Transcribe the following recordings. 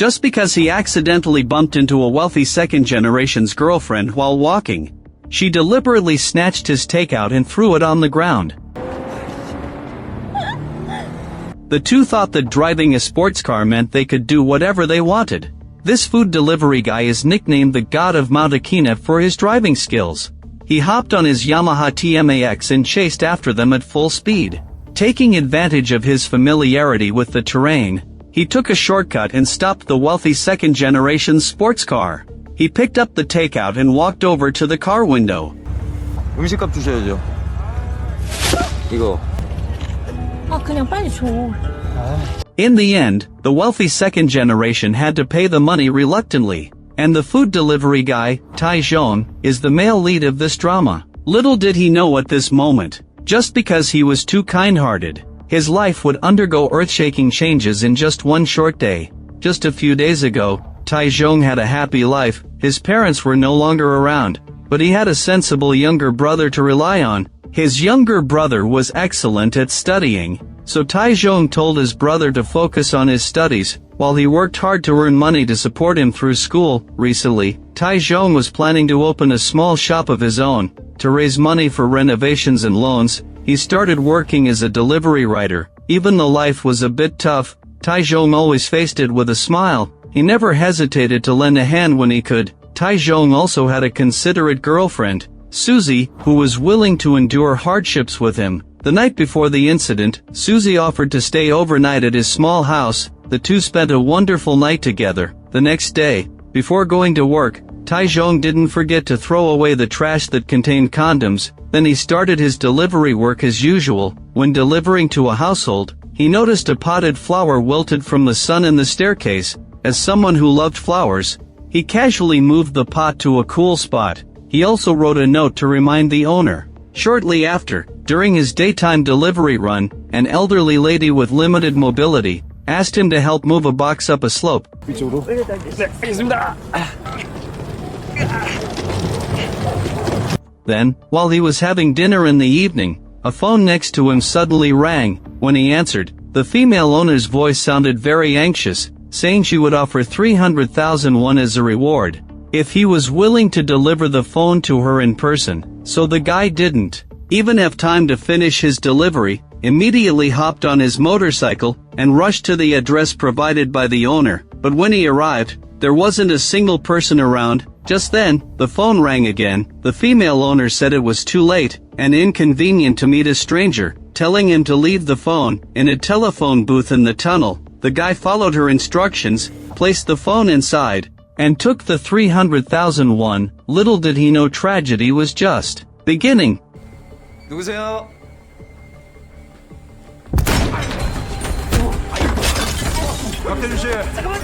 just because he accidentally bumped into a wealthy second-generation's girlfriend while walking. She deliberately snatched his takeout and threw it on the ground. The two thought that driving a sports car meant they could do whatever they wanted. This food delivery guy is nicknamed the God of Mount Akina for his driving skills. He hopped on his Yamaha TMAX and chased after them at full speed. Taking advantage of his familiarity with the terrain, he took a shortcut and stopped the wealthy second-generation sports car. He picked up the takeout and walked over to the car window. 음식값 주셔야죠. 이거. 그냥 빨리 줘. In the end, the wealthy second generation had to pay the money reluctantly, and the food delivery guy, Tycoon, is the male lead of this drama. Little did he know at this moment, just because he was too kind-hearted, his life would undergo earth-shaking changes in just one short day. Just a few days ago, Tycoon had a happy life, his parents were no longer around, but he had a sensible younger brother to rely on. His younger brother was excellent at studying, so Tycoon told his brother to focus on his studies, while he worked hard to earn money to support him through school. Recently, Tycoon was planning to open a small shop of his own. To raise money for renovations and loans, he started working as a delivery rider. Even though life was a bit tough, Tycoon always faced it with a smile. He never hesitated to lend a hand when he could. Tycoon also had a considerate girlfriend, Susie, who was willing to endure hardships with him. The night before the incident, Susie offered to stay overnight at his small house. The two spent a wonderful night together. The next day, before going to work, Tycoon didn't forget to throw away the trash that contained condoms. Then he started his delivery work as usual. When delivering to a household, he noticed a potted flower wilted from the sun in the staircase. As someone who loved flowers, he casually moved the pot to a cool spot. He also wrote a note to remind the owner. Shortly after, during his daytime delivery run, an elderly lady with limited mobility asked him to help move a box up a slope. Then, while he was having dinner in the evening, a phone next to him suddenly rang. When he answered, the female owner's voice sounded very anxious, saying she would offer 300,000 won as a reward if he was willing to deliver the phone to her in person. So the guy didn't even have time to finish his delivery, immediately hopped on his motorcycle and rushed to the address provided by the owner. But when he arrived, there wasn't a single person around. Just then, the phone rang again. The female owner said it was too late and inconvenient to meet a stranger, telling him to leave the phone in a telephone booth in the tunnel. The guy followed her instructions, placed the phone inside, and took the 300,000 won. Little did he know tragedy was just beginning. 누구세요? 박대준 씨,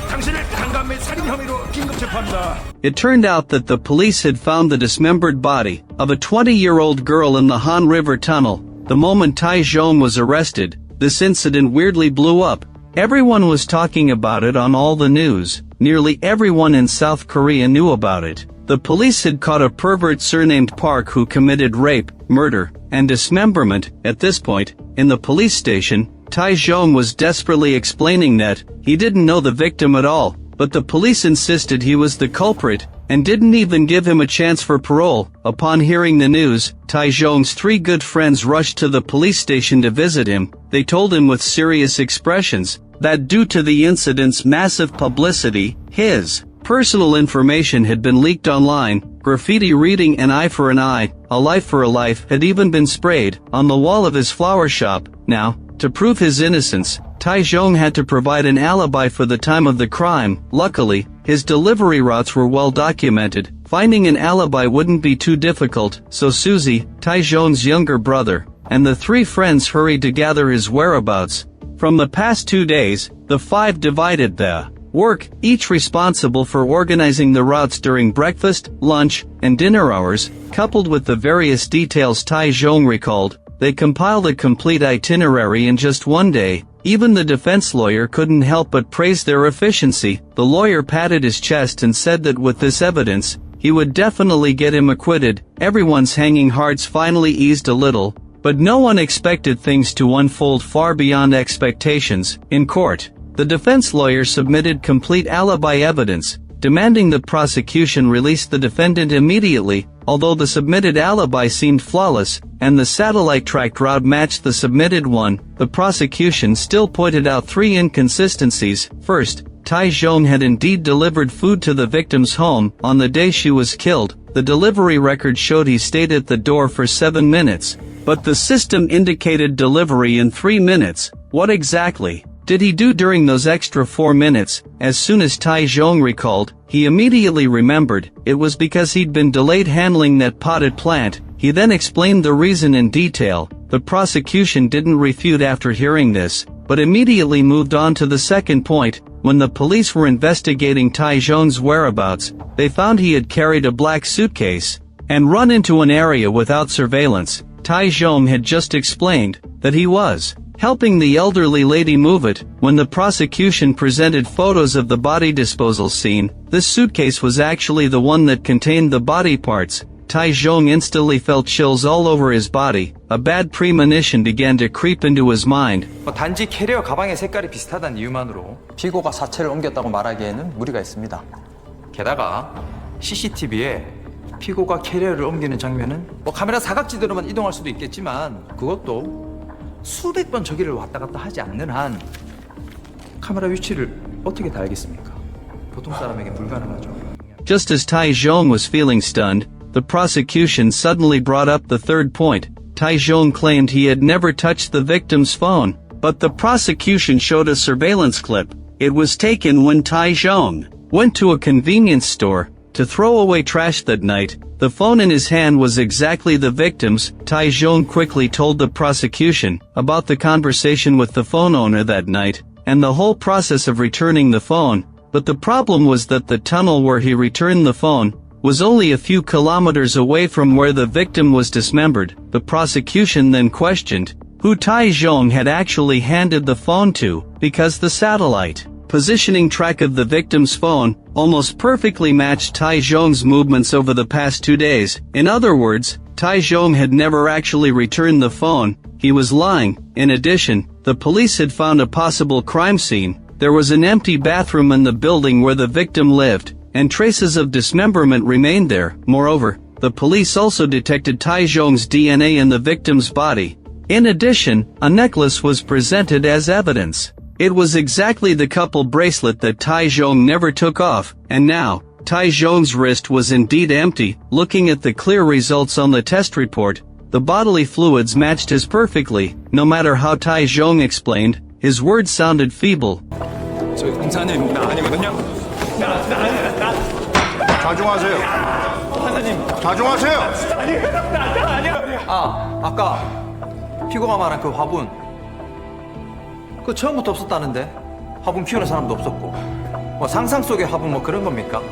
당신을 강간 및 살인 혐의로 긴급 체포합니다. It turned out that the police had found the dismembered body of a 20-year-old girl in the Han River tunnel. The moment Tycoon was arrested, this incident weirdly blew up. Everyone was talking about it on all the news. Nearly everyone in South Korea knew about it. The police had caught a pervert surnamed Park who committed rape, murder, and dismemberment. At this point, in the police station, Tycoon was desperately explaining that he didn't know the victim at all, but the police insisted he was the culprit and didn't even give him a chance for parole. Upon hearing the news, Tycoon's three good friends rushed to the police station to visit him. They told him with serious expressions that due to the incident's massive publicity, his personal information had been leaked online. Graffiti reading "An eye for an eye, a life for a life" had even been sprayed on the wall of his flower shop. Now, to prove his innocence, Tycoon had to provide an alibi for the time of the crime. Luckily, his delivery routes were well documented. Finding an alibi wouldn't be too difficult, so Susie, Tycoon's younger brother, and the three friends hurried to gather his whereabouts. From the past 2 days, the five divided the work, each responsible for organizing the routes during breakfast, lunch, and dinner hours. Coupled with the various details Tycoon recalled, they compiled a complete itinerary in just one day. Even the defense lawyer couldn't help but praise their efficiency. The lawyer patted his chest and said that with this evidence, he would definitely get him acquitted. Everyone's hanging hearts finally eased a little, but no one expected things to unfold far beyond expectations. In court, The defense lawyer submitted complete alibi evidence, demanding the prosecution release the defendant immediately. Although the submitted alibi seemed flawless, and the satellite-tracked route matched the submitted one, the prosecution still pointed out three inconsistencies. First, Tai-Jong had indeed delivered food to the victim's home on the day she was killed. The delivery record showed he stayed at the door for 7 minutes, but the system indicated delivery in 3 minutes. What exactly did he do during those extra 4 minutes? As soon as Tai-Jong recalled, he immediately remembered it was because he'd been delayed handling that potted plant. He then explained the reason in detail. The prosecution didn't refute after hearing this, but immediately moved on to the second point. When the police were investigating Tai-Jong's whereabouts, they found he had carried a black suitcase and run into an area without surveillance. Tai-Jong had just explained that he was helping the elderly lady move it. When the prosecution presented photos of the body disposal scene, this suitcase was actually the one that contained the body parts. Tai-Jong instantly felt chills all over his body. A bad premonition began to creep into his mind. 단지 캐리어 가방의 색깔이 비슷하다는 이유만으로 피고가 사체를 옮겼다고 말하기에는 무리가 있습니다. 게다가 CCTV에 피고가 캐리어를 옮기는 장면은 카메라 사각지대로만 이동할 수도 있겠지만 그것도 수백 번 저기를 왔다 갔다 하지 않는 한 카메라 위치를 어떻게 다 알겠습니까? 보통 사람에게 불가능하죠. Just as Tai-Jong was feeling stunned, the prosecution suddenly brought up the third point. Tai-Jong claimed he had never touched the victim's phone, but the prosecution showed a surveillance clip. It was taken when Tai-Jong went to a convenience store to throw away trash that night. The phone in his hand was exactly the victim's. Tai-Jong quickly told the prosecution about the conversation with the phone owner that night, and the whole process of returning the phone. But the problem was that the tunnel where he returned the phone was only a few kilometers away from where the victim was dismembered. The prosecution then questioned who Tai-Jong had actually handed the phone to, because the satellite positioning track of the victim's phone almost perfectly matched Tai-Jong's movements over the past 2 days. In other words, Tai-Jong had never actually returned the phone. He was lying. In addition, the police had found a possible crime scene. There was an empty bathroom in the building where the victim lived, and traces of dismemberment remained there. Moreover, the police also detected Tai-Jong's DNA in the victim's body. In addition, a necklace was presented as evidence. It was exactly the couple bracelet that Tai-Jong never took off, and now, Tai-Jong's wrist was indeed empty. Looking at the clear results on the test report, the bodily fluids matched his perfectly. No matter how Tai-Jong explained, his words sounded feeble. 저 공사님 나 아니거든요. 자중하세요. 자중하세요. 아까 피고가 말한 그 화분 그 처음부터 없었다는데 화분 키우는 사람도 없었고 상상 속의 화분 그런 겁니까?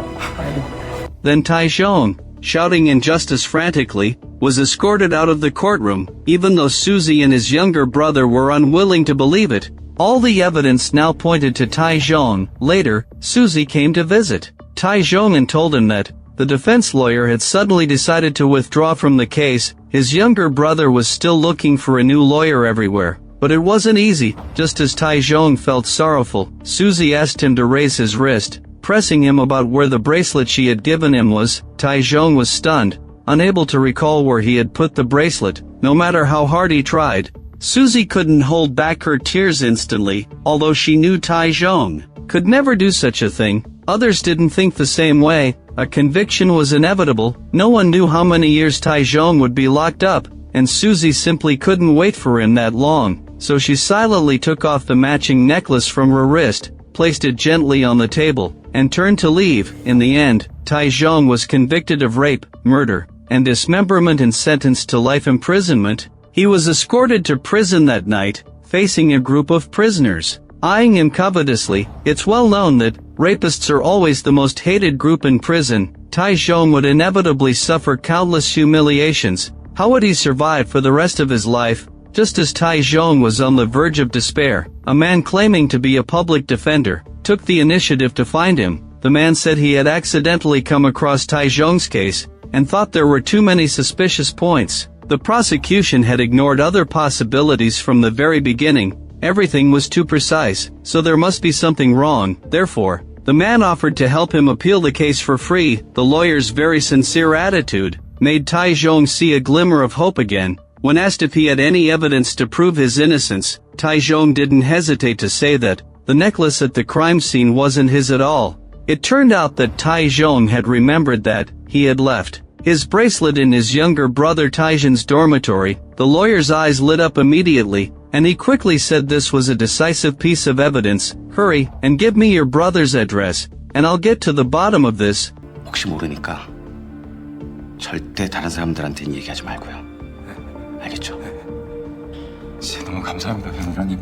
Then Tai-Jong, shouting injustice frantically, was escorted out of the courtroom, even though Susie and his younger brother were unwilling to believe it. All the evidence now pointed to Tai-Jong. Later, Susie came to visit Tai-Jong and told him that the defense lawyer had suddenly decided to withdraw from the case. His younger brother was still looking for a new lawyer everywhere. But it wasn't easy. Just as Tai-Jong felt sorrowful, Susie asked him to raise his wrist, pressing him about where the bracelet she had given him was. Tai-Jong was stunned, unable to recall where he had put the bracelet. No matter how hard he tried, Susie couldn't hold back her tears instantly. Although she knew Tai-Jong could never do such a thing, others didn't think the same way. A conviction was inevitable. No one knew how many years Tai-Jong would be locked up, and Susie simply couldn't wait for him that long. So she silently took off the matching necklace from her wrist, placed it gently on the table, and turned to leave. In the end, Tai-Jong was convicted of rape, murder, and dismemberment and sentenced to life imprisonment. He was escorted to prison that night, facing a group of prisoners, eyeing him covetously. It's well known that rapists are always the most hated group in prison. Tai-Jong would inevitably suffer countless humiliations. How would he survive for the rest of his life? Just as Tai-Jong was on the verge of despair, a man claiming to be a public defender took the initiative to find him. The man said he had accidentally come across Tai-Jong's case and thought there were too many suspicious points. The prosecution had ignored other possibilities from the very beginning. everything was too precise, so there must be something wrong. Therefore, the man offered to help him appeal the case for free. The lawyer's very sincere attitude made Taizhong see a glimmer of hope again. When asked if he had any evidence to prove his innocence, Taizhong didn't hesitate to say that the necklace at the crime scene wasn't his at all. It turned out that Taizhong had remembered that he had left his bracelet in his younger brother Taizhan's dormitory. The lawyer's eyes lit up immediately, and he quickly said this was a decisive piece of evidence. Hurry and give me your brother's address, and I'll get to the bottom of this. 혹시 모르니까 절대 다른 사람들한테는 얘기하지 말고요. 알겠죠? 너무 감사합니다, 변호사님.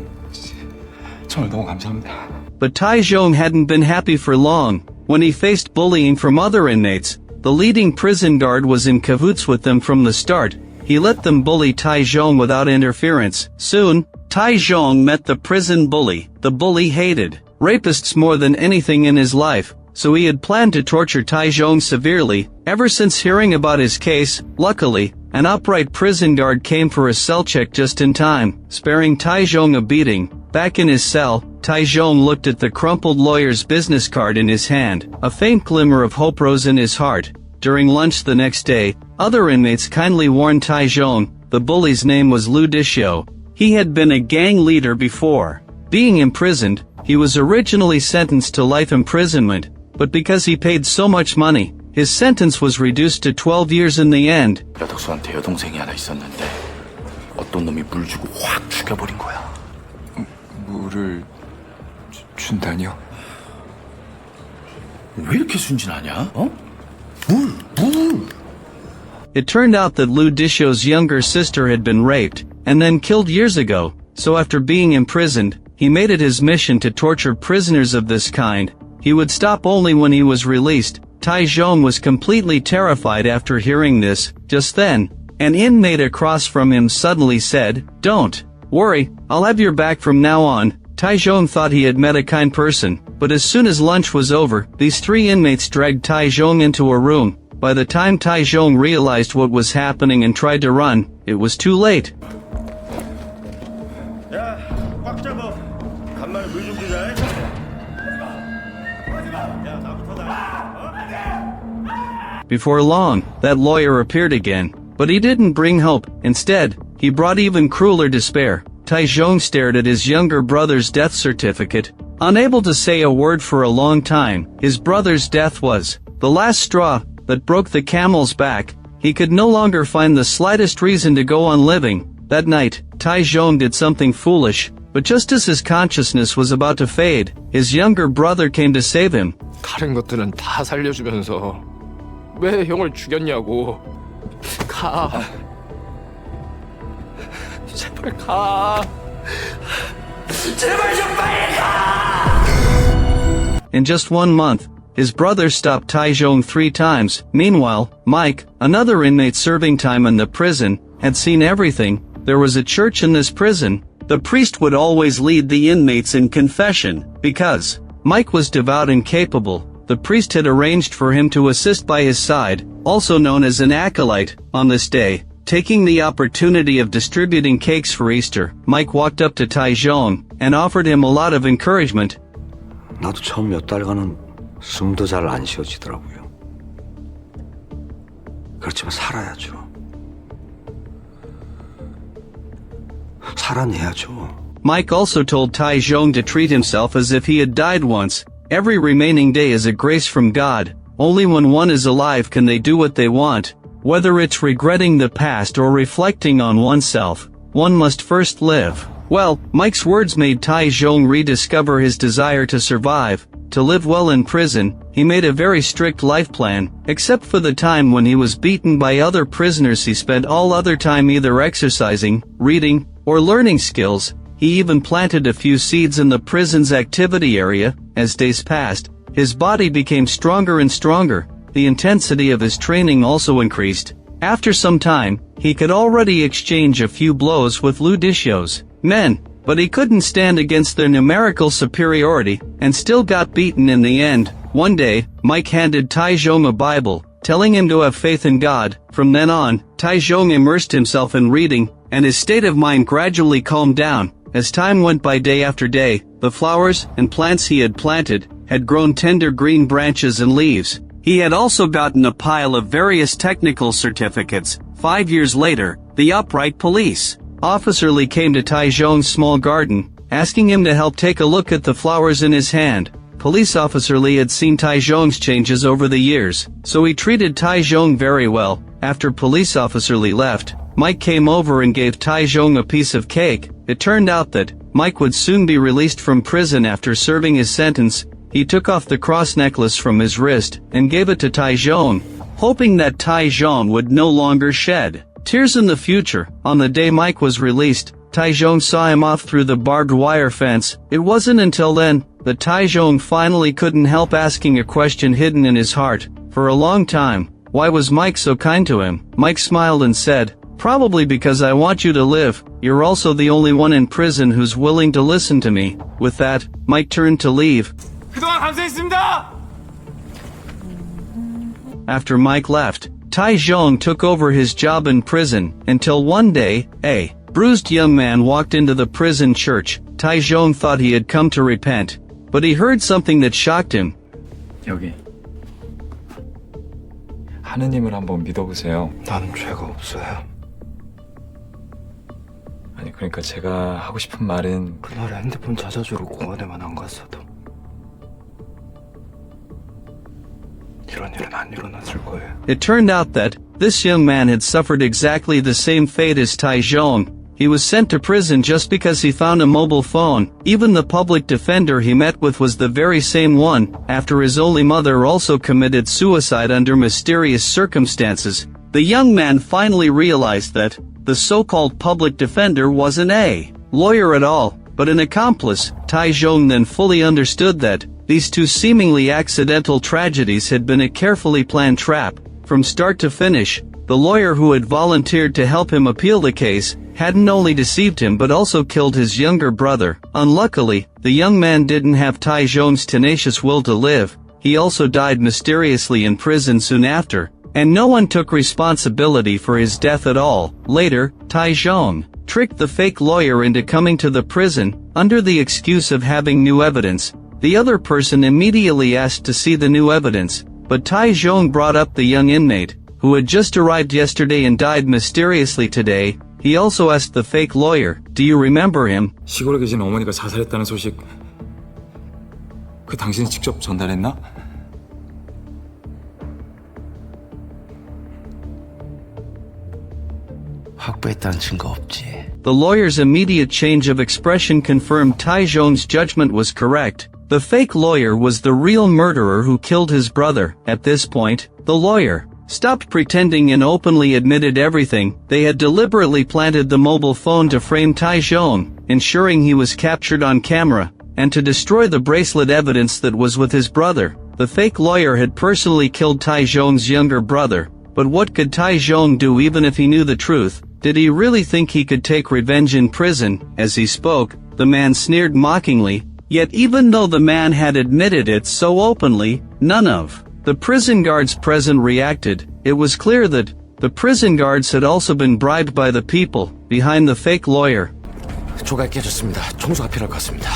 정말 너무 감사합니다. But Taizhong hadn't been happy for long. When he faced bullying from other inmates, the leading prison guard was in cahoots with them from the start. He let them bully Taizhong without interference. Soon, Taizhong met the prison bully. The bully hated rapists more than anything in his life, so he had planned to torture Taizhong severely. Ever since hearing about his case, luckily, an upright prison guard came for a cell check just in time, sparing Taizhong a beating. Back in his cell, Taizhong looked at the crumpled lawyer's business card in his hand. A faint glimmer of hope rose in his heart. During lunch the next day, other inmates kindly warned Taizhong. The bully's name was Lu Dishio. He had been a gang leader before. Being imprisoned, he was originally sentenced to life imprisonment, but because he paid so much money, his sentence was reduced to 12 years in the end. 여덕수한테 여동생이 하나 있었는데 어떤 놈이 물 주고 확 죽여버린 거야. 물을 준다니요? 왜 이렇게 순진하냐? 어? It turned out that Lu Dishio's younger sister had been raped, and then killed years ago, so after being imprisoned, he made it his mission to torture prisoners of this kind. He would stop only when he was released. Taizhong was completely terrified after hearing this. Just then, an inmate across from him suddenly said, "Don't worry, I'll have your back from now on." Taizhong thought he had met a kind person, but as soon as lunch was over, these three inmates dragged Taizhong into a room. By the time Taizhong realized what was happening and tried to run, it was too late. 야, 꽉 잡아. 간만에 물 좀 주자. 야, 나부터다. Before long, that lawyer appeared again, but he didn't bring hope. Instead, he brought even crueler despair. Taizhong stared at his younger brother's death certificate, unable to say a word for a long time. His brother's death was the last straw that broke the camel's back. He could no longer find the slightest reason to go on living. That night, Taizhong did something foolish, but just as his consciousness was about to fade, his younger brother came to save him. 다른 것들은 다 살려주면서 왜 형을 죽였냐고. 가. 제발 가. 제발 좀 빨리 가! In just 1 month, his brother stopped Taizhong 3 times. Meanwhile, Mike, another inmate serving time in the prison, had seen everything. There was a church in this prison. The priest would always lead the inmates in confession. Because Mike was devout and capable, the priest had arranged for him to assist by his side, also known as an acolyte. On this day, taking the opportunity of distributing cakes for Easter, Mike walked up to Taizhong and offered him a lot of encouragement. 나도 처음 몇 달간은 숨도 잘 안 쉬어지더라고요. 그렇지만 살아야죠. 살아내야죠. Mike also told Taizhong to treat himself as if he had died once. Every remaining day is a grace from God. Only when one is alive can they do what they want. Whether it's regretting the past or reflecting on oneself, one must first live. Well, Mike's words made Taizhong rediscover his desire to survive, to live well in prison. He made a very strict life plan. Except for the time when he was beaten by other prisoners, he spent all other time either exercising, reading, or learning skills. He even planted a few seeds in the prison's activity area. As days passed, his body became stronger and stronger. The intensity of his training also increased. After some time, he could already exchange a few blows with Lu Dishio's men, but he couldn't stand against their numerical superiority, and still got beaten in the end. One day, Mike handed Taizhong a Bible, telling him to have faith in God. From then on, Taizhong immersed himself in reading, and his state of mind gradually calmed down. As time went by day after day, the flowers and plants he had planted had grown tender green branches and leaves. He had also gotten a pile of various technical certificates. 5 years later, the upright police officer Lee came to Taizhong's small garden, asking him to help take a look at the flowers in his hand. Police officer Lee had seen Taizhong's changes over the years, so he treated Taizhong very well. After police officer Lee left, Mike came over and gave Taizhong a piece of cake. It turned out that Mike would soon be released from prison after serving his sentence. He took off the cross necklace from his wrist and gave it to Taizhong, hoping that Taizhong would no longer shed tears in the future. On the day Mike was released, Taizhong saw him off through the barbed wire fence. It wasn't until then that Taizhong finally couldn't help asking a question hidden in his heart. For a long time, why was Mike so kind to him? Mike smiled and said, "Probably because I want you to live. You're also the only one in prison who's willing to listen to me." With that, Mike turned to leave. 그동안 감사했습니다. After Mike left, Taizhong took over his job in prison, until one day, a bruised young man walked into the prison church. Taizhong thought he had come to repent, but he heard something that shocked him. 여기 하느님을 한번 믿어보세요. 나는 죄가 없어요. 아니 그러니까 제가 하고 싶은 말은 그날 핸드폰 찾아주러 공원에만 안 갔어도 이런 일은 안 일어났을 거예요. It turned out that this young man had suffered exactly the same fate as Taizhong. He was sent to prison just because he found a mobile phone. Even the public defender he met with was the very same one, after his only mother also committed suicide under mysterious circumstances. The young man finally realized that the so-called public defender wasn't a lawyer at all, but an accomplice. Taizhong then fully understood that these two seemingly accidental tragedies had been a carefully planned trap. From start to finish, the lawyer who had volunteered to help him appeal the case hadn't only deceived him but also killed his younger brother. Unluckily, the young man didn't have Taizhong's tenacious will to live. He also died mysteriously in prison soon after, and no one took responsibility for his death at all. Later, Taizhong tricked the fake lawyer into coming to the prison, under the excuse of having new evidence. The other person immediately asked to see the new evidence, but Taizhong brought up the young inmate, who had just arrived yesterday and died mysteriously today. He also asked the fake lawyer, "Do you remember him?" 시골에 계신 어머니가 자살했다는 소식 그 당신이 직접 전달했나? 확보했다는 증거 없지. The lawyer's immediate change of expression confirmed Taizhong's judgment was correct. The fake lawyer was the real murderer who killed his brother. At this point, the lawyer stopped pretending and openly admitted everything. They had deliberately planted the mobile phone to frame Taizhong, ensuring he was captured on camera, and to destroy the bracelet evidence that was with his brother. The fake lawyer had personally killed Taizhong's younger brother. But what could Taizhong do even if he knew the truth? Did he really think he could take revenge in prison? As he spoke, the man sneered mockingly. Yet even though the man had admitted it so openly, none of the prison guards present reacted. It was clear that the prison guards had also been bribed by the people behind the fake lawyer. 조각 깨졌습니다. 청소가 필요할 것 같습니다.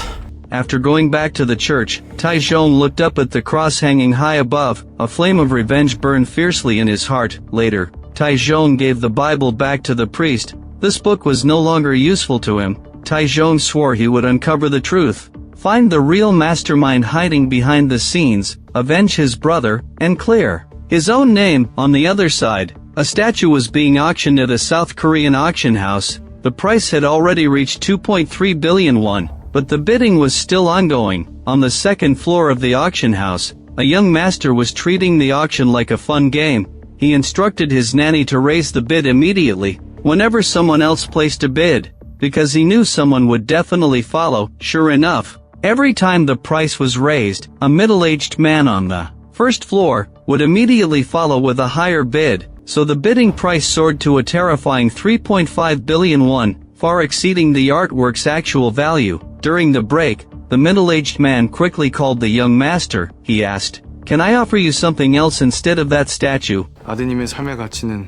After going back to the church, Taizhong looked up at the cross hanging high above. A flame of revenge burned fiercely in his heart. Later, Taizhong gave the Bible back to the priest. This book was no longer useful to him. Taizhong swore he would uncover the truth, find the real mastermind hiding behind the scenes, avenge his brother, and clear his own name. On the other side, a statue was being auctioned at a South Korean auction house. The price had already reached 2.3 billion won, but the bidding was still ongoing. On the second floor of the auction house, a young master was treating the auction like a fun game. He instructed his nanny to raise the bid immediately, whenever someone else placed a bid, because he knew someone would definitely follow. Sure enough, every time the price was raised, a middle-aged man on the first floor would immediately follow with a higher bid, so the bidding price soared to a terrifying 3.5 billion won, far exceeding the artwork's actual value. During the break, the middle-aged man quickly called the young master. He asked, "Can I offer you something else instead of that statue?" 아드님의 삶의 가치는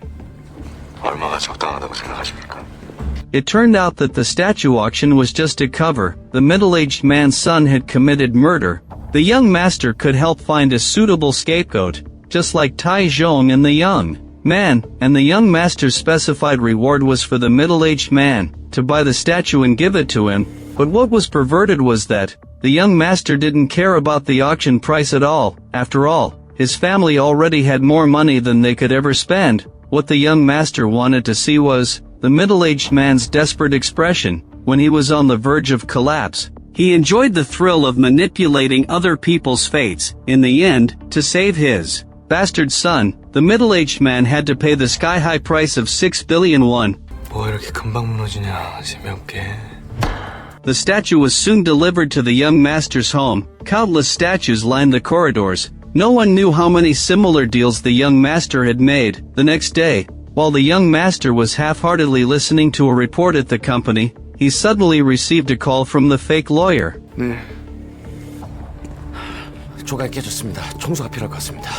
얼마가 적당하다고 생각하십니까? It turned out that the statue auction was just a cover. The middle-aged man's son had committed murder. The young master could help find a suitable scapegoat, just like Tai Zhong and the young man, and the young master's specified reward was for the middle-aged man to buy the statue and give it to him. But what was perverted was that the young master didn't care about the auction price at all. After all, his family already had more money than they could ever spend. What the young master wanted to see was the middle-aged man's desperate expression when he was on the verge of collapse. He enjoyed the thrill of manipulating other people's fates. In the end, to save his bastard son, the middle-aged man had to pay the sky-high price of 6 billion won. 뭐 이렇게 금방 무너지냐, 재미없게. The statue was soon delivered to the young master's home. Countless statues lined the corridors. No one knew how many similar deals the young master had made. The next day, while the young master was half-heartedly listening to a report at the company, he suddenly received a call from the fake lawyer. 네. 조각이 깨졌습니다. 청소가 필요할 것 같습니다.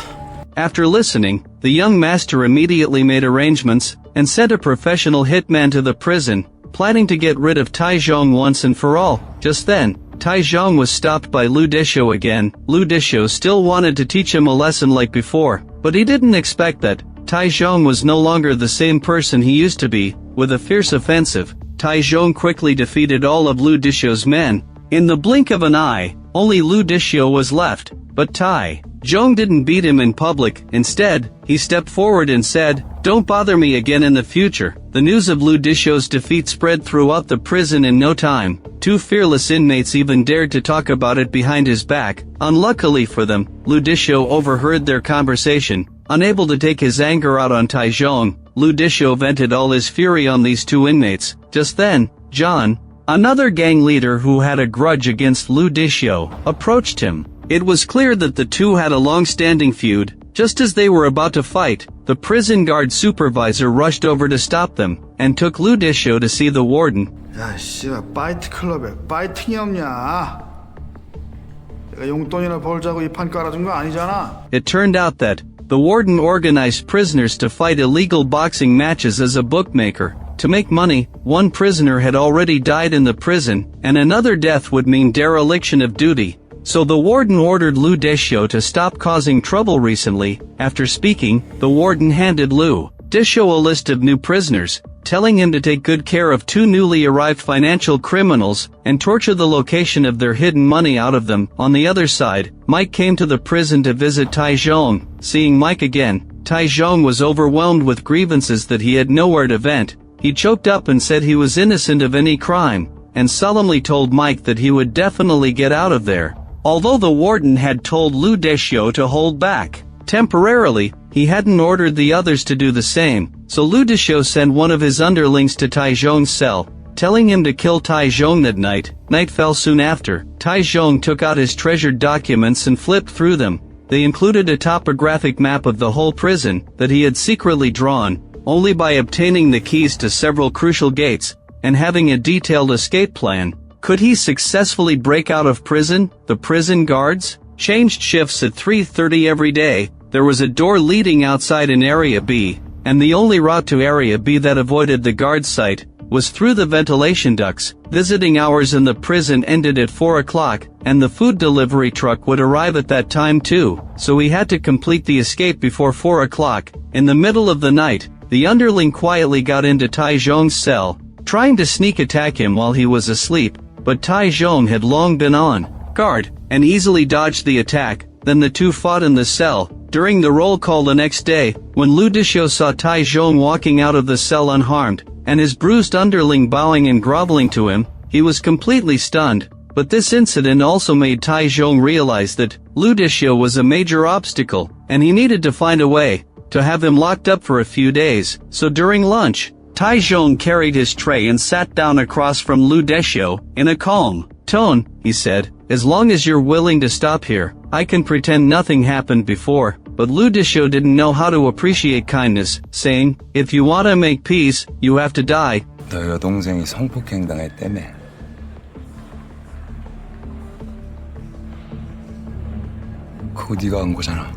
After listening, the young master immediately made arrangements and sent a professional hitman to the prison, planning to get rid of Tai Zhong once and for all. Just then, Tai Zhong was stopped by Lu Dishou again. Lu Dishou still wanted to teach him a lesson like before, but he didn't expect that Tai Zhong was no longer the same person he used to be. With a fierce offensive, Tai Zhong quickly defeated all of Lu Dishou's men. In the blink of an eye, only Lu Dishou was left, but Tai Zhong didn't beat him in public. Instead, he stepped forward and said, "Don't bother me again in the future." The news of Lu Dishou's defeat spread throughout the prison in no time. 2 fearless inmates even dared to talk about it behind his back. Unluckily for them, Lu Dishou overheard their conversation. Unable to take his anger out on Tai Zhong, Lu Dishou vented all his fury on these 2 inmates. Just then, John, another gang leader who had a grudge against Lu Dishou, approached him. It was clear that the two had a long-standing feud. Just as they were about to fight, the prison guard supervisor rushed over to stop them, and took Lu Dishou to see the warden. 야, 씨발, 파이트 클럽에 파이팅이 없냐? 내가 용돈이나 벌자고 이 판 깔아준 거 아니잖아. It turned out that the warden organized prisoners to fight illegal boxing matches as a bookmaker. To make money, one prisoner had already died in the prison, and another death would mean dereliction of duty. So the warden ordered Lu Dishou to stop causing trouble recently. After speaking, the warden handed Lu Dishou a list of new prisoners, telling him to take good care of 2 newly arrived financial criminals, and torture the location of their hidden money out of them. On the other side, Mike came to the prison to visit Tai Zhong. Seeing Mike again, Tai Zhong was overwhelmed with grievances that he had nowhere to vent. He choked up and said he was innocent of any crime, and solemnly told Mike that he would definitely get out of there. Although the warden had told Lu Dishou to hold back temporarily, he hadn't ordered the others to do the same, so Lu Dishou sent one of his underlings to Tai Zhong's cell, telling him to kill Tai Zhong that night. Night fell soon after. Tai Zhong took out his treasured documents and flipped through them. They included a topographic map of the whole prison that he had secretly drawn. Only by obtaining the keys to several crucial gates, and having a detailed escape plan, could he successfully break out of prison. The prison guards changed shifts at 3:30 every day. There was a door leading outside in Area B, and the only route to Area B that avoided the guard site was through the ventilation ducts. Visiting hours in the prison ended at 4 o'clock, and the food delivery truck would arrive at that time too, so he had to complete the escape before 4 o'clock. In the middle of the night, the underling quietly got into Tai Zhong's cell, trying to sneak attack him while he was asleep, but Tai Zhong had long been on guard, and easily dodged the attack. Then the two fought in the cell. During the roll call the next day, when Lu Dishou saw Tai Zhong walking out of the cell unharmed, and his bruised underling bowing and groveling to him, he was completely stunned. But this incident also made Tai Zhong realize that Lu Dishou was a major obstacle, and he needed to find a way to have him locked up for a few days. So during lunch, Tai Zhong carried his tray and sat down across from Lu Dishou. In a calm tone, he said, "As long as you're willing to stop here, I can pretend nothing happened before." But Lu Dishou didn't know how to appreciate kindness, saying, "If you want to make peace, you have to die." 너 여동생이 성폭행 당했다며. 그거 네가 한 거잖아.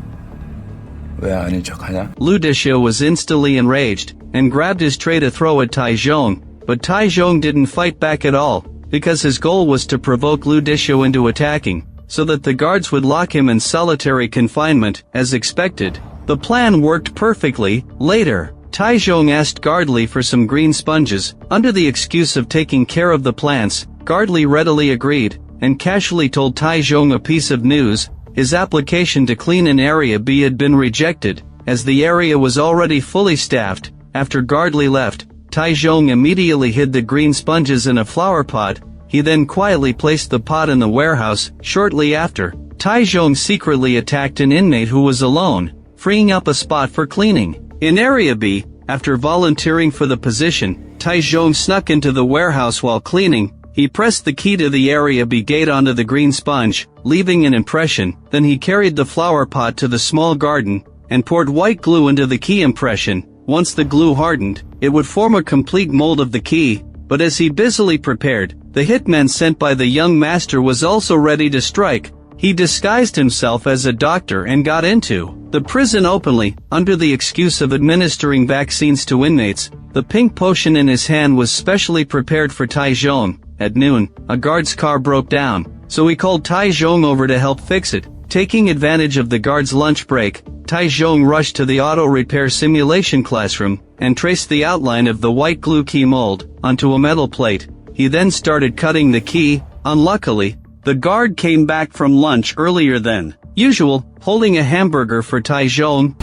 왜 아닌 척하냐? Lu Dishou was instantly enraged, and grabbed his tray to throw at Tai Zhong. but Taizhong didn't fight back at all, because his goal was to provoke Lu Disho into attacking, so that the guards would lock him in solitary confinement, as expected. The plan worked perfectly. Later, Taizhong asked Gardley for some green sponges, under the excuse of taking care of the plants. Gardley readily agreed, and casually told Taizhong a piece of news: his application to clean an Area B had been rejected, as the area was already fully staffed. After Gardley left, Taizhong immediately hid the green sponges in a flower pot. He then quietly placed the pot in the warehouse. Shortly after, Taizhong secretly attacked an inmate who was alone, freeing up a spot for cleaning. In Area B, after volunteering for the position, Taizhong snuck into the warehouse while cleaning. He pressed the key to the Area B gate onto the green sponge, leaving an impression. Then he carried the flower pot to the small garden, and poured white glue into the key impression. Once the glue hardened, it would form a complete mold of the key. But as he busily prepared, the hitman sent by the young master was also ready to strike. He disguised himself as a doctor and got into the prison openly, under the excuse of administering vaccines to inmates. The pink potion in his hand was specially prepared for Taizhong. At noon, a guard's car broke down, so he called Taizhong over to help fix it. Taking advantage of the guard's lunch break, Taizhong rushed to the auto repair simulation classroom, and traced the outline of the white glue key mold onto a metal plate. He then started cutting the key. Unluckily, the guard came back from lunch earlier than usual, holding a hamburger for Taizhong.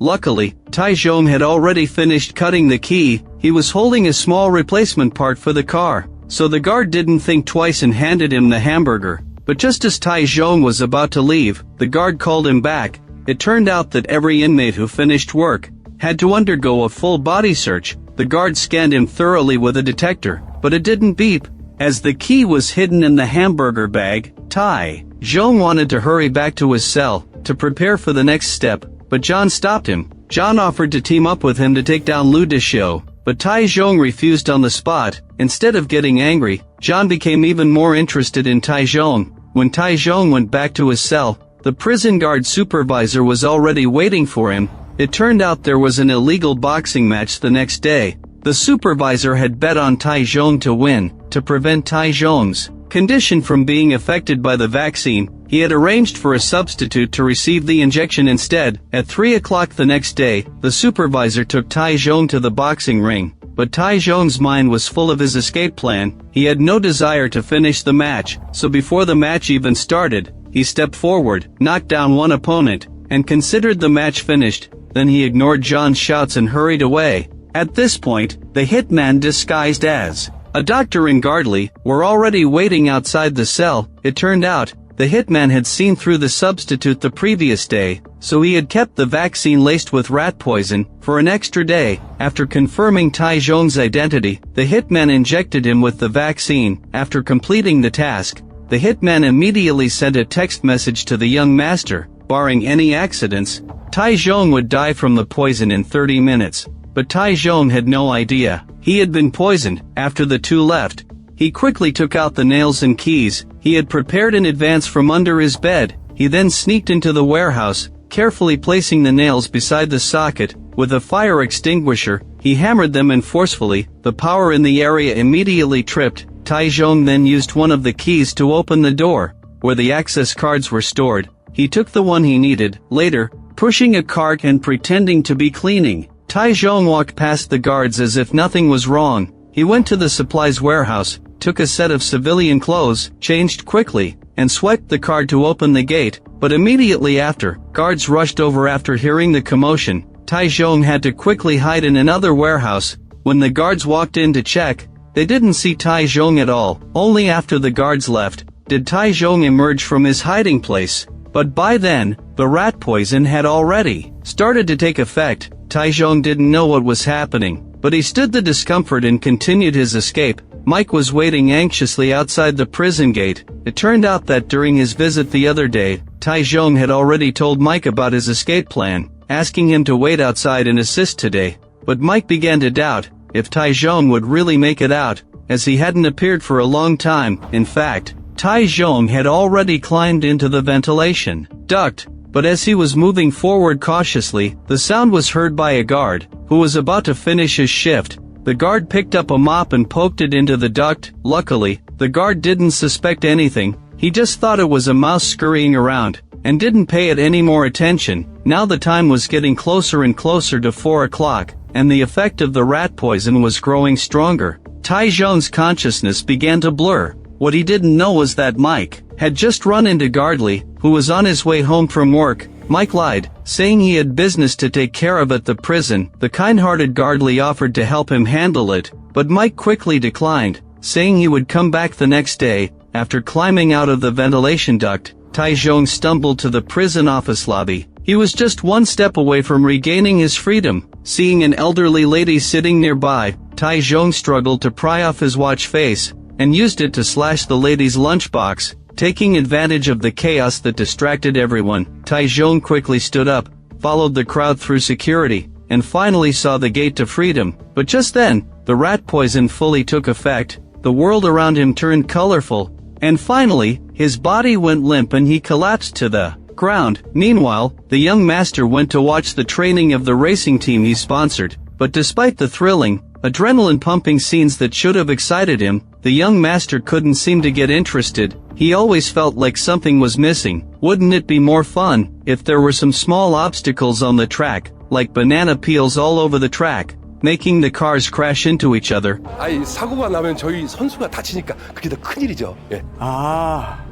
Luckily, Taizhong had already finished cutting the key. He was holding a small replacement part for the car, so the guard didn't think twice and handed him the hamburger. But just as Taizhong was about to leave, the guard called him back. It turned out that every inmate who finished work had to undergo a full body search. The guard scanned him thoroughly with a detector, but it didn't beep. As the key was hidden in the hamburger bag, Taizhong wanted to hurry back to his cell to prepare for the next step. But John stopped him. John offered to team up with him to take down Lu Disho, but Taizhong refused on the spot. Instead of getting angry, John became even more interested in Taizhong. When Taizhong went back to his cell, the prison guard supervisor was already waiting for him. It turned out there was an illegal boxing match the next day. The supervisor had bet on Taizhong to win. To prevent Taizhong's condition from being affected by the vaccine, he had arranged for a substitute to receive the injection instead. At 3 o'clock the next day, the supervisor took Taizhong to the boxing ring, but Taizhong's mind was full of his escape plan. He had no desire to finish the match, so before the match even started, he stepped forward, knocked down one opponent, and considered the match finished. Then he ignored John's shouts and hurried away. At this point, the hitman disguised as a doctor and Gardley were already waiting outside the cell. It turned out, the hitman had seen through the substitute the previous day, so he had kept the vaccine laced with rat poison for an extra day. After confirming Taizhong's identity, the hitman injected him with the vaccine. After completing the task, the hitman immediately sent a text message to the young master. Barring any accidents, Taizhong would die from the poison in 30 minutes. But Taizhong had no idea. He had been poisoned. After the two left, he quickly took out the nails and keys he had prepared in advance from under his bed. He then sneaked into the warehouse, carefully placing the nails beside the socket. With a fire extinguisher, he hammered them in forcefully. The power in the area immediately tripped. Taizhong then used one of the keys to open the door, where the access cards were stored. He took the one he needed. Later, pushing a cart and pretending to be cleaning, Taizhong walked past the guards as if nothing was wrong. He went to the supplies warehouse, took a set of civilian clothes, changed quickly, and swiped the card to open the gate. But immediately after, guards rushed over after hearing the commotion. Taizhong had to quickly hide in another warehouse. When the guards walked in to check, they didn't see Taizhong at all. Only after the guards left, did Taizhong emerge from his hiding place. But by then, the rat poison had already started to take effect. Taizhong didn't know what was happening, but he stood the discomfort and continued his escape. Mike was waiting anxiously outside the prison gate. It turned out that during his visit the other day, Taizhong had already told Mike about his escape plan, asking him to wait outside and assist today. But Mike began to doubt if Taizhong would really make it out, as he hadn't appeared for a long time. In fact, Tai Zhong had already climbed into the ventilation duct, but as he was moving forward cautiously, the sound was heard by a guard, who was about to finish his shift. The guard picked up a mop and poked it into the duct. Luckily, the guard didn't suspect anything. He just thought it was a mouse scurrying around, and didn't pay it any more attention. Now the time was getting closer and closer to 4 o'clock, and the effect of the rat poison was growing stronger. Tai Zhong's consciousness began to blur. What he didn't know was that Mike had just run into Gardley, who was on his way home from work. Mike lied, saying he had business to take care of at the prison. The kind-hearted Gardley offered to help him handle it, but Mike quickly declined, saying he would come back the next day. After climbing out of the ventilation duct, Tai Zhong stumbled to the prison office lobby. He was just one step away from regaining his freedom. Seeing an elderly lady sitting nearby, Tai Zhong struggled to pry off his watch face, and used it to slash the lady's lunchbox. Taking advantage of the chaos that distracted everyone, Tai Zhong quickly stood up, followed the crowd through security, and finally saw the gate to freedom. But just then, the rat poison fully took effect. The world around him turned colorful, and finally, his body went limp and he collapsed to the ground. Meanwhile, the young master went to watch the training of the racing team he sponsored, but despite the thrilling, adrenaline-pumping scenes that should have excited him, the young master couldn't seem to get interested. He always felt like something was missing. Wouldn't it be more fun if there were some small obstacles on the track, like banana peels all over the track, making the cars crash into each other? 아이, 사고가 나면 저희 선수가 다치니까 그게 더 큰일이죠. 예. 아,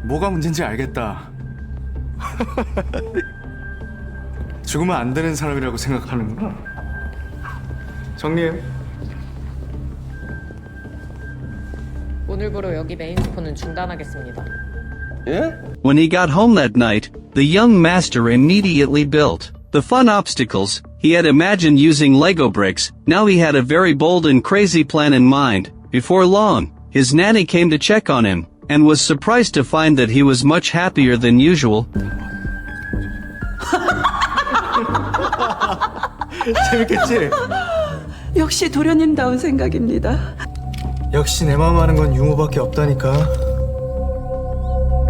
뭐가 문제인지 알겠다. 죽으면 안 되는 사람이라고 생각하는구나. 정리해. 오늘부로 여기 메인 스포는 중단하겠습니다. 예? When he got home that night, the young master immediately built the fun obstacles he had imagined using Lego bricks. Now he had a very bold and crazy plan in mind. Before long, his nanny came to check on him, and was surprised to find that he was much happier than usual. 재밌겠지? 역시 도련님다운 생각입니다. 역시 내 마음 아는 건 유머밖에 없다니까.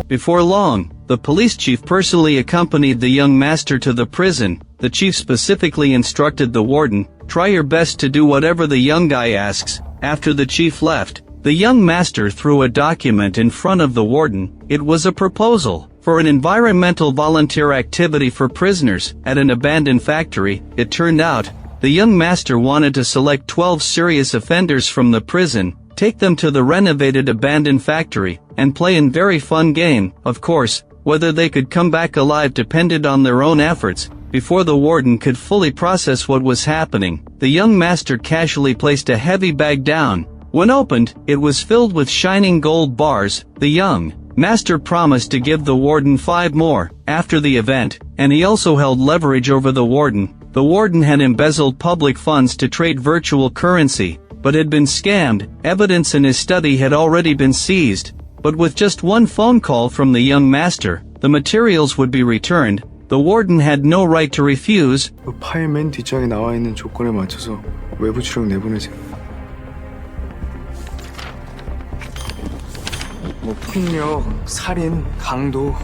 Before long, the police chief personally accompanied the young master to the prison. The chief specifically instructed the warden, "Try your best to do whatever the young guy asks." After the chief left, the young master threw a document in front of the warden. It was a proposal for an environmental volunteer activity for prisoners at an abandoned factory. It turned out, the young master wanted to select 12 serious offenders from the prison, take them to the renovated abandoned factory, and play a very fun game. Of course, whether they could come back alive depended on their own efforts. Before the warden could fully process what was happening, the young master casually placed a heavy bag down. When opened, it was filled with shining gold bars. The young master promised to give the warden 5 more after the event, and he also held leverage over the warden. The warden had embezzled public funds to trade virtual currency, but had been scammed. Evidence in his study had already been seized, but with just one phone call from the young master, the materials would be returned. The warden had no right to refuse. 그 파일 맨 뒷장에 나와 있는 조건에 맞춰서 외부 출력 내보내세요. 뭐 폭력, 살인, 강도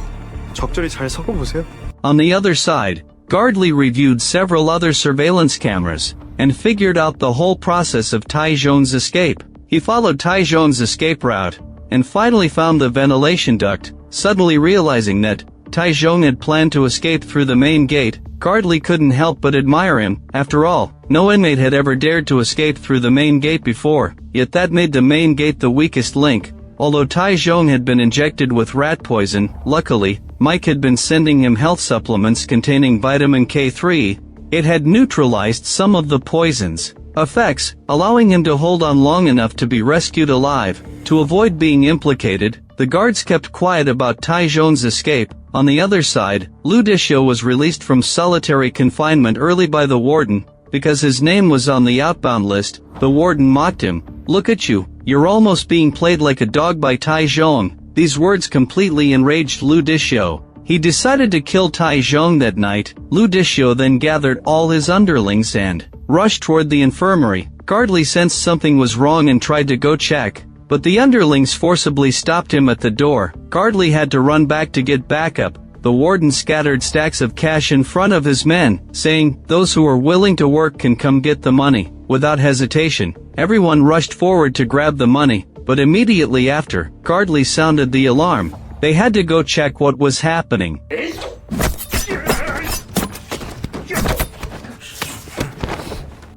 적절히 잘 섞어보세요. On the other side, Gardley reviewed several other surveillance cameras, and figured out the whole process of Tai Zhong's escape. He followed Tai Zhong's escape route, and finally found the ventilation duct. Suddenly realizing that Tai Zhong had planned to escape through the main gate, Gardley couldn't help but admire him. After all, no inmate had ever dared to escape through the main gate before, yet that made the main gate the weakest link. Although Tai Zhong had been injected with rat poison, luckily, Mike had been sending him health supplements containing vitamin K3. It had neutralized some of the poison's effects, allowing him to hold on long enough to be rescued alive. To avoid being implicated, the guards kept quiet about Tai Zhong's escape. On the other side, Lu Dishio was released from solitary confinement early by the warden, because his name was on the outbound list. The warden mocked him. "Look at you, you're almost being played like a dog by Tai Zhong." These words completely enraged Lu Dishio. He decided to kill Tai Zhong that night. Lu Dishio then gathered all his underlings and rushed toward the infirmary. Gardley sensed something was wrong and tried to go check, but the underlings forcibly stopped him at the door. Gardley had to run back to get backup. The warden scattered stacks of cash in front of his men, saying, "Those who are willing to work can come get the money." Without hesitation, everyone rushed forward to grab the money, but immediately after, Gardley sounded the alarm. They had to go check what was happening.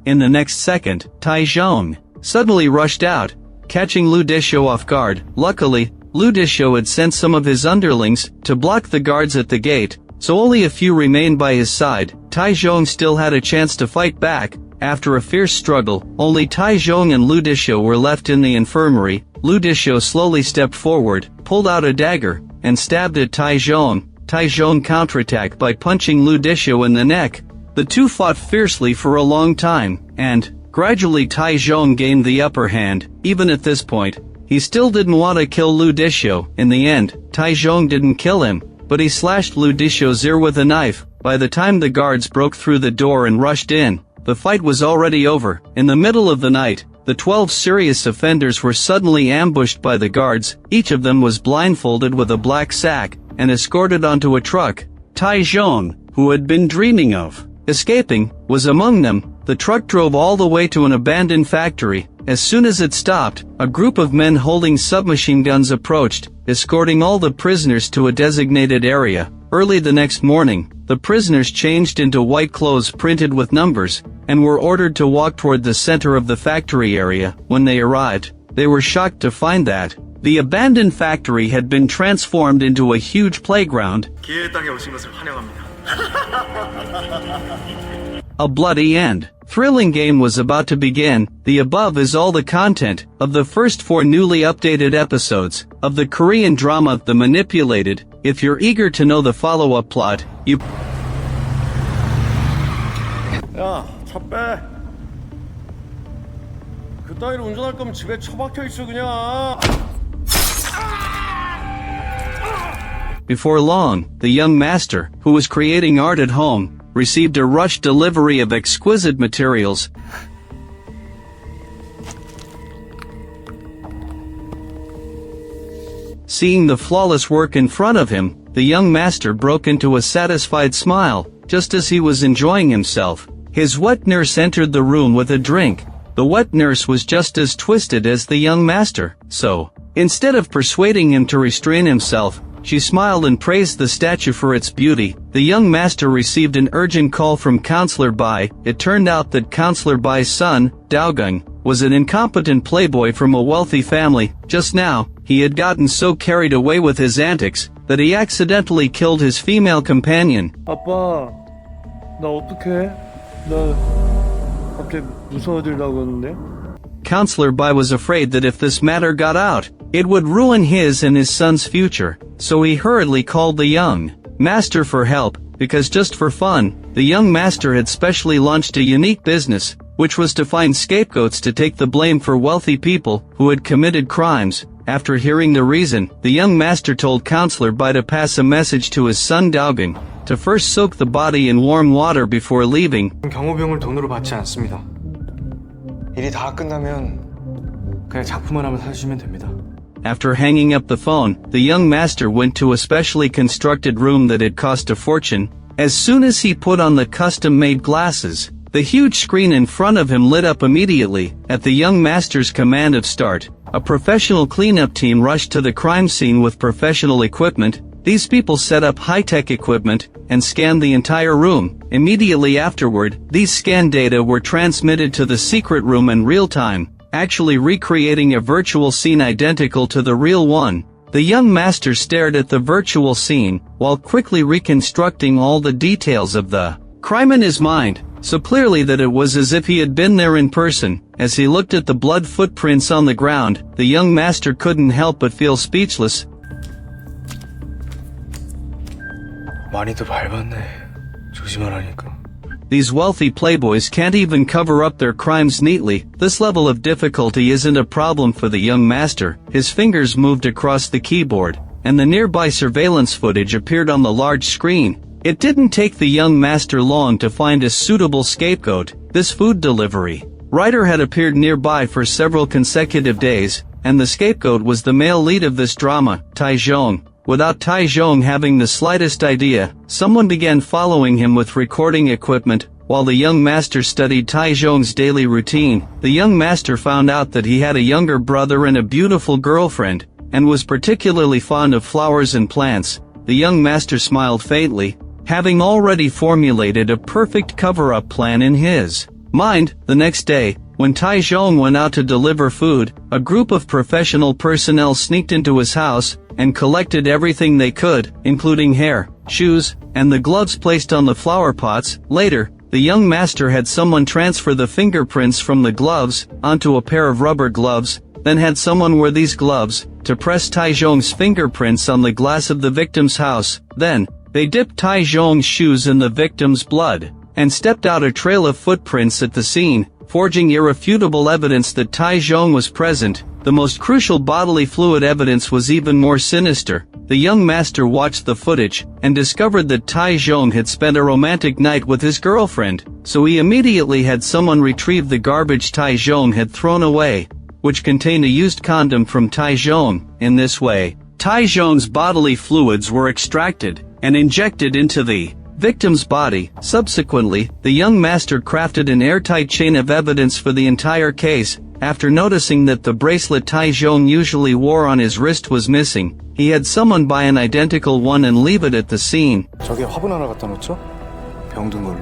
In the next second, Tycoon suddenly rushed out, catching Ludisho off guard. Luckily, Ludisho had sent some of his underlings to block the guards at the gate, so only a few remained by his side. Tycoon still had a chance to fight back. After a fierce struggle, only Tycoon and Ludisho were left in the infirmary. Ludisho slowly stepped forward, pulled out a dagger, and stabbed at Tycoon. Tycoon counterattacked by punching Ludisho in the neck. The two fought fiercely for a long time, and, gradually Tycoon gained the upper hand. Even at this point, he still didn't want to kill Ludisho. In the end, Tycoon didn't kill him, but he slashed Ludisho's ear with a knife. By the time the guards broke through the door and rushed in, the fight was already over. In the middle of the night, the 12 serious offenders were suddenly ambushed by the guards. Each of them was blindfolded with a black sack and escorted onto a truck. Tycoon, who had been dreaming of escaping, was among them. The truck drove all the way to an abandoned factory. As soon as it stopped, a group of men holding submachine guns approached, escorting all the prisoners to a designated area. Early the next morning, the prisoners changed into white clothes printed with numbers, and were ordered to walk toward the center of the factory area. When they arrived, they were shocked to find that the abandoned factory had been transformed into a huge playground. A bloody and thrilling game was about to begin. The above is all the content of the first 4 newly updated episodes of the Korean drama The Manipulated. If you're eager to know the follow-up plot, you 야, 차 빼. 그 따위로 운전할 거면 집에 처박혀 있어 그냥. Before long, the young master, who was creating art at home, received a rushed delivery of exquisite materials. Seeing the flawless work in front of him, the young master broke into a satisfied smile, just as he was enjoying himself. His wet nurse entered the room with a drink. The wet nurse was just as twisted as the young master, so, instead of persuading him to restrain himself, she smiled and praised the statue for its beauty. The young master received an urgent call from Counselor Bai. It turned out that Counselor Bai's son, Daogung, was an incompetent playboy from a wealthy family. Just now, he had gotten so carried away with his antics that he accidentally killed his female companion. 아빠, 나 어떡해? 나 갑자기 무서워지려고 했는데. Counselor Bai was afraid that if this matter got out, it would ruin his and his son's future, so he hurriedly called the young master for help, because just for fun, the young master had specially launched a unique business, which was to find scapegoats to take the blame for wealthy people who had committed crimes. After hearing the reason, the young master told Counselor Bai to pass a message to his son Daogung, to first soak the body in warm water before leaving. 경호비용을 돈으로 받지 않습니다. 일이 다 끝나면 그냥 작품 하나만 사주시면 됩니다. After hanging up the phone, the young master went to a specially constructed room that had cost a fortune. As soon as he put on the custom-made glasses, the huge screen in front of him lit up immediately. At the young master's command of start, a professional cleanup team rushed to the crime scene with professional equipment. These people set up high-tech equipment and scanned the entire room. Immediately afterward, these scan data were transmitted to the secret room in real time, actually recreating a virtual scene identical to the real one. The young master stared at the virtual scene, while quickly reconstructing all the details of the crime in his mind, so clearly that it was as if he had been there in person. As he looked at the blood footprints on the ground, the young master couldn't help but feel speechless. 많이도 밟았네. 조심하라니까. These wealthy playboys can't even cover up their crimes neatly. This level of difficulty isn't a problem for the young master. His fingers moved across the keyboard, and the nearby surveillance footage appeared on the large screen. It didn't take the young master long to find a suitable scapegoat. This food delivery rider had appeared nearby for several consecutive days. and the scapegoat was the male lead of this drama, Tycoon. Without Tycoon having the slightest idea, someone began following him with recording equipment. While the young master studied Tycoon's daily routine, the young master found out that he had a younger brother and a beautiful girlfriend, and was particularly fond of flowers and plants. The young master smiled faintly, having already formulated a perfect cover-up plan in his mind. The next day, when Tycoon went out to deliver food, a group of professional personnel sneaked into his house and collected everything they could, including hair, shoes, and the gloves placed on the flower pots. Later, the young master had someone transfer the fingerprints from the gloves onto a pair of rubber gloves, then had someone wear these gloves to press Tycoon's fingerprints on the glass of the victim's house. Then, they dipped Tycoon's shoes in the victim's blood, and stepped out a trail of footprints at the scene, forging irrefutable evidence that Tycoon was present. The most crucial bodily fluid evidence was even more sinister. The young master watched the footage, and discovered that Tycoon had spent a romantic night with his girlfriend, so he immediately had someone retrieve the garbage Tycoon had thrown away, which contained a used condom from Tycoon. In this way, Tycoon's bodily fluids were extracted and injected into the victim's body. Subsequently, the young master crafted an airtight chain of evidence for the entire case. After noticing that the bracelet Tycoon usually wore on his wrist was missing, he had someone buy an identical one and leave it at the scene. 저기 화분 하나 갖다 놓죠? 병든 걸로.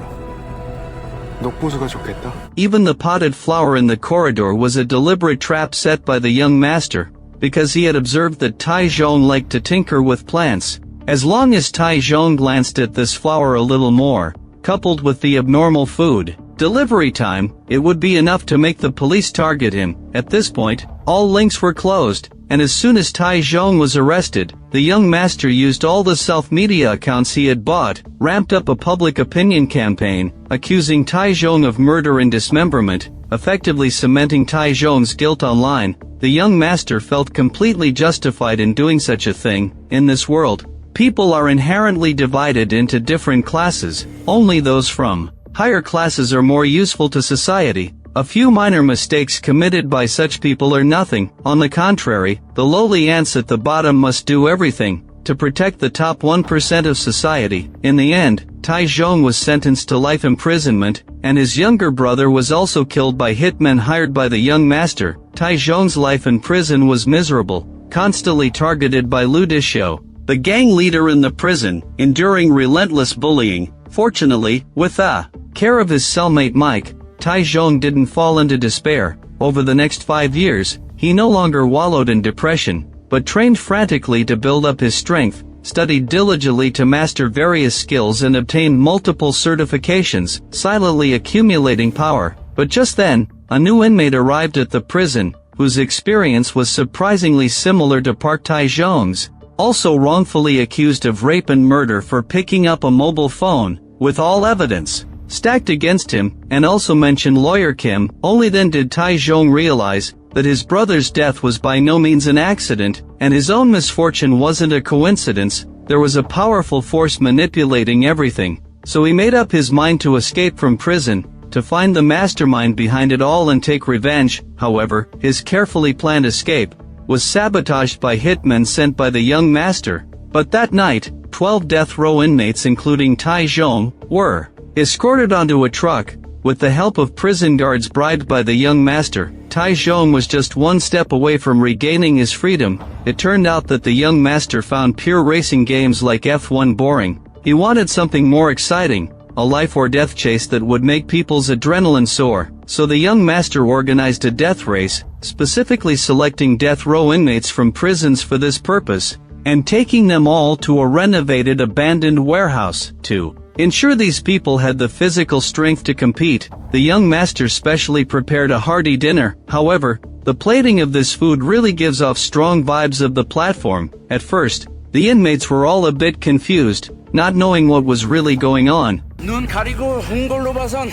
녹보수가 좋겠다. Even the potted flower in the corridor was a deliberate trap set by the young master, because he had observed that Tycoon liked to tinker with plants. As long as Tycoon glanced at this flower a little more, coupled with the abnormal food delivery time, it would be enough to make the police target him. At this point, all links were closed, and as soon as Tycoon was arrested, the young master used all the self-media accounts he had bought, ramped up a public opinion campaign, accusing Tycoon of murder and dismemberment, effectively cementing Tycoon's guilt online. The young master felt completely justified in doing such a thing. In this world, people are inherently divided into different classes. Only those from higher classes are more useful to society. A few minor mistakes committed by such people are nothing. On the contrary, the lowly ants at the bottom must do everything to protect the top 1% of society. In the end, Tycoon was sentenced to life imprisonment, and his younger brother was also killed by hitmen hired by the young master. Tycoon's life in prison was miserable, constantly targeted by Ludisho, the gang leader in the prison, enduring relentless bullying. Fortunately, with the care of his cellmate Mike, Tycoon didn't fall into despair. Over the next 5 years, he no longer wallowed in depression, but trained frantically to build up his strength, studied diligently to master various skills and obtained multiple certifications, silently accumulating power. But just then, a new inmate arrived at the prison, whose experience was surprisingly similar to Park Tycoon's, also wrongfully accused of rape and murder for picking up a mobile phone, with all evidence stacked against him, and also mentioned lawyer Kim. Only then did Tycoon realize that his brother's death was by no means an accident, and his own misfortune wasn't a coincidence. There was a powerful force manipulating everything. So he made up his mind to escape from prison, to find the mastermind behind it all and take revenge. However, his carefully planned escape was sabotaged by hitmen sent by the young master. But that night, 12 death row inmates including Tycoon were escorted onto a truck, with the help of prison guards bribed by the young master. Tycoon was just one step away from regaining his freedom. It turned out that the young master found pure racing games like F1 boring. He wanted something more exciting, a life or death chase that would make people's adrenaline soar. So the young master organized a death race, specifically selecting death row inmates from prisons for this purpose, and taking them all to a renovated abandoned warehouse. To ensure these people had the physical strength to compete, the young master specially prepared a hearty dinner. However, the plating of this food really gives off strong vibes of the platform. At first, the inmates were all a bit confused, not knowing what was really going on. 눈 가리고 한 걸로 봐선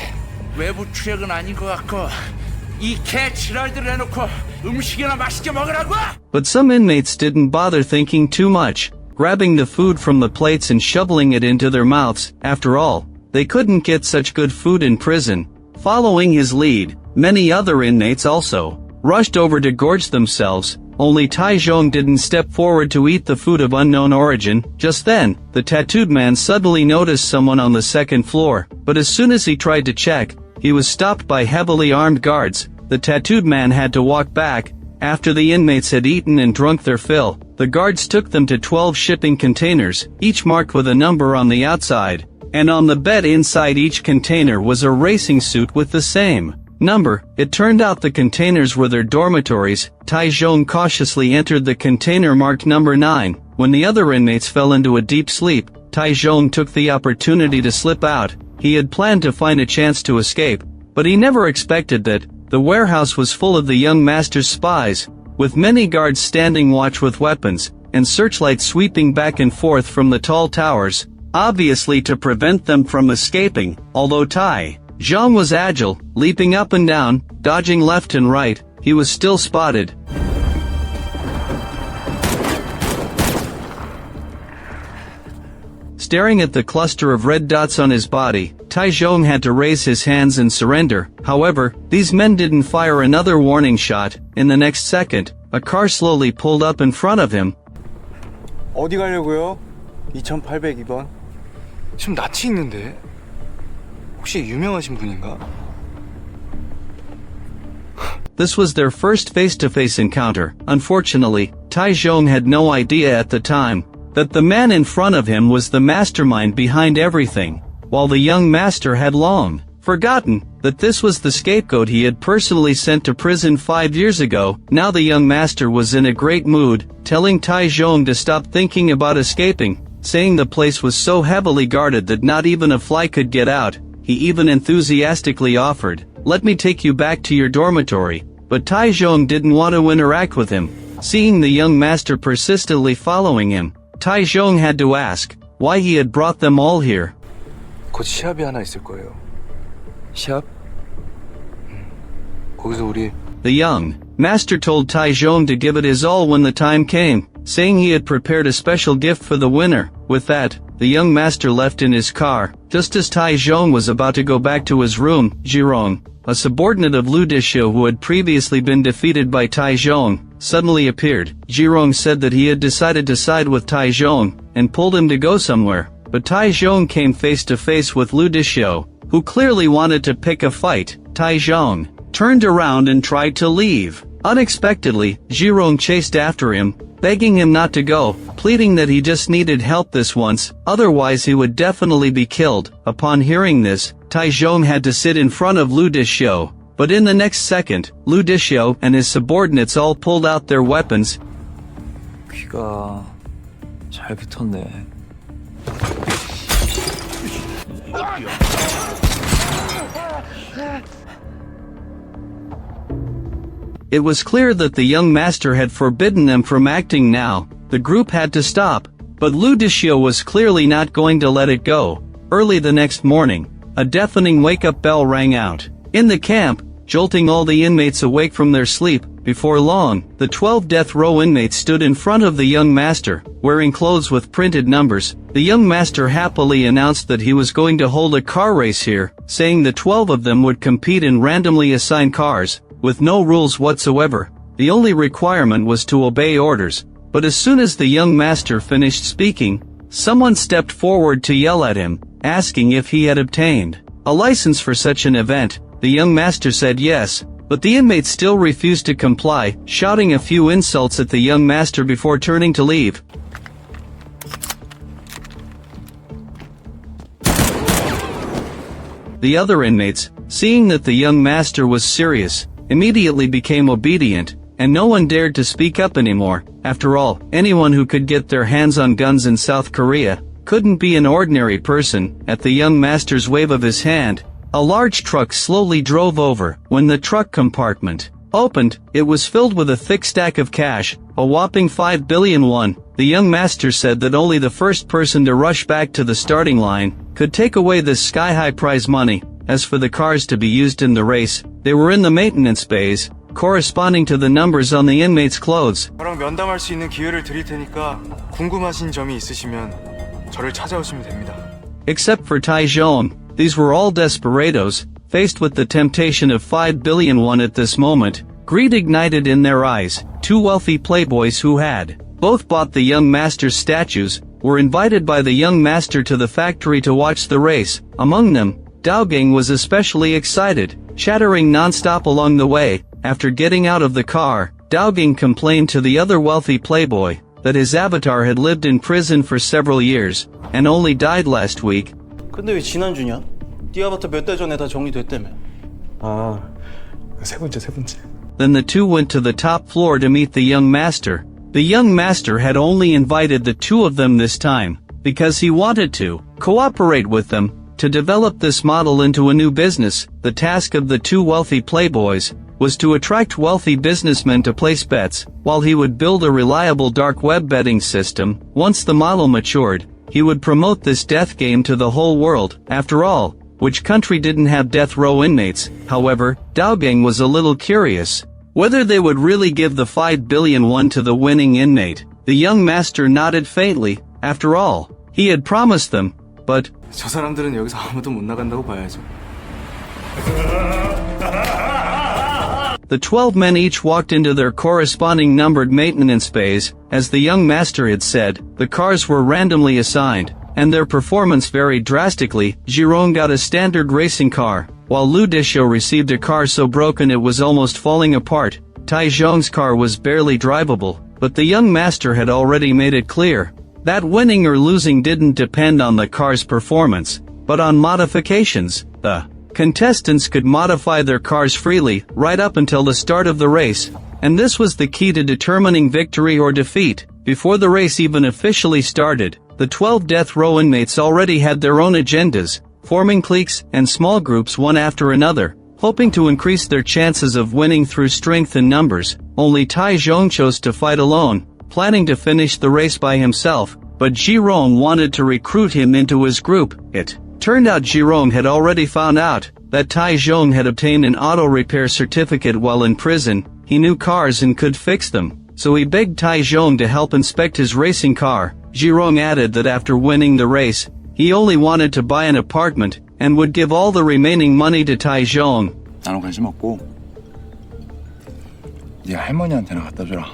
외부 추적은 아닌 것 같고 이 개 지랄들 해놓고 음식이나 맛있게 먹으라고! But some inmates didn't bother thinking too much, grabbing the food from the plates and shoveling it into their mouths. After all, they couldn't get such good food in prison. Following his lead, many other inmates also rushed over to gorge themselves, only Taizhong didn't step forward to eat the food of unknown origin. Just then, the tattooed man suddenly noticed someone on the second floor, but as soon as he tried to check, he was stopped by heavily armed guards. The tattooed man had to walk back. After the inmates had eaten and drunk their fill, the guards took them to 12 shipping containers, each marked with a number on the outside, and on the bed inside each container was a racing suit with the same number. It turned out the containers were their dormitories. Taizhong cautiously entered the container marked number 9. When the other inmates fell into a deep sleep, Taizhong took the opportunity to slip out. He had planned to find a chance to escape, but he never expected that the warehouse was full of the young master's spies, with many guards standing watch with weapons, and searchlights sweeping back and forth from the tall towers, obviously to prevent them from escaping. Although Taizhong was agile, leaping up and down, dodging left and right, he was still spotted. Staring at the cluster of red dots on his body, Taizhong had to raise his hands and surrender. However, these men didn't fire another warning shot. In the next second, a car slowly pulled up in front of him. 어디 가려고요? 2802번. 지금 낯이 있는데. 혹시 유명하신 분인가? This was their first face-to-face encounter. Unfortunately, Taizhong had no idea at the time that the man in front of him was the mastermind behind everything, while the young master had long forgotten that this was the scapegoat he had personally sent to prison 5 years ago. Now the young master was in a great mood, telling Taizhong to stop thinking about escaping, saying the place was so heavily guarded that not even a fly could get out. He even enthusiastically offered, "Let me take you back to your dormitory," but Taizhong didn't want to interact with him. Seeing the young master persistently following him, Taizhong had to ask why he had brought them all here. 곧 시합이 하나 있을 거예요. 시합? 거기서 우리 The young master told Taizhong to give it his all when the time came, saying he had prepared a special gift for the winner. With that, the young master left in his car. Just as Taizhong was about to go back to his room, Jirong, a subordinate of Lu Dishio who had previously been defeated by Taizhong, suddenly appeared. Jirong said that he had decided to side with Taizhong, and pulled him to go somewhere, but Taizhong came face to face with Lu Dishio, who clearly wanted to pick a fight. Taizhong turned around and tried to leave. Unexpectedly, Jirong chased after him, begging him not to go, pleading that he just needed help this once, otherwise he would definitely be killed. Upon hearing this, Taizhong had to sit in front of Lu Dishio, but in the next second, Lu Dishio and his subordinates all pulled out their weapons. 귀가 잘 붙었네. It was clear that the young master had forbidden them from acting now. The group had to stop, but Lu Dishio was clearly not going to let it go. Early the next morning, a deafening wake-up bell rang out in the camp, jolting all the inmates awake from their sleep. Before long, the 12 death row inmates stood in front of the young master, wearing clothes with printed numbers. The young master happily announced that he was going to hold a car race here, saying the 12 of them would compete in randomly assigned cars, with no rules whatsoever. The only requirement was to obey orders. But as soon as the young master finished speaking, someone stepped forward to yell at him, asking if he had obtained a license for such an event. The young master said yes, but the inmates still refused to comply, shouting a few insults at the young master before turning to leave. The other inmates, seeing that the young master was serious, immediately became obedient, and no one dared to speak up anymore. After all, anyone who could get their hands on guns in South Korea couldn't be an ordinary person. At the young master's wave of his hand, a large truck slowly drove over. When the truck compartment opened, it was filled with a thick stack of cash, a whopping 5 billion won. The young master said that only the first person to rush back to the starting line could take away this sky-high prize money. As for the cars to be used in the race, they were in the maintenance bays, corresponding to the numbers on the inmates' clothes. 저랑 면담할 수 있는 기회를 드릴 테니까 궁금하신 점이 있으시면 저를 찾아오시면 됩니다. Except for Taizhong, these were all desperados, faced with the temptation of 5 billion won at this moment. Greed ignited in their eyes. Two wealthy playboys who had both bought the young master's statues were invited by the young master to the factory to watch the race. Among them, Daogang was especially excited, chattering non-stop along the way. After getting out of the car, Daogang complained to the other wealthy playboy that his avatar had lived in prison for several years and only died last week. 근데 왜 지난주냐? 네 아바타 몇 달 전에 다 정리됐다며. 세 번째. Then the two went to the top floor to meet the young master. The young master had only invited the two of them this time because he wanted to cooperate with them to develop this model into a new business. The task of the two wealthy playboys was to attract wealthy businessmen to place bets, while he would build a reliable dark web betting system. Once the model matured, he would promote this death game to the whole world. After all, which country didn't have death row inmates? However, Daogang was a little curious whether they would really give the 5 billion won to the winning inmate. The young master nodded faintly. After all, he had promised them, but 저 사람들은 여기서 아무도 못 나간다고 봐야죠. the 12 men each walked into their corresponding numbered maintenance bays. As the young master had said, the cars were randomly assigned, and their performance varied drastically. Girong got a standard racing car, while Lu Dishio received a car so broken it was almost falling apart. Tai Zhong's car was barely drivable, but the young master had already made it clear that winning or losing didn't depend on the car's performance, but on modifications. The contestants could modify their cars freely, right up until the start of the race, and this was the key to determining victory or defeat. Before the race even officially started, the 12 death row inmates already had their own agendas, forming cliques and small groups one after another, hoping to increase their chances of winning through strength in numbers. Only Tai Zhong chose to fight alone, planning to finish the race by himself, but Girong wanted to recruit him into his group. It turned out Girong had already found out that Tai Zhong had obtained an auto repair certificate while in prison. He knew cars and could fix them, so he begged Tai Zhong to help inspect his racing car. Girong added that after winning the race, he only wanted to buy an apartment and would give all the remaining money to Tai Zhong. 나는 관심 없고 네 할머니한테나 갖다 줘라.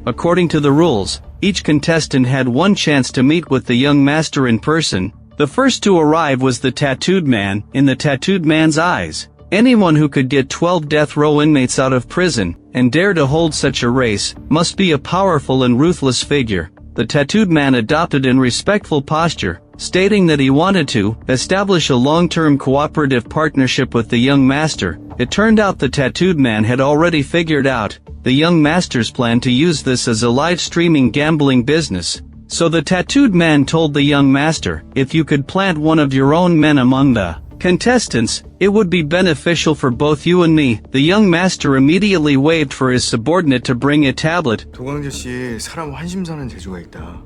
According to the rules, each contestant had one chance to meet with the young master in person. The first to arrive was the tattooed man. In the tattooed man's eyes, anyone who could get 12 death row inmates out of prison and dare to hold such a race must be a powerful and ruthless figure. The tattooed man adopted a respectful posture, stating that he wanted to establish a long-term cooperative partnership with the young master. It turned out the tattooed man had already figured out the young master's plan to use this as a live-streaming gambling business. So the tattooed man told the young master, if you could plant one of your own men among the contestants, it would be beneficial for both you and me. The young master immediately waved for his subordinate to bring a tablet. 도광재 씨 사람 환심 사는 재주가 있다.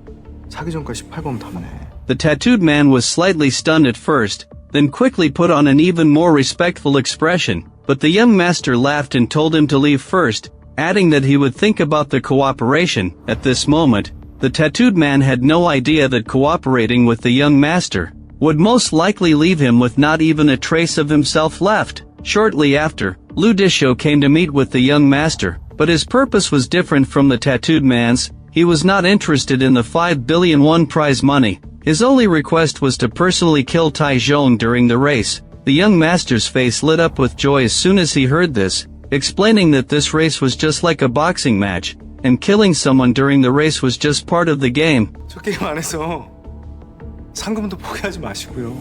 사기 전과 18번 탐내. The tattooed man was slightly stunned at first, then quickly put on an even more respectful expression, but the young master laughed and told him to leave first, adding that he would think about the cooperation. At this moment, the tattooed man had no idea that cooperating with the young master would most likely leave him with not even a trace of himself left. Shortly after, Lu Dishio came to meet with the young master, but his purpose was different from the tattooed man's. He was not interested in the 5 billion won prize money. His only request was to personally kill Tai Zhong during the race. The young master's face lit up with joy as soon as he heard this, explaining that this race was just like a boxing match, and killing someone during the race was just part of the game. 저 게임 안 해서 상금도 포기하지 마시고요.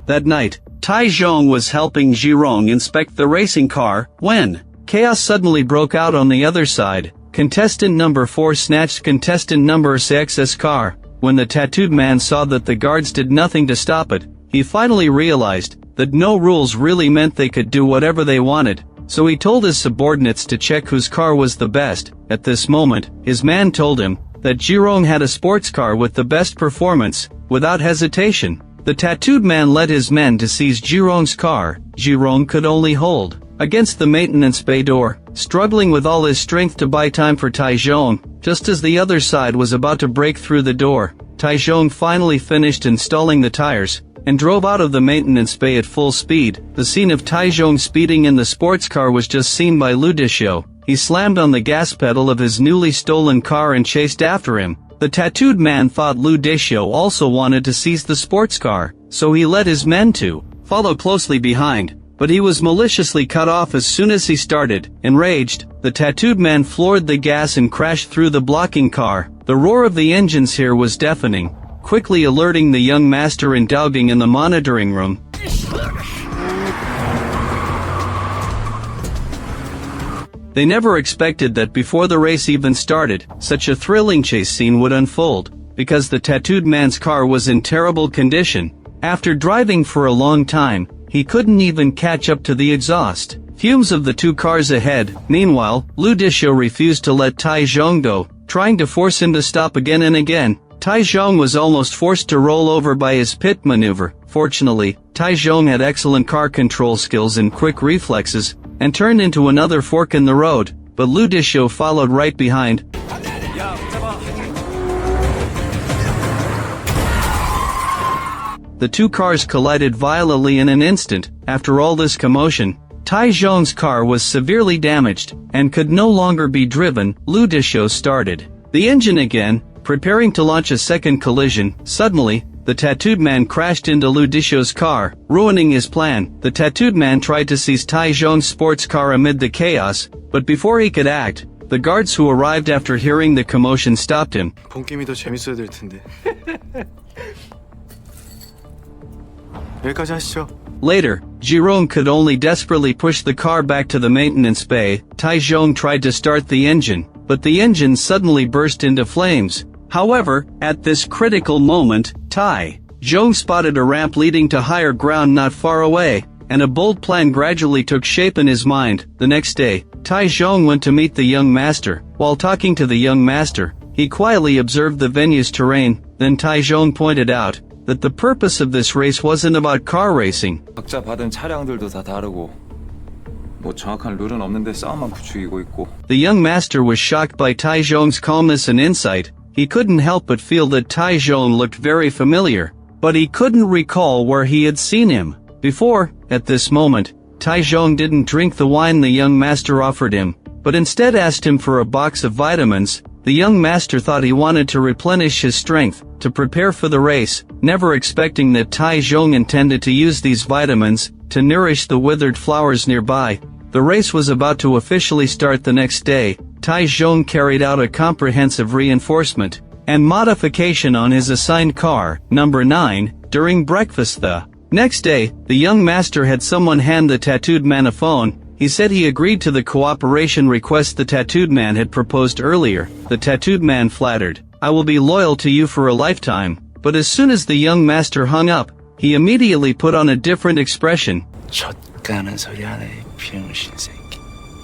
That night, Tai Zhong was helping Girong inspect the racing car, when chaos suddenly broke out on the other side. Contestant number 4 snatched contestant number 6's car. When the tattooed man saw that the guards did nothing to stop it, he finally realized that no rules really meant they could do whatever they wanted. So he told his subordinates to check whose car was the best. At this moment, his man told him that Girong had a sports car with the best performance. Without hesitation, the tattooed man led his men to seize Girong's car. Girong could only hold against the maintenance bay door, struggling with all his strength to buy time for Tai Zhong. Just as the other side was about to break through the door, Tai Zhong finally finished installing the tires and drove out of the maintenance bay at full speed. The scene of Tai Zhong speeding in the sports car was just seen by Lu Dishio. he slammed on the gas pedal of his newly stolen car and chased after him. The tattooed man thought Lu Dexiu also wanted to seize the sports car, so he led his men to follow closely behind, but he was maliciously cut off as soon as he started. Enraged, the tattooed man floored the gas and crashed through the blocking car. The roar of the engines here was deafening, quickly alerting the young master and Daoging in the monitoring room. They never expected that before the race even started, such a thrilling chase scene would unfold, because the tattooed man's car was in terrible condition. After driving for a long time, he couldn't even catch up to the exhaust fumes of the two cars ahead. Meanwhile, Lu Dexiu refused to let Tai Zhong go, trying to force him to stop again and again. Tai Zhong was almost forced to roll over by his pit maneuver. Fortunately, Tai Zhong had excellent car control skills and quick reflexes, and turned into another fork in the road, but Lu Dexiu followed right behind. The two cars collided violently in an instant. After all this commotion, Tai Zhong's car was severely damaged, and could no longer be driven. Lu Dexiu started the engine again, preparing to launch a second collision. Suddenly, the tattooed man crashed into Lu Dexiu's car, ruining his plan. The tattooed man tried to seize Tai Zhong's sports car amid the chaos, but before he could act, the guards who arrived after hearing the commotion stopped him. 본 게임이 더 재밌어야 될 텐데. 여기까지 하시죠. Later, Jerome could only desperately push the car back to the maintenance bay. Tai Zhong tried to start the engine, but the engine suddenly burst into flames. However, at this critical moment, Tai Zhong spotted a ramp leading to higher ground not far away, and a bold plan gradually took shape in his mind. The next day, Tai Zhong went to meet the young master. While talking to the young master, he quietly observed the venue's terrain. Then Tai Zhong pointed out that the purpose of this race wasn't about car racing. 각자 받은 차량들도 다 다르고 뭐 정확한 룰은 없는데 싸움만 부추기고 있고. The young master was shocked by Tai Zhong's calmness and insight. He couldn't help but feel that Tai Zhong looked very familiar, but he couldn't recall where he had seen him before. At this moment, Tai Zhong didn't drink the wine the young master offered him, but instead asked him for a box of vitamins. The young master thought he wanted to replenish his strength to prepare for the race, never expecting that Tai Zhong intended to use these vitamins to nourish the withered flowers nearby. The race was about to officially start the next day. Tai Zhong carried out a comprehensive reinforcement and modification on his assigned car, number 9, during breakfast. The next day, the young master had someone hand the tattooed man a phone. He said he agreed to the cooperation request the tattooed man had proposed earlier. The tattooed man flattered, "I will be loyal to you for a lifetime." But as soon as the young master hung up, he immediately put on a different expression. 젖가는 소리 하네, 병신새끼.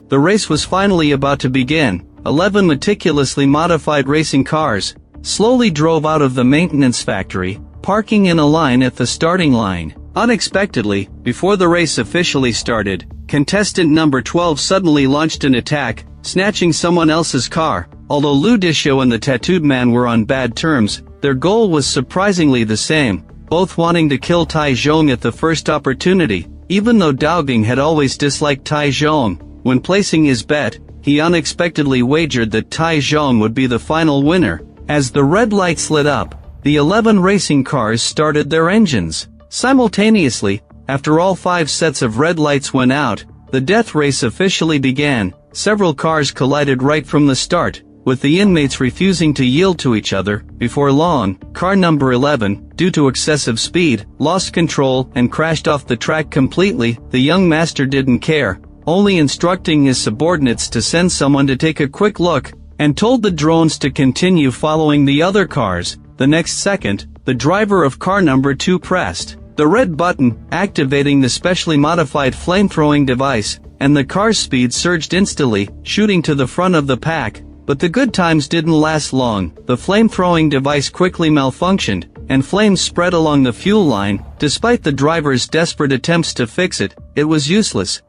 The race was finally about to begin. 11 meticulously modified racing cars slowly drove out of the maintenance factory, parking in a line at the starting line. Unexpectedly, before the race officially started, contestant number 12 suddenly launched an attack, snatching someone else's car. Although Lu Dexiu and the tattooed man were on bad terms, their goal was surprisingly the same, both wanting to kill Tai Zhong at the first opportunity. Even though Daoging had always disliked Tai Zhong, when placing his bet, he unexpectedly wagered that Tai Zhong would be the final winner. As the red lights lit up, the 11 racing cars started their engines. Simultaneously, after all 5 sets of red lights went out, the death race officially began. Several cars collided right from the start, with the inmates refusing to yield to each other. Before long, car number 11, due to excessive speed, lost control and crashed off the track completely. The young master didn't care, only instructing his subordinates to send someone to take a quick look, and told the drones to continue following the other cars. The next second, the driver of car number 2 pressed the red button, activating the specially modified flame-throwing device, and the car's speed surged instantly, shooting to the front of the pack. But the good times didn't last long. The flame-throwing device quickly malfunctioned, and flames spread along the fuel line. Despite the driver's desperate attempts to fix it, it was useless.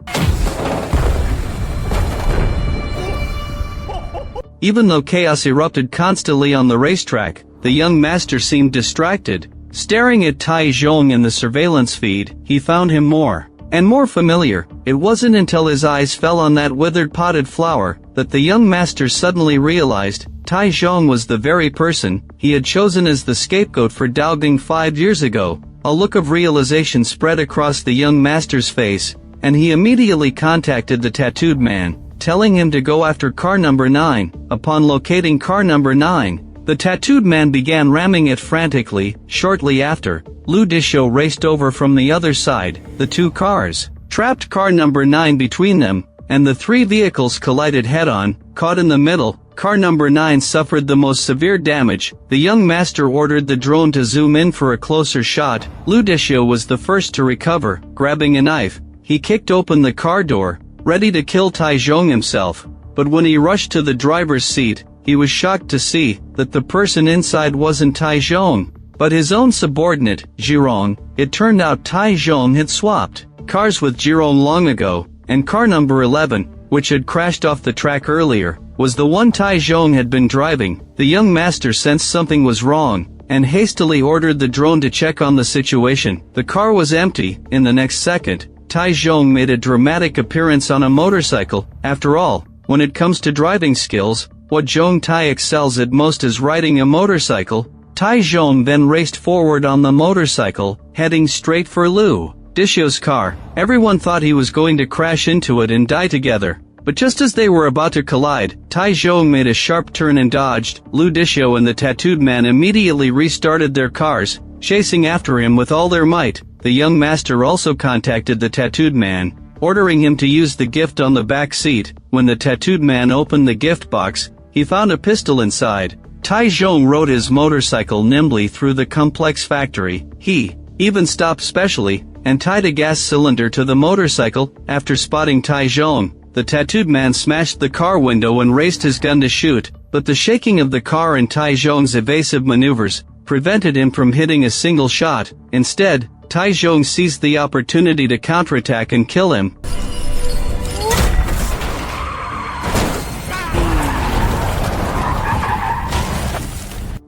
Even though chaos erupted constantly on the racetrack, the young master seemed distracted. Staring at Tai Zhong in the surveillance feed, he found him more and more familiar. It wasn't until his eyes fell on that withered potted flower that the young master suddenly realized Tai Zhong was the very person he had chosen as the scapegoat for Daoging 5 years ago. A look of realization spread across the young master's face, and he immediately contacted the tattooed man, telling him to go after car number 9. Upon locating car number 9, the tattooed man began ramming it frantically. Shortly after, Lu Dishio raced over from the other side. The two cars trapped car number 9 between them, and the three vehicles collided head-on. Caught in the middle, car number 9 suffered the most severe damage. The young master ordered the drone to zoom in for a closer shot. Lu Dishio was the first to recover. Grabbing a knife, he kicked open the car door, ready to kill Tai Zhong himself. But when he rushed to the driver's seat, he was shocked to see that the person inside wasn't Tai Zhong, but his own subordinate, Zhirong. It turned out Tai Zhong had swapped cars with Zhirong long ago, and car number 11, which had crashed off the track earlier, was the one Tai Zhong had been driving. The young master sensed something was wrong, and hastily ordered the drone to check on the situation. The car was empty. In the next second, Tai Zhong made a dramatic appearance on a motorcycle. After all, when it comes to driving skills, what Zhong Tai excels at most is riding a motorcycle. Tai Zhong then raced forward on the motorcycle, heading straight for Lu Dishio's car. Everyone thought he was going to crash into it and die together. But just as they were about to collide, Tai Zhong made a sharp turn and dodged. Lu Dishio and the tattooed man immediately restarted their cars, chasing after him with all their might. The young master also contacted the tattooed man, ordering him to use the gift on the back seat. When the tattooed man opened the gift box, he found a pistol inside. Tai Zhong rode his motorcycle nimbly through the complex factory. He even stopped specially and tied a gas cylinder to the motorcycle. After spotting Tai Zhong, the tattooed man smashed the car window and raised his gun to shoot, but the shaking of the car and Tai Zhong's evasive maneuvers prevented him from hitting a single shot. Instead, Tai Zhong seized the opportunity to counterattack and kill him.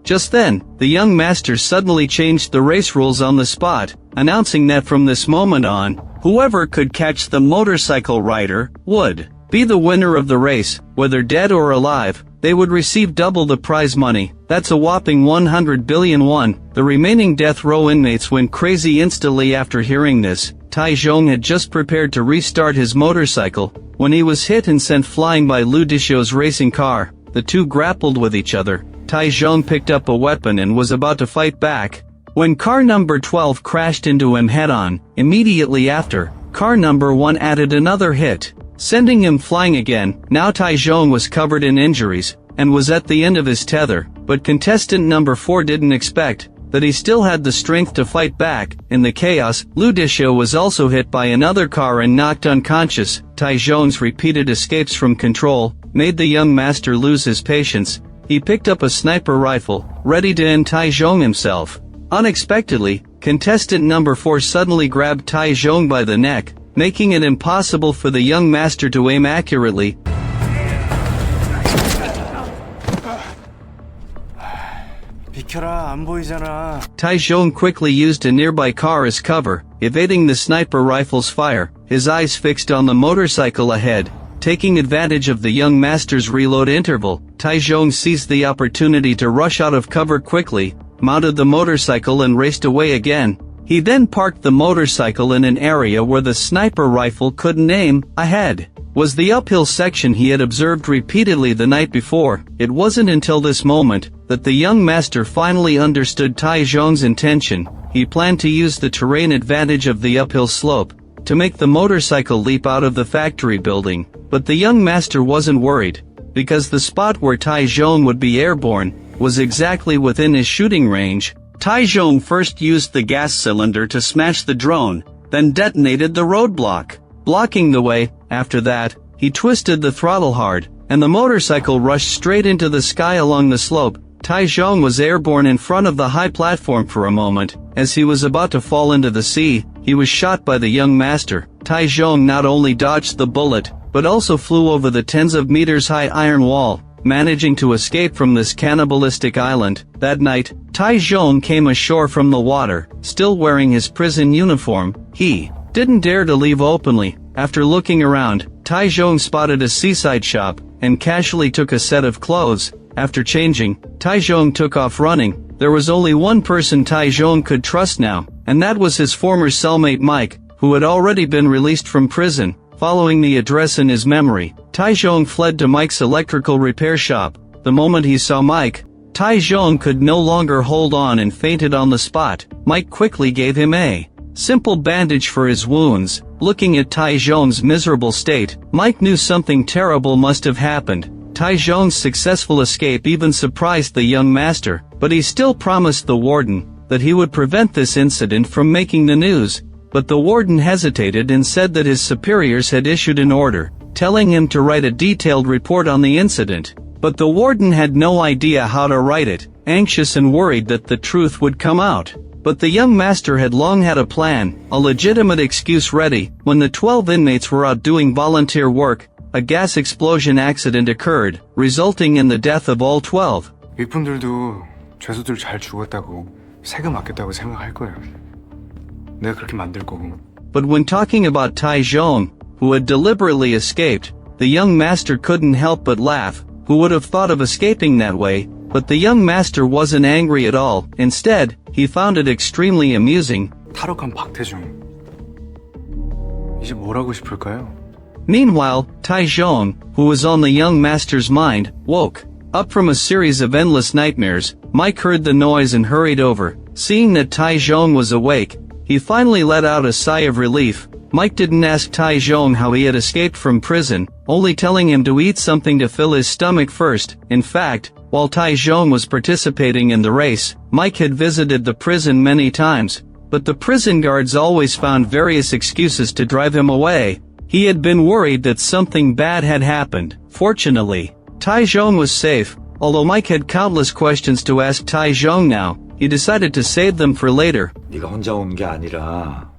Just then, the young master suddenly changed the race rules on the spot, announcing that from this moment on, whoever could catch the motorcycle rider would be the winner of the race. Whether dead or alive, they would receive double the prize money. That's a whopping 100 billion won. The remaining death row inmates went crazy instantly after hearing this. Tai Zhong had just prepared to restart his motorcycle when he was hit and sent flying by Lu Dishio's racing car. The two grappled with each other. Tai Zhong picked up a weapon and was about to fight back when car number 12 crashed into him head-on. Immediately after, car number 1 added another hit, sending him flying again. Now Tai Zhong was covered in injuries and was at the end of his tether, but contestant number 4 didn't expect that he still had the strength to fight back. In the chaos, Lu Dishio was also hit by another car and knocked unconscious. Tai Zhong's repeated escapes from control made the young master lose his patience. He picked up a sniper rifle, ready to end Tai Zhong himself. Unexpectedly, contestant number 4 suddenly grabbed Tai Zhong by the neck, making it impossible for the young master to aim accurately. 비켜라, 안 보이잖아. Tai Zhong quickly used a nearby car as cover, evading the sniper rifle's fire, his eyes fixed on the motorcycle ahead. Taking advantage of the young master's reload interval, Tai Zhong seized the opportunity to rush out of cover quickly, mounted the motorcycle and raced away again. He then parked the motorcycle in an area where the sniper rifle couldn't aim. Ahead was the uphill section he had observed repeatedly the night before. It wasn't until this moment that the young master finally understood Tai Zhong's intention. He planned to use the terrain advantage of the uphill slope to make the motorcycle leap out of the factory building. But the young master wasn't worried, because the spot where Tai Zhong would be airborne was exactly within his shooting range. Tai Zhong first used the gas cylinder to smash the drone, then detonated the roadblock, blocking the way. After that, he twisted the throttle hard, and the motorcycle rushed straight into the sky along the slope. Tai Zhong was airborne in front of the high platform for a moment. As he was about to fall into the sea, he was shot by the young master. Tai Zhong not only dodged the bullet, but also flew over the tens of meters high iron wall, managing to escape from this cannibalistic island. That night, Tai Zhong came ashore from the water, still wearing his prison uniform. He didn't dare to leave openly. After looking around, Taizhong spotted a seaside shop, and casually took a set of clothes. After changing, Taizhong took off running. There was only one person Taizhong could trust now, and that was his former cellmate Mike, who had already been released from prison. Following the address in his memory, Taizhong fled to Mike's electrical repair shop. The moment he saw Mike, Taizhong could no longer hold on and fainted on the spot. Mike quickly gave him a simple bandage for his wounds. Looking at Taizhong's miserable state, Mike knew something terrible must have happened. Taizhong's successful escape even surprised the young master, but he still promised the warden that he would prevent this incident from making the news. But the warden hesitated and said that his superiors had issued an order, telling him to write a detailed report on the incident. But the warden had no idea how to write it, anxious and worried that the truth would come out. But the young master had long had a plan, a legitimate excuse ready. When the 12 inmates were out doing volunteer work, a gas explosion accident occurred, resulting in the death of all 12. 윗분들도 죄수들 잘 죽었다고 세금 아꼈다고 생각할 거예요. 내가 그렇게 만들 거고. But when talking about Taizhong, who had deliberately escaped, the young master couldn't help but laugh. Who would have thought of escaping that way? But the young master wasn't angry at all. Instead, he found it extremely amusing. 탈옥한 박태중. 이제 뭘 하고 싶을까요? Meanwhile, Taizhong, who was on the young master's mind, woke up from a series of endless nightmares. Mike heard the noise and hurried over. Seeing that Taizhong was awake, he finally let out a sigh of relief. Mike didn't ask Taizhong how he had escaped from prison, only telling him to eat something to fill his stomach first. In fact, while Taizhong was participating in the race, Mike had visited the prison many times, but the prison guards always found various excuses to drive him away. He had been worried that something bad had happened. Fortunately, Taizhong was safe. Although Mike had countless questions to ask Taizhong now, he decided to save them for later. 네가 혼자 온 게 아니라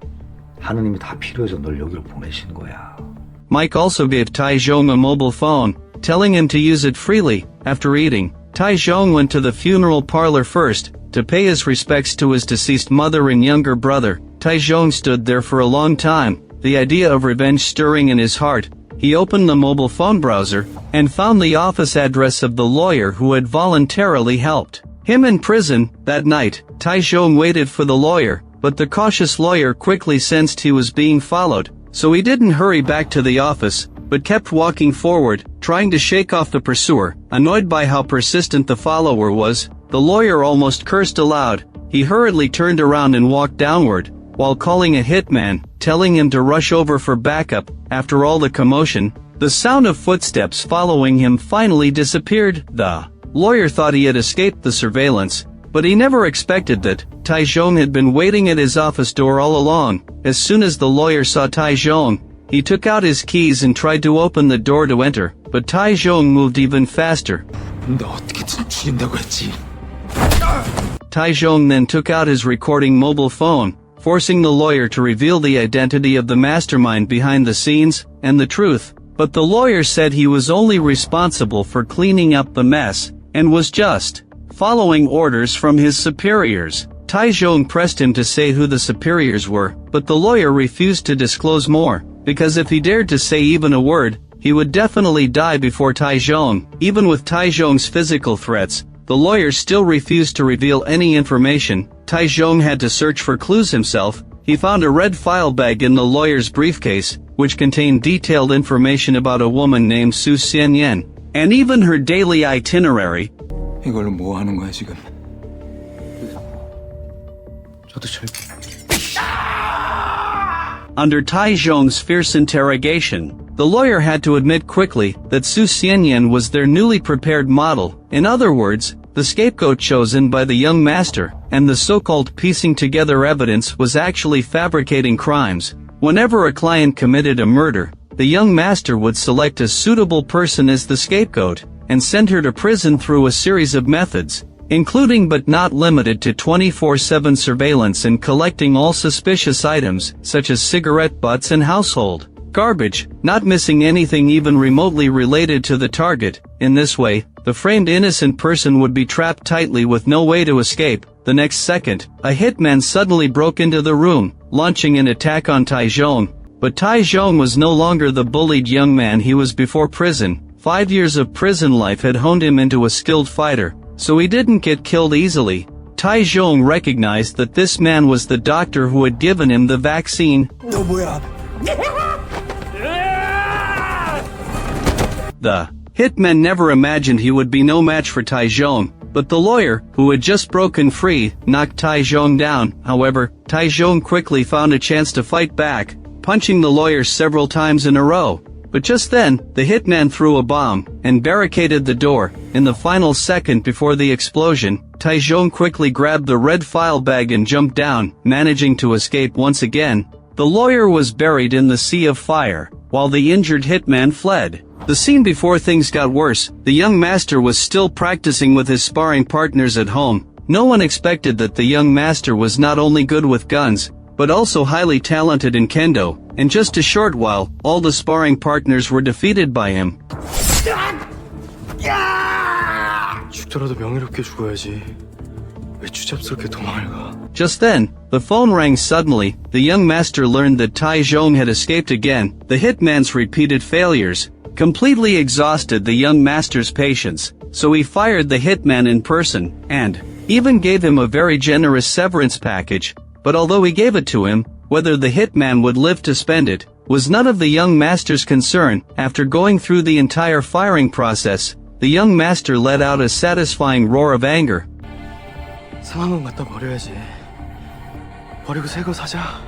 하느님이 다 필요해서 널 여기로 보내신 거야. Mike also gave Taizhong a mobile phone, telling him to use it freely. After eating, Taizhong went to the funeral parlor first, to pay his respects to his deceased mother and younger brother. Taizhong stood there for a long time, the idea of revenge stirring in his heart. He opened the mobile phone browser, and found the office address of the lawyer who had voluntarily helped him in prison. That night, Taizhong waited for the lawyer, but the cautious lawyer quickly sensed he was being followed, so he didn't hurry back to the office, but kept walking forward, trying to shake off the pursuer. Annoyed by how persistent the follower was, the lawyer almost cursed aloud. He hurriedly turned around and walked downward, while calling a hitman, telling him to rush over for backup. After all the commotion, the sound of footsteps following him finally disappeared. The lawyer thought he had escaped the surveillance, but he never expected that Taizhong had been waiting at his office door all along. As soon as the lawyer saw Taizhong, he took out his keys and tried to open the door to enter, but Taizhong moved even faster. 너 어떻게든 죽인다고 했지. Taizhong then took out his recording mobile phone, forcing the lawyer to reveal the identity of the mastermind behind the scenes, and the truth. But the lawyer said he was only responsible for cleaning up the mess, and was just following orders from his superiors. Taizhong pressed him to say who the superiors were, but the lawyer refused to disclose more, because if he dared to say even a word, he would definitely die before Taizhong. Even with Taizhong's physical threats, the lawyer still refused to reveal any information. Taizhong had to search for clues himself. He found a red file bag in the lawyer's briefcase, which contained detailed information about a woman named Su Xianyan, and even her daily itinerary. 이걸로 뭐 하는 거야 지금? 저도 잘. Under Taizhong's fierce interrogation, the lawyer had to admit quickly that Su Xianyan was their newly prepared model. In other words, the scapegoat chosen by the young master, and the so-called piecing together evidence was actually fabricating crimes. Whenever a client committed a murder, the young master would select a suitable person as the scapegoat, and send her to prison through a series of methods, including but not limited to 24/7 surveillance and collecting all suspicious items, such as cigarette butts and household garbage, not missing anything even remotely related to the target. In this way, the framed innocent person would be trapped tightly with no way to escape. The next second, a hitman suddenly broke into the room. launching an attack on Tycoon. But Tycoon was no longer the bullied young man he was before prison. 5 years of prison life had honed him into a skilled fighter, so he didn't get killed easily. Tycoon recognized that this man was the doctor who had given him the vaccine. The hitman never imagined he would be no match for Tycoon, but the lawyer, who had just broken free, knocked Tycoon down. However, Tycoon quickly found a chance to fight back, punching the lawyer several times in a row. But just then, the hitman threw a bomb and barricaded the door. In the final second before the explosion, Tycoon quickly grabbed the red file bag and jumped down, managing to escape once again. The lawyer was buried in the sea of fire, while the injured hitman fled. The scene before things got worse, the young master was still practicing with his sparring partners at home. No one expected that the young master was not only good with guns, but also highly talented in kendo. In just a short while, all the sparring partners were defeated by him. 죽더라도 명예롭게 죽어야지. 왜 추잡스럽게 도망을 가? Just then, the phone rang suddenly. The young master learned that Tycoon had escaped again. The hitman's repeated failures completely exhausted the young master's patience, so he fired the hitman in person, and even gave him a very generous severance package. But although he gave it to him, whether the hitman would live to spend it was none of the young master's concern. After going through the entire firing process, the young master let out a satisfying roar of anger. 상황은 갖다 버려야지. 버리고 새 거 사자.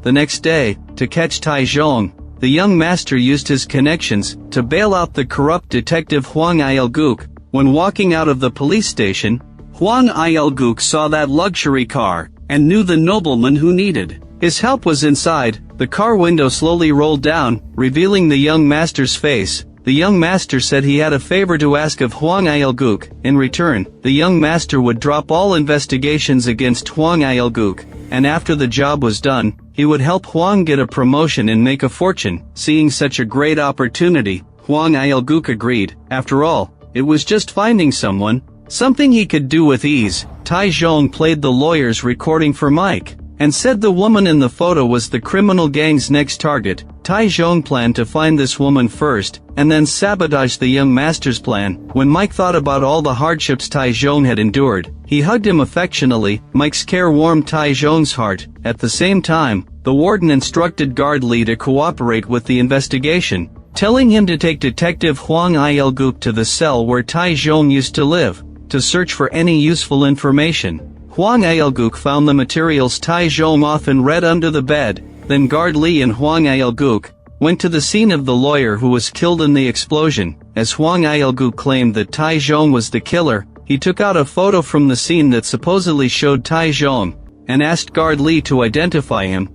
The next day, to catch Tycoon, the young master used his connections to bail out the corrupt detective Hwang Il-guk. When walking out of the police station, Hwang Il-guk saw that luxury car and knew the nobleman who needed his help was inside. The car window slowly rolled down, revealing the young master's face. The young master said he had a favor to ask of Hwang Il-guk. In return, the young master would drop all investigations against Hwang Il-guk, and after the job was done, he would help Hwang get a promotion and make a fortune. Seeing such a great opportunity, Hwang Il-guk agreed. After all, it was just finding something he could do with ease. Tycoon played the lawyer's recording for Mike, and said the woman in the photo was the criminal gang's next target. Tycoon planned to find this woman first, and then sabotage the young master's plan. When Mike thought about all the hardships Tycoon had endured, he hugged him affectionately. Mike's care warmed Tycoon's heart. At the same time, the warden instructed Guard Lee to cooperate with the investigation, telling him to take Detective Hwang Il-guk to the cell where Tycoon used to live, to search for any useful information. Hwang Il-guk found the materials Tycoon often read under the bed. Then Guard Lee and Hwang Il-guk went to the scene of the lawyer who was killed in the explosion. As Hwang Il-guk claimed that Tycoon was the killer, he took out a photo from the scene that supposedly showed Tycoon, and asked Guard Lee to identify him.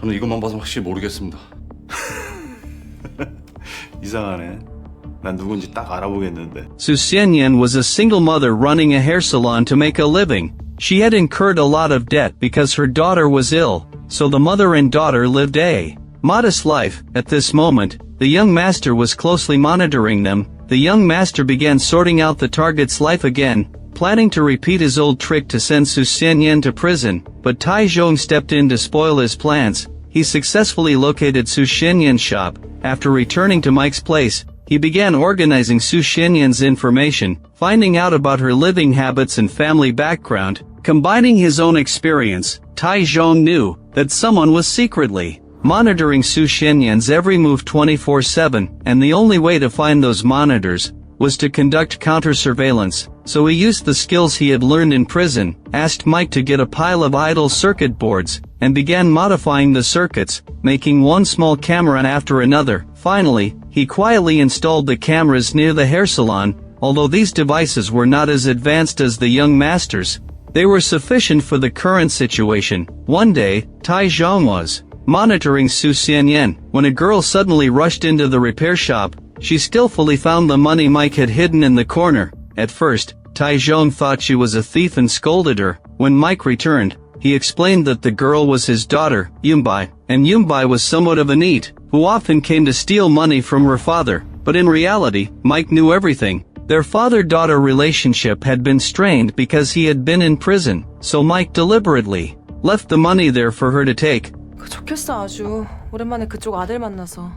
저는 이것만 봐서 확실히 모르겠습니다. 이상하네. 난 누군지 딱 알아보겠는데. Su Xianyan was a single mother running a hair salon to make a living. She had incurred a lot of debt because her daughter was ill, so the mother and daughter lived a modest life. At this moment, the young master was closely monitoring them. The young master began sorting out the target's life again, planning to repeat his old trick to send Su Xianyan to prison, but Tycoon stepped in to spoil his plans. He successfully located Su Xianyan's shop. After returning to Mike's place, he began organizing Su Xianyan's information, finding out about her living habits and family background. Combining his own experience, Tycoon knew that someone was secretly monitoring Su Xianyan's every move 24/7, and the only way to find those monitors was to conduct counter-surveillance. So he used the skills he had learned in prison, asked Mike to get a pile of idle circuit boards, and began modifying the circuits, making one small camera after another. Finally, he quietly installed the cameras near the hair salon. Although these devices were not as advanced as the young master's, they were sufficient for the current situation. One day, Tycoon was monitoring Su Xianyan when a girl suddenly rushed into the repair shop. She skillfully found the money Mike had hidden in the corner. At first, Tycoon thought she was a thief and scolded her. When Mike returned, he explained that the girl was his daughter, Yumbai, and Yumbai was somewhat of a neat, who often came to steal money from her father. But in reality, Mike knew everything. Their father-daughter relationship had been strained because he had been in prison, so Mike deliberately left the money there for her to take. 좋겠어 아주. 오랜만에 그쪽 아들 만나서.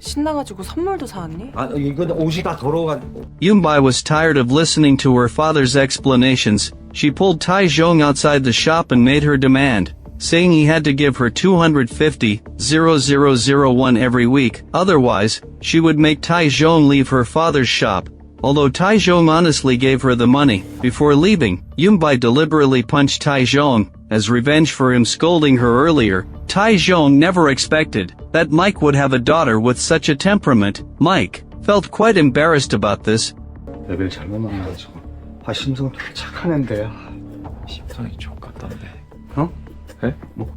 신나가지고 선물도 사왔니? 이건 옷이 다 더러워가지고. Yumbai was tired of listening to her father's explanations. She pulled Taizhong outside the shop and made her demand, saying he had to give her 250,001 every week, otherwise, she would make Taizhong leave her father's shop. Although Taizhong honestly gave her the money, before leaving, Yumbai deliberately punched Taizhong, as revenge for him scolding her earlier. Taizhong never expected that Mike would have a daughter with such a temperament. Mike felt quite embarrassed about this. 레벨 잘못 만나가지고. 심성 되게 착한 앤데. 심성이 좋겠던데. 어?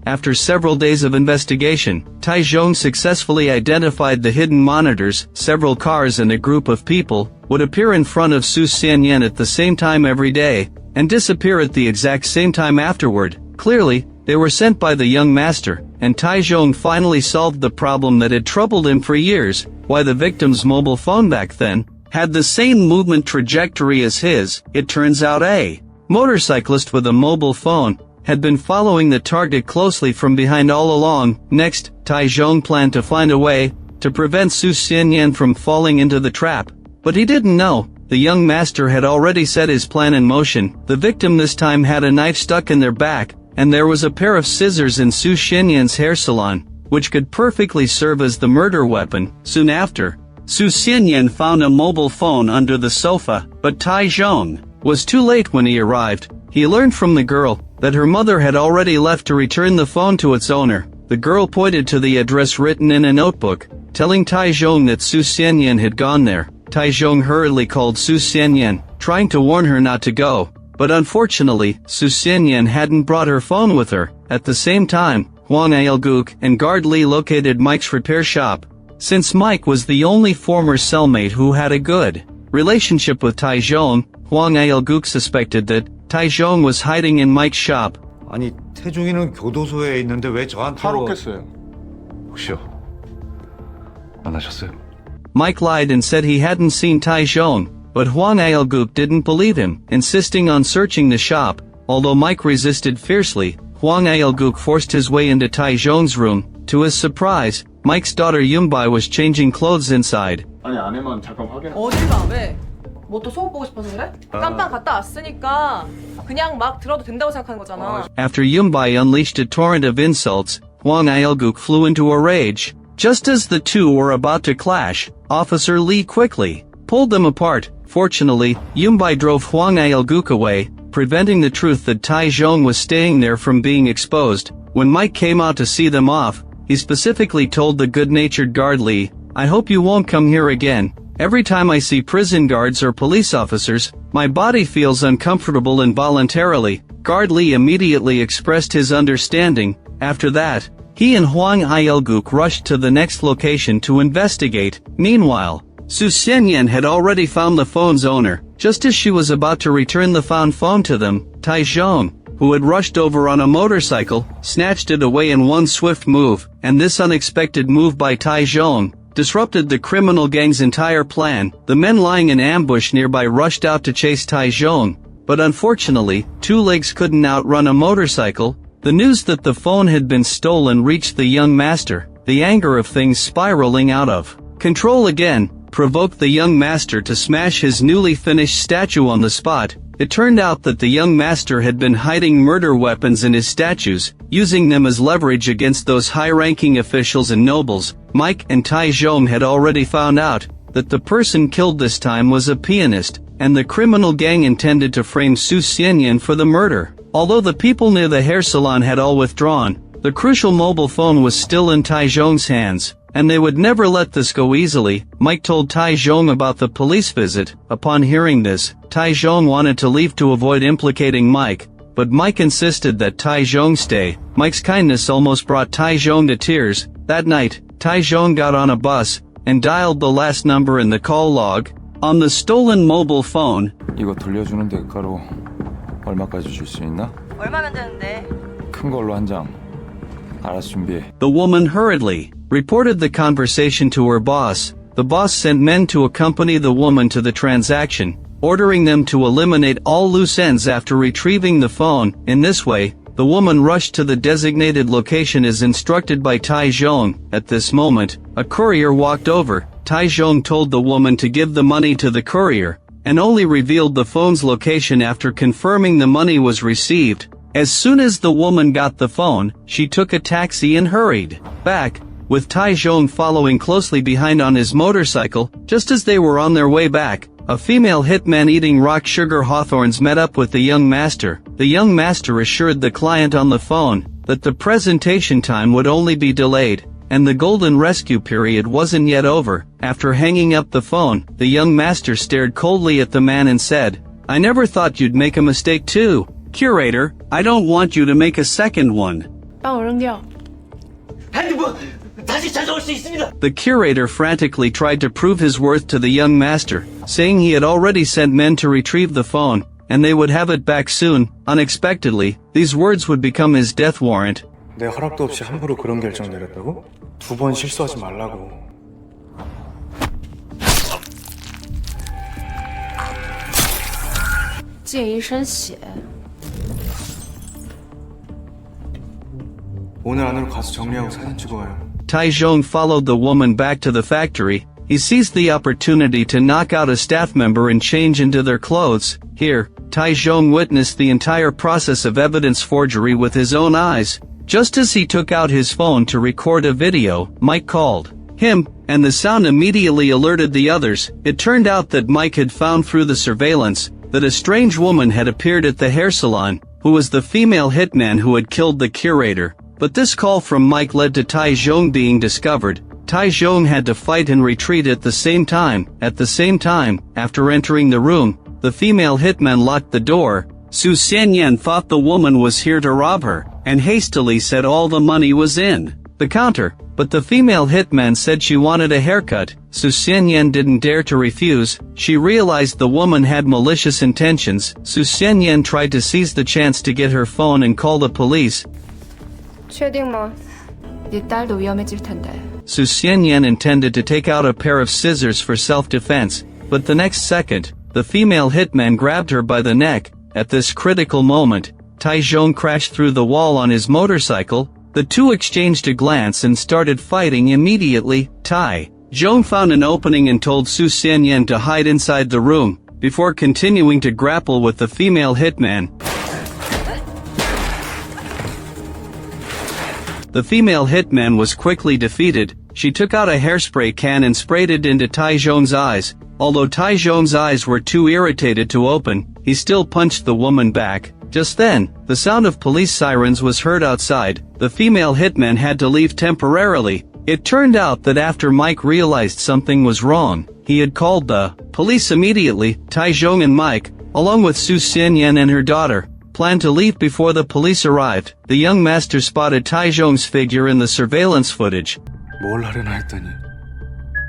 After several days of investigation, Taizhong successfully identified the hidden monitors. Several cars and a group of people would appear in front of Su Xianyan at the same time every day, and disappear at the exact same time afterward. Clearly, they were sent by the young master, and Taizhong finally solved the problem that had troubled him for years: why the victim's mobile phone back then had the same movement trajectory as his. It turns out a motorcyclist with a mobile phone had been following the target closely from behind all along. Next, Taizhong planned to find a way to prevent Su Xianyan from falling into the trap. But he didn't know the young master had already set his plan in motion. The victim this time had a knife stuck in their back, and there was a pair of scissors in Su Xianyan's hair salon, which could perfectly serve as the murder weapon. Soon after, Su Xianyan found a mobile phone under the sofa, but Taizhong was too late when he arrived. He learned from the girl that her mother had already left to return the phone to its owner. The girl pointed to the address written in a notebook, telling Taizhong that Su Xianyan had gone there. Taizhong hurriedly called Su Xianyan, trying to warn her not to go, but unfortunately, Su Xianyan hadn't brought her phone with her. At the same time, Huang Ailguk and Guard Li located Mike's repair shop. Since Mike was the only former cellmate who had a good relationship with Taizhong, Huang Ailguk suspected that Taizhong was hiding in Mike's shop. 아니, 태중이는 교도소에 있는데 왜 저한테... 탈옥했어요. 혹시요? 만나셨어요? Mike lied and said he hadn't seen Taizhong, but Huang Ailguk didn't believe him, insisting on searching the shop. Although Mike resisted fiercely, Huang Ailguk forced his way into Taizhong's room. To his surprise, Mike's daughter Yumbai was changing clothes inside. 아니 안에만 잠깐 확인. 어딜 가 왜? 뭐 또 속옷 보고 싶어서 그래? 깜빵 갔다 왔으니까 그냥 막 들어도 된다고 생각하는 거잖아. After Yumbai unleashed a torrent of insults, Huang Ailguk flew into a rage. Just as the two were about to clash, Officer Li quickly pulled them apart. Fortunately, Yumbai drove Huang Ailguk away, preventing the truth that Taizhong was staying there from being exposed. When Mike came out to see them off, he specifically told the good-natured guard Li, "I hope you won't come here again. Every time I see prison guards or police officers, my body feels uncomfortable involuntarily." Guard Li immediately expressed his understanding. After that, he and Huang Ailguk rushed to the next location to investigate. Meanwhile, Su Xianyan had already found the phone's owner. Just as she was about to return the found phone to them, Taizhong, who had rushed over on a motorcycle, snatched it away in one swift move, and this unexpected move by Taizhong disrupted the criminal gang's entire plan. The men lying in ambush nearby rushed out to chase Taizhong, but unfortunately, two legs couldn't outrun a motorcycle. The news that the phone had been stolen reached the young master. The anger of things spiraling out of control again provoked the young master to smash his newly finished statue on the spot. It turned out that the young master had been hiding murder weapons in his statues, using them as leverage against those high-ranking officials and nobles. Mike and Taizhong had already found out that the person killed this time was a pianist, and the criminal gang intended to frame Su Xianyan for the murder. Although the people near the hair salon had all withdrawn, the crucial mobile phone was still in Taizhong's hands, and they would never let this go easily. Mike told Taizhong about the police visit. Upon hearing this, Taizhong wanted to leave to avoid implicating Mike, but Mike insisted that Taizhong stay. Mike's kindness almost brought Taizhong to tears. That night, Taizhong got on a bus and dialed the last number in the call log. On the stolen mobile phone, 이거 돌려주는 대가로 얼마까지 줄 수 있나? 얼마면 되는데? 큰 걸로 한 장. 알아서 준비해. the woman hurriedly reported the conversation to her boss. The boss sent men to accompany the woman to the transaction, ordering them to eliminate all loose ends after retrieving the phone. In this way, The woman rushed to the designated location as instructed by Tai Zhong. At this moment, a courier walked over. Tai Zhong told the woman to give the money to the courier, and only revealed the phone's location after confirming the money was received. As soon as the woman got the phone, she took a taxi and hurried back, with Tai Zhong following closely behind on his motorcycle. Just as they were on their way back, a female hitman eating rock sugar hawthorns met up with the young master. The young master assured the client on the phone that the presentation time would only be delayed, and the golden rescue period wasn't yet over. After hanging up the phone, the young master stared coldly at the man and said, "I never thought you'd make a mistake too. Curator, I don't want you to make a second one." 帮我扔掉。 The curator frantically tried to prove his worth to the young master, saying he had already sent men to retrieve the phone, and they would have it back soon. Unexpectedly, these words would become his death warrant. 내 허락도 없이 함부로 그런 결정 내렸다고? 2번 실수하지 말라고. 오늘 안으로 가서 정리하고 사진 찍어와요. Tai Zhong followed the woman back to the factory. He seized the opportunity to knock out a staff member and change into their clothes. Here, Tai Zhong witnessed the entire process of evidence forgery with his own eyes. Just as he took out his phone to record a video, Mike called him, and the sound immediately alerted the others. It turned out that Mike had found through the surveillance that a strange woman had appeared at the hair salon, who was the female hitman who had killed the curator. But this call from Mike led to Tai Zhong being discovered. Tai Zhong had to fight and retreat at the same time. At the same time, after entering the room, the female hitman locked the door. Su Xianyan thought the woman was here to rob her, and hastily said all the money was in the counter. But the female hitman said she wanted a haircut. Su Xianyan didn't dare to refuse. She realized the woman had malicious intentions. Su Xianyan tried to seize the chance to get her phone and call the police.确定吗? 네 딸도 위험해질 텐데. Su Xianyan intended to take out a pair of scissors for self-defense, but the next second, the female hitman grabbed her by the neck. At this critical moment, Tai Zhong crashed through the wall on his motorcycle. The two exchanged a glance and started fighting immediately. Tai Zhong found an opening and told Su Xianyan to hide inside the room, before continuing to grapple with the female hitman. The female hitman was quickly defeated. She took out a hairspray can and sprayed it into Tai Zhong's eyes. Although Tai Zhong's eyes were too irritated to open, he still punched the woman back. Just then, the sound of police sirens was heard outside. The female hitman had to leave temporarily. It turned out that after Mike realized something was wrong, he had called the police immediately. Tai Zhong and Mike, along with Su Xianyan and her daughter, planned to leave before the police arrived. The young master spotted Tai Zhong's figure in the surveillance footage. 뭘 하려나 했더니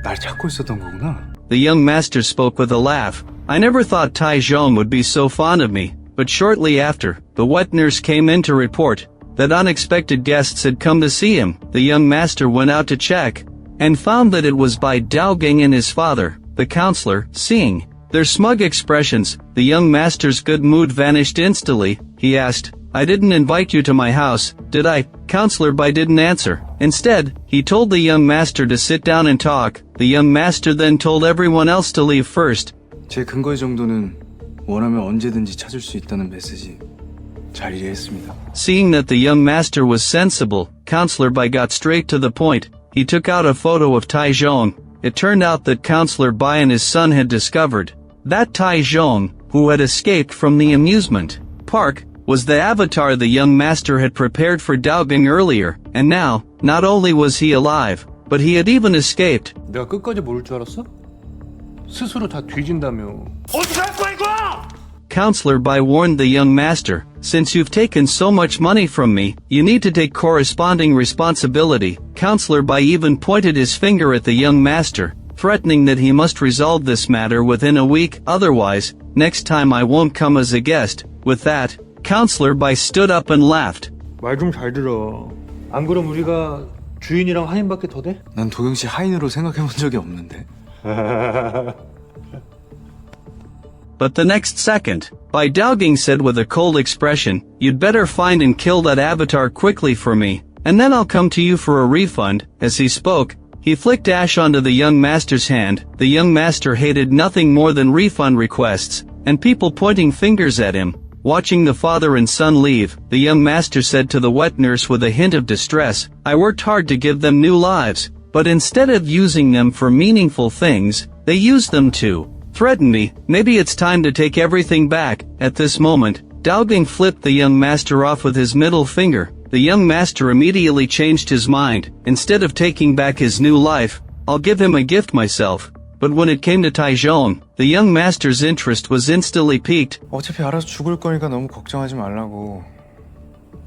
날 찾고 있었던 거구나. The young master spoke with a laugh. "I never thought Tai Zhong would be so fond of me." But shortly after, the wet nurse came in to report that unexpected guests had come to see him. The young master went out to check, and found that it was by Daoging and his father, the counselor. Seeing their smug expressions, the young master's good mood vanished instantly. He asked, "I didn't invite you to my house, did I?" Counselor Bai didn't answer. Instead, he told the young master to sit down and talk. The young master then told everyone else to leave first. 제 근거의 정도는 원하면 언제든지 찾을 수 있다는 메시지 잘 이해했습니다. Seeing that the young master was sensible, Counselor Bai got straight to the point. He took out a photo of Tai Zhong. It turned out that Counselor Bai and his son had discovered that Tai Zhong, who had escaped from the amusement park, was the avatar the young master had prepared for Daoging earlier, and now, not only was he alive, but he had even escaped. 내가 끝까지 모를 줄 알았어? 스스로 다 뒤진다며. 어떡할 거야 이거! Counselor Bai warned the young master, "Since you've taken so much money from me, you need to take corresponding responsibility." Counselor Bai even pointed his finger at the young master, threatening that he must resolve this matter within a week, otherwise, next time I won't come as a guest. With that, Counselor Bai stood up and laughed. 말 좀 잘 들어. 안 그럼 우리가 주인이랑 하인밖에 더 돼? 난 도경 씨 하인으로 생각해 본 적이 없는데. but the next second, Bai Daoging said with a cold expression, "You'd better find and kill that avatar quickly for me, and then I'll come to you for a refund." As he spoke, he flicked ash onto the young master's hand. The young master hated nothing more than refund requests, and people pointing fingers at him. Watching the father and son leave, the young master said to the wet nurse with a hint of distress, "I worked hard to give them new lives, but instead of using them for meaningful things, they used them to threaten me. Maybe it's time to take everything back." At this moment, Daoging flipped the young master off with his middle finger. The young master immediately changed his mind. Instead of taking back his new life, "I'll give him a gift myself." But when it came to Taizhong, the young master's interest was instantly piqued. 어차피 알아서 죽을 거니까 너무 걱정하지 말라고.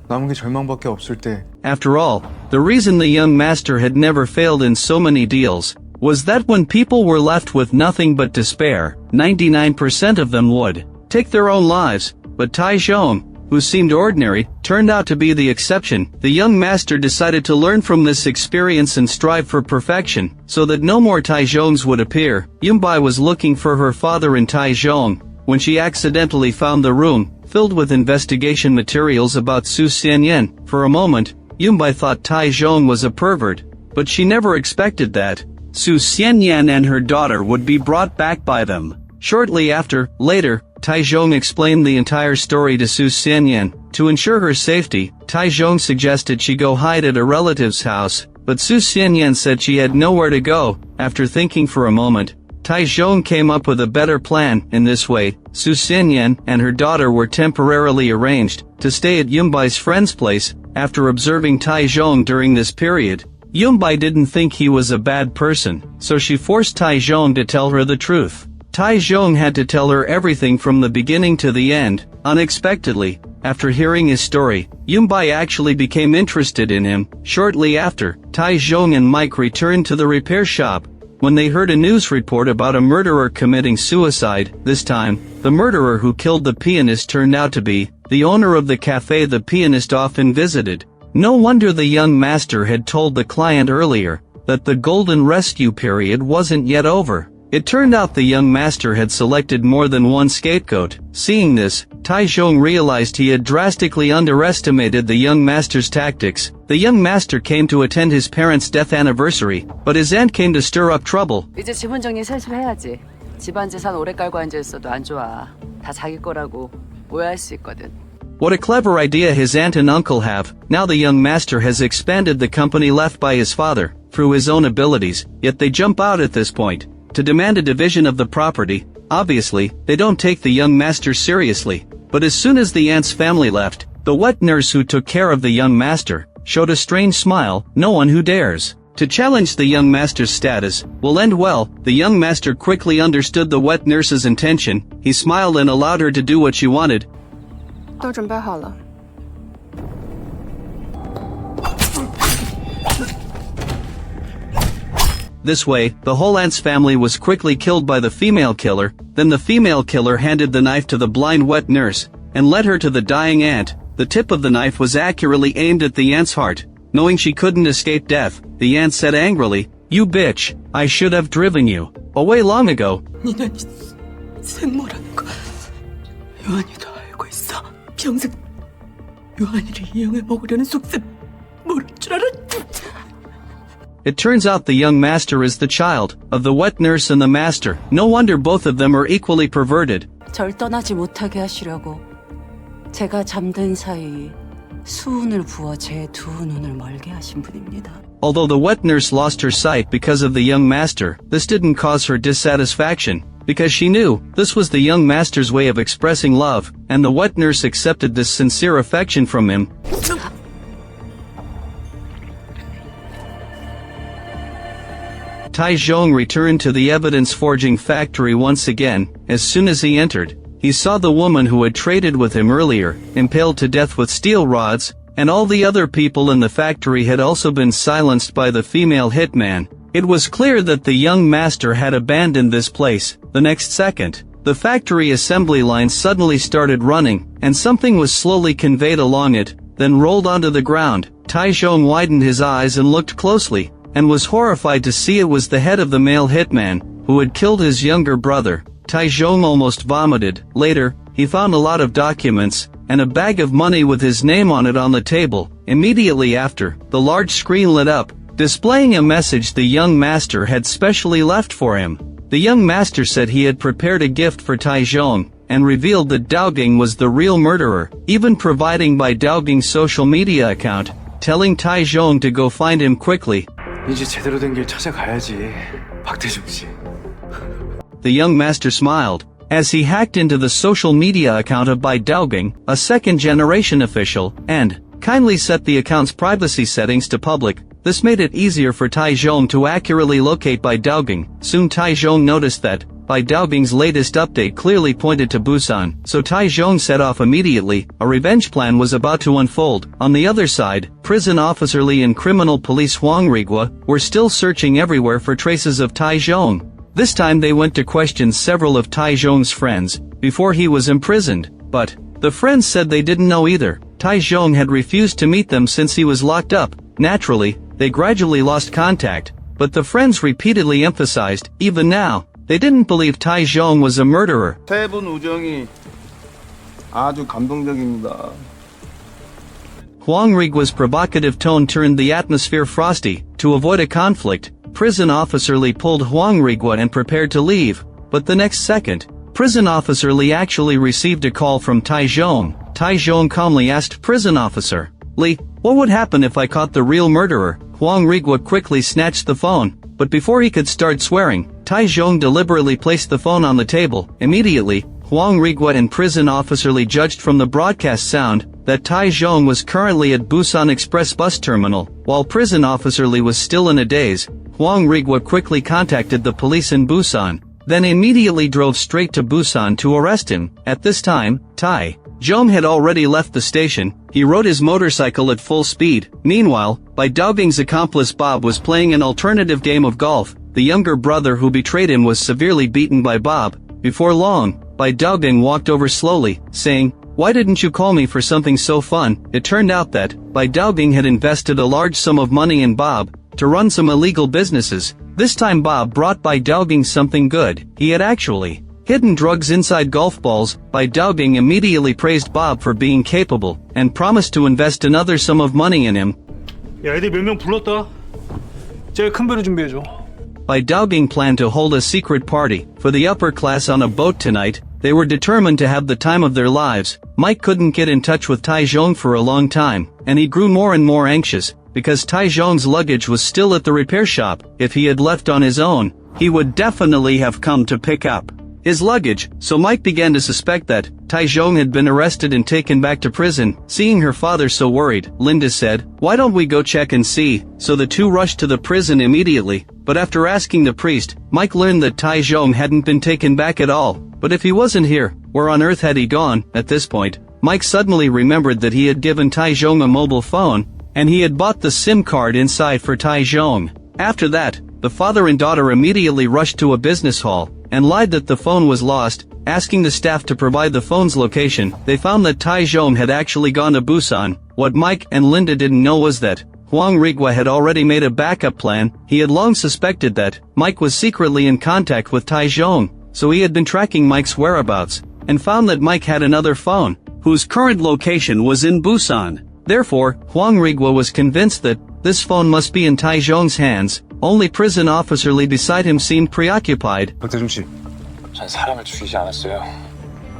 남은 게 절망밖에 없을 때. After all, the reason the young master had never failed in so many deals was that when people were left with nothing but despair, 99% of them would take their own lives. But Taizhong, who seemed ordinary, turned out to be the exception. The young master decided to learn from this experience and strive for perfection, so that no more Taizhongs would appear. Yunbai was looking for her father in Taizhong when she accidentally found the room filled with investigation materials about Su Xianyan. For a moment, Yunbai thought Taizhong was a pervert, but she never expected that Su Xianyan and her daughter would be brought back by them. Shortly later, Taizhong explained the entire story to Su Xianyan. To ensure her safety, Taizhong suggested she go hide at a relative's house, but Su Xianyan said she had nowhere to go. After thinking for a moment, Taizhong came up with a better plan. In this way, Su Xianyan and her daughter were temporarily arranged to stay at Yunbai's friend's place. After observing Taizhong during this period, Yunbai didn't think he was a bad person, so she forced Taizhong to tell her the truth. Taizhong had to tell her everything from the beginning to the end. Unexpectedly, after hearing his story, Yunbai actually became interested in him. Shortly after, Taizhong and Mike returned to the repair shop when they heard a news report about a murderer committing suicide. This time, the murderer who killed the pianist turned out to be the owner of the cafe the pianist often visited. No wonder the young master had told the client earlier that the golden rescue period wasn't yet over. It turned out the young master had selected more than one scapegoat. Seeing this, Taizhong realized he had drastically underestimated the young master's tactics. The young master came to attend his parents' death anniversary, but his aunt came to stir up trouble. 이제 지분 정리 슬슬 해야지. 집안 재산 오래 깔고 앉아 있어도 안 좋아. 다 자기 거라고 오해할 수 있거든. What a clever idea his aunt and uncle have. Now the young master has expanded the company left by his father through his own abilities, yet they jump out at this point to demand a division of the property. Obviously, they don't take the young master seriously. But as soon as the aunt's family left, the wet nurse who took care of the young master showed a strange smile. No one who dares to challenge the young master's status will end well. The young master quickly understood the wet nurse's intention. He smiled and allowed her to do what she wanted. 都准备好了。 This way, the whole aunt's family was quickly killed by the female killer. Then the female killer handed the knife to the blind wet nurse and led her to the dying aunt. The tip of the knife was accurately aimed at the aunt's heart. Knowing she couldn't escape death, the aunt said angrily, "You bitch, I should have driven you away long ago." 니는 생모라는 거 요한이도 알고 있어. 평생 요한이를 이용해 먹으려는 속셈 모를 줄 알았지. It turns out the young master is the child of the wet nurse and the master. No wonder both of them are equally perverted. 절 떠나지 못하게 하시려고 제가 잠든 사이 수은을 부어 제 두 눈을 멀게 하신 분입니다. Although the wet nurse lost her sight because of the young master, this didn't cause her dissatisfaction, because she knew this was the young master's way of expressing love, and the wet nurse accepted this sincere affection from him. Taizhong returned to the evidence-forging factory once again. As soon as he entered, he saw the woman who had traded with him earlier, impaled to death with steel rods, and all the other people in the factory had also been silenced by the female hitman. It was clear that the young master had abandoned this place. The next second, the factory assembly line suddenly started running, and something was slowly conveyed along it, then rolled onto the ground. Taizhong widened his eyes and looked closely, and was horrified to see it was the head of the male hitman, who had killed his younger brother. Taizhong almost vomited. Later, he found a lot of documents, and a bag of money with his name on it on the table. Immediately after, the large screen lit up, displaying a message the young master had specially left for him. The young master said he had prepared a gift for Taizhong, and revealed that Daoging was the real murderer, even providing by Daoging's social media account, telling Taizhong to go find him quickly. 이제 제대로 된 길 찾아가야지, 박태중 씨. The young master smiled, as he hacked into the social media account of Bai Daoging, a second-generation official, and kindly set the account's privacy settings to public. This made it easier for Taizhong to accurately locate Bai Daoging. Soon Taizhong noticed that Bai Daoging's latest update clearly pointed to Busan, so Taizhong set off immediately. A revenge plan was about to unfold. On the other side, prison officer Li and criminal police Huang Rigua were still searching everywhere for traces of Taizhong. This time they went to question several of Taizhong's friends before he was imprisoned, but the friends said they didn't know either. Taizhong had refused to meet them since he was locked up. Naturally, they gradually lost contact, but the friends repeatedly emphasized, even now, they didn't believe Taizhong was a murderer. 세 분 우정이 아주 감동적입니다. Huang Rigua's provocative tone turned the atmosphere frosty. To avoid a conflict, prison officer Li pulled Huang Rigua and prepared to leave, but the next second, prison officer Li actually received a call from Taizhong. Taizhong calmly asked prison officer Li, what would happen if I caught the real murderer? Huang Rigua quickly snatched the phone, but before he could start swearing, Taizhong deliberately placed the phone on the table. Immediately, Huang Rigua and prison officer Li judged from the broadcast sound that Taizhong was currently at Busan Express bus terminal. While prison officer Li was still in a daze, Huang Rigua quickly contacted the police in Busan, then immediately drove straight to Busan to arrest him. At this time, Taizhong had already left the station. He rode his motorcycle at full speed. Meanwhile, Bai Daoging's accomplice Bob was playing an alternative game of golf. The younger brother who betrayed him was severely beaten by Bob. Before long, Bai Daoging walked over slowly, saying, "Why didn't you call me for something so fun?" It turned out that Bai Daoging had invested a large sum of money in Bob to run some illegal businesses. This time Bob brought Bai Daoging something good. He had actually hidden drugs inside golf balls. Bai Daoging immediately praised Bob for being capable and promised to invest another sum of money in him. 야, 애들 몇 명 불렀다. 제일 큰 배로 준비해줘. Bai Daoging planned to hold a secret party for the upper class on a boat tonight. They were determined to have the time of their lives. Mike couldn't get in touch with Taizhong for a long time, and he grew more and more anxious, because Taizhong's luggage was still at the repair shop. If he had left on his own, he would definitely have come to pick up his luggage, so Mike began to suspect that Taizhong had been arrested and taken back to prison. Seeing her father so worried, Linda said, "Why don't we go check and see?" So the two rushed to the prison immediately, but after asking the priest, Mike learned that Taizhong hadn't been taken back at all. But if he wasn't here, where on earth had he gone? At this point, Mike suddenly remembered that he had given Taizhong a mobile phone, and he had bought the SIM card inside for Taizhong. After that, the father and daughter immediately rushed to a business hall, and lied that the phone was lost, asking the staff to provide the phone's location. They found that Taizhong had actually gone to Busan. What Mike and Linda didn't know was that Huang Rigua had already made a backup plan. He had long suspected that Mike was secretly in contact with Taizhong, so he had been tracking Mike's whereabouts, and found that Mike had another phone, whose current location was in Busan. Therefore, Huang Rigua was convinced that this phone must be in Taizhong's hands. Only prison officer Li beside him seemed preoccupied. 박태중 씨, 전 사람을 죽이지 않았어요.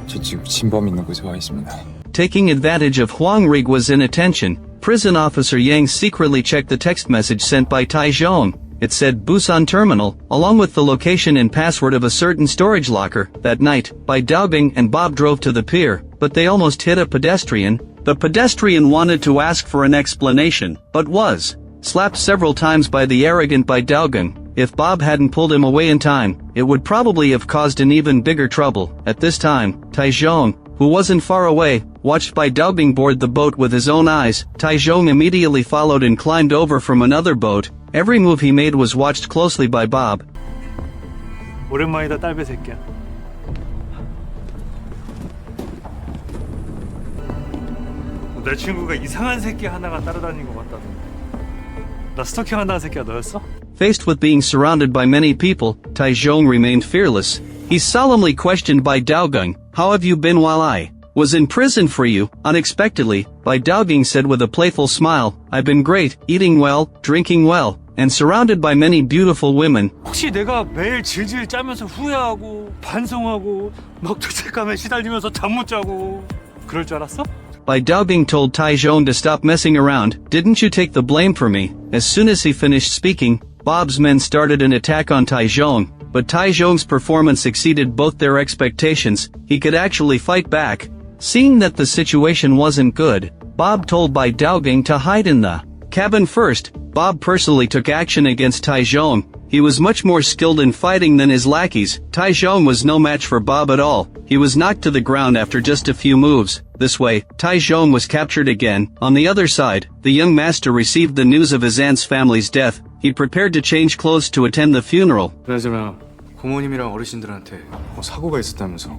저 지금 진범 있는 곳에 와 있습니다. Taking advantage of Huang Rigua's inattention, prison officer Yang secretly checked the text message sent by Taizhong. It said Busan Terminal, along with the location and password of a certain storage locker. That night, Bai Daoging and Bob drove to the pier, but they almost hit a pedestrian. The pedestrian wanted to ask for an explanation, but was slapped several times by the arrogant Bai Daoging. If Bob hadn't pulled him away in time, it would probably have caused an even bigger trouble. At this time, Taizhong, who wasn't far away, watched Bai Daoging board the boat with his own eyes. Taizhong immediately followed and climbed over from another boat. Every move he made was watched closely by Bob. 오랜만이다, 딸배 새끼야. 내 친구가 이상한 새끼 하나가 따라다닌 것 같다던데. 나 스토킹한다는 새끼가 너였어? Faced with being surrounded by many people, Taizhong remained fearless. He's solemnly questioned by Daogung, "How have you been while I was in prison for you?" Unexpectedly, Bai Daogung said with a playful smile, "I've been great, eating well, drinking well, and surrounded by many beautiful women." 혹시 내가 매일 질질 짜면서 후회하고 반성하고 막 죄책감에 시달리면서 잠 못 자고 그럴 줄 알았어? Bai Daogung told Taizhong to stop messing around. "Didn't you take the blame for me?" As soon as he finished speaking, Bob's men started an attack on Taizhong, but Taizhong's performance exceeded both their expectations. He could actually fight back. Seeing that the situation wasn't good, Bob told Bai Daogung to hide in the cabin first. Bob personally took action against Taizhong. He was much more skilled in fighting than his lackeys. Taizhong was no match for Bob at all. He was knocked to the ground after just a few moves. This way, Taizhong was captured again. On the other side, the young master received the news of his aunt's family's death. He prepared to change clothes to attend the funeral. 그나저나 고모님이랑 어르신들한테 뭐 사고가 있었다면서.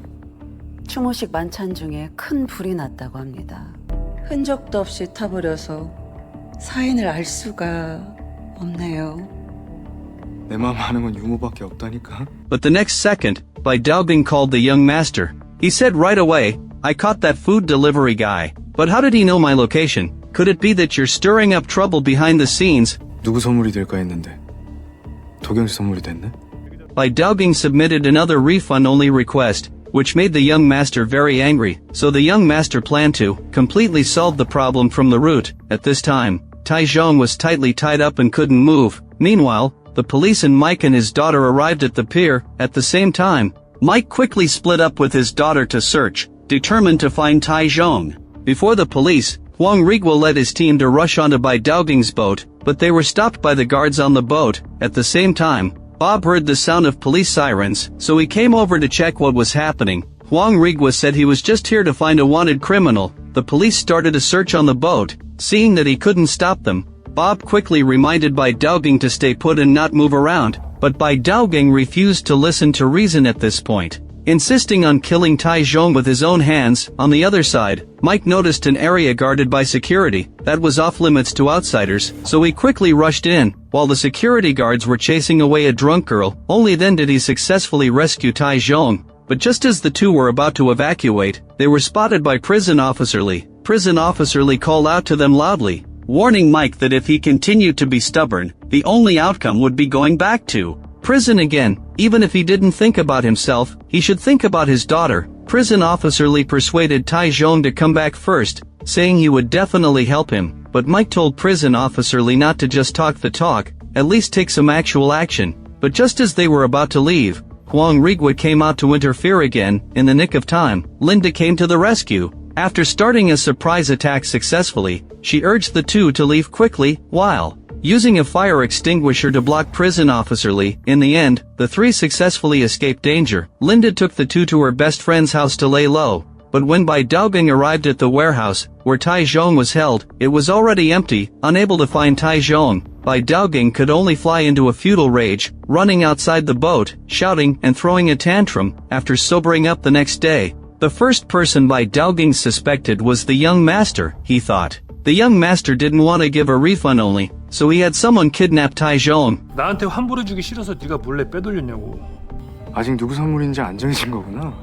추모식 만찬 중에 큰 불이 났다고 합니다. 흔적도 없이 타버려서 사인을 알 수가 없네요. 내 마음 아는 건 유모밖에 없다니까. But the next second, Bai Daogung called the young master. He said right away, "I caught that food delivery guy. But how did he know my location? Could it be that you're stirring up trouble behind the scenes?" 누구 선물이 될까 했는데 도경 씨 선물이 됐네. Bai Daogung submitted another refund-only request, which made the young master very angry. So the young master planned to completely solve the problem from the root. At this time, Taizhong was tightly tied up and couldn't move. Meanwhile, the police and Mike and his daughter arrived at the pier. At the same time, Mike quickly split up with his daughter to search, determined to find Taizhong. Before the police, Huang Rigwa led his team to rush onto Bai Daogung's boat, but they were stopped by the guards on the boat. At the same time, Bob heard the sound of police sirens, so he came over to check what was happening. Huang Rigwa said he was just here to find a wanted criminal. The police started a search on the boat. Seeing that he couldn't stop them, Bob quickly reminded Bai Daogung to stay put and not move around, but Bai Daogung refused to listen to reason at this point, insisting on killing Taizhong with his own hands. On the other side, Mike noticed an area guarded by security that was off limits to outsiders, so he quickly rushed in. While the security guards were chasing away a drunk girl, only then did he successfully rescue Taizhong. But just as the two were about to evacuate, they were spotted by Prison Officer Lee. Prison Officer Lee called out to them loudly, warning Mike that if he continued to be stubborn, the only outcome would be going back to prison again. Even if he didn't think about himself, he should think about his daughter. Prison Officer Lee persuaded Taizhong to come back first, saying he would definitely help him. But Mike told Prison Officer Lee not to just talk the talk, at least take some actual action. But just as they were about to leave, Huang Rigwa came out to interfere again. In the nick of time, Linda came to the rescue. After starting a surprise attack successfully, she urged the two to leave quickly, while using a fire extinguisher to block Prison Officer Lee. In the end, the three successfully escaped danger. Linda took the two to her best friend's house to lay low. But when Bai Daogung arrived at the warehouse, where Taizhong was held, it was already empty. Unable to find Taizhong, Bai Daogung could only fly into a futile rage, running outside the boat, shouting and throwing a tantrum. After sobering up the next day, the first person Bai Daogung suspected was the young master. He thought the young master didn't want to give a refund only, so he had someone kidnap Taizhong. 나한테 환불해 주기 싫어서 네가 몰래 빼돌렸냐고. 아직 누구 선물인지 안 정해진 거구나.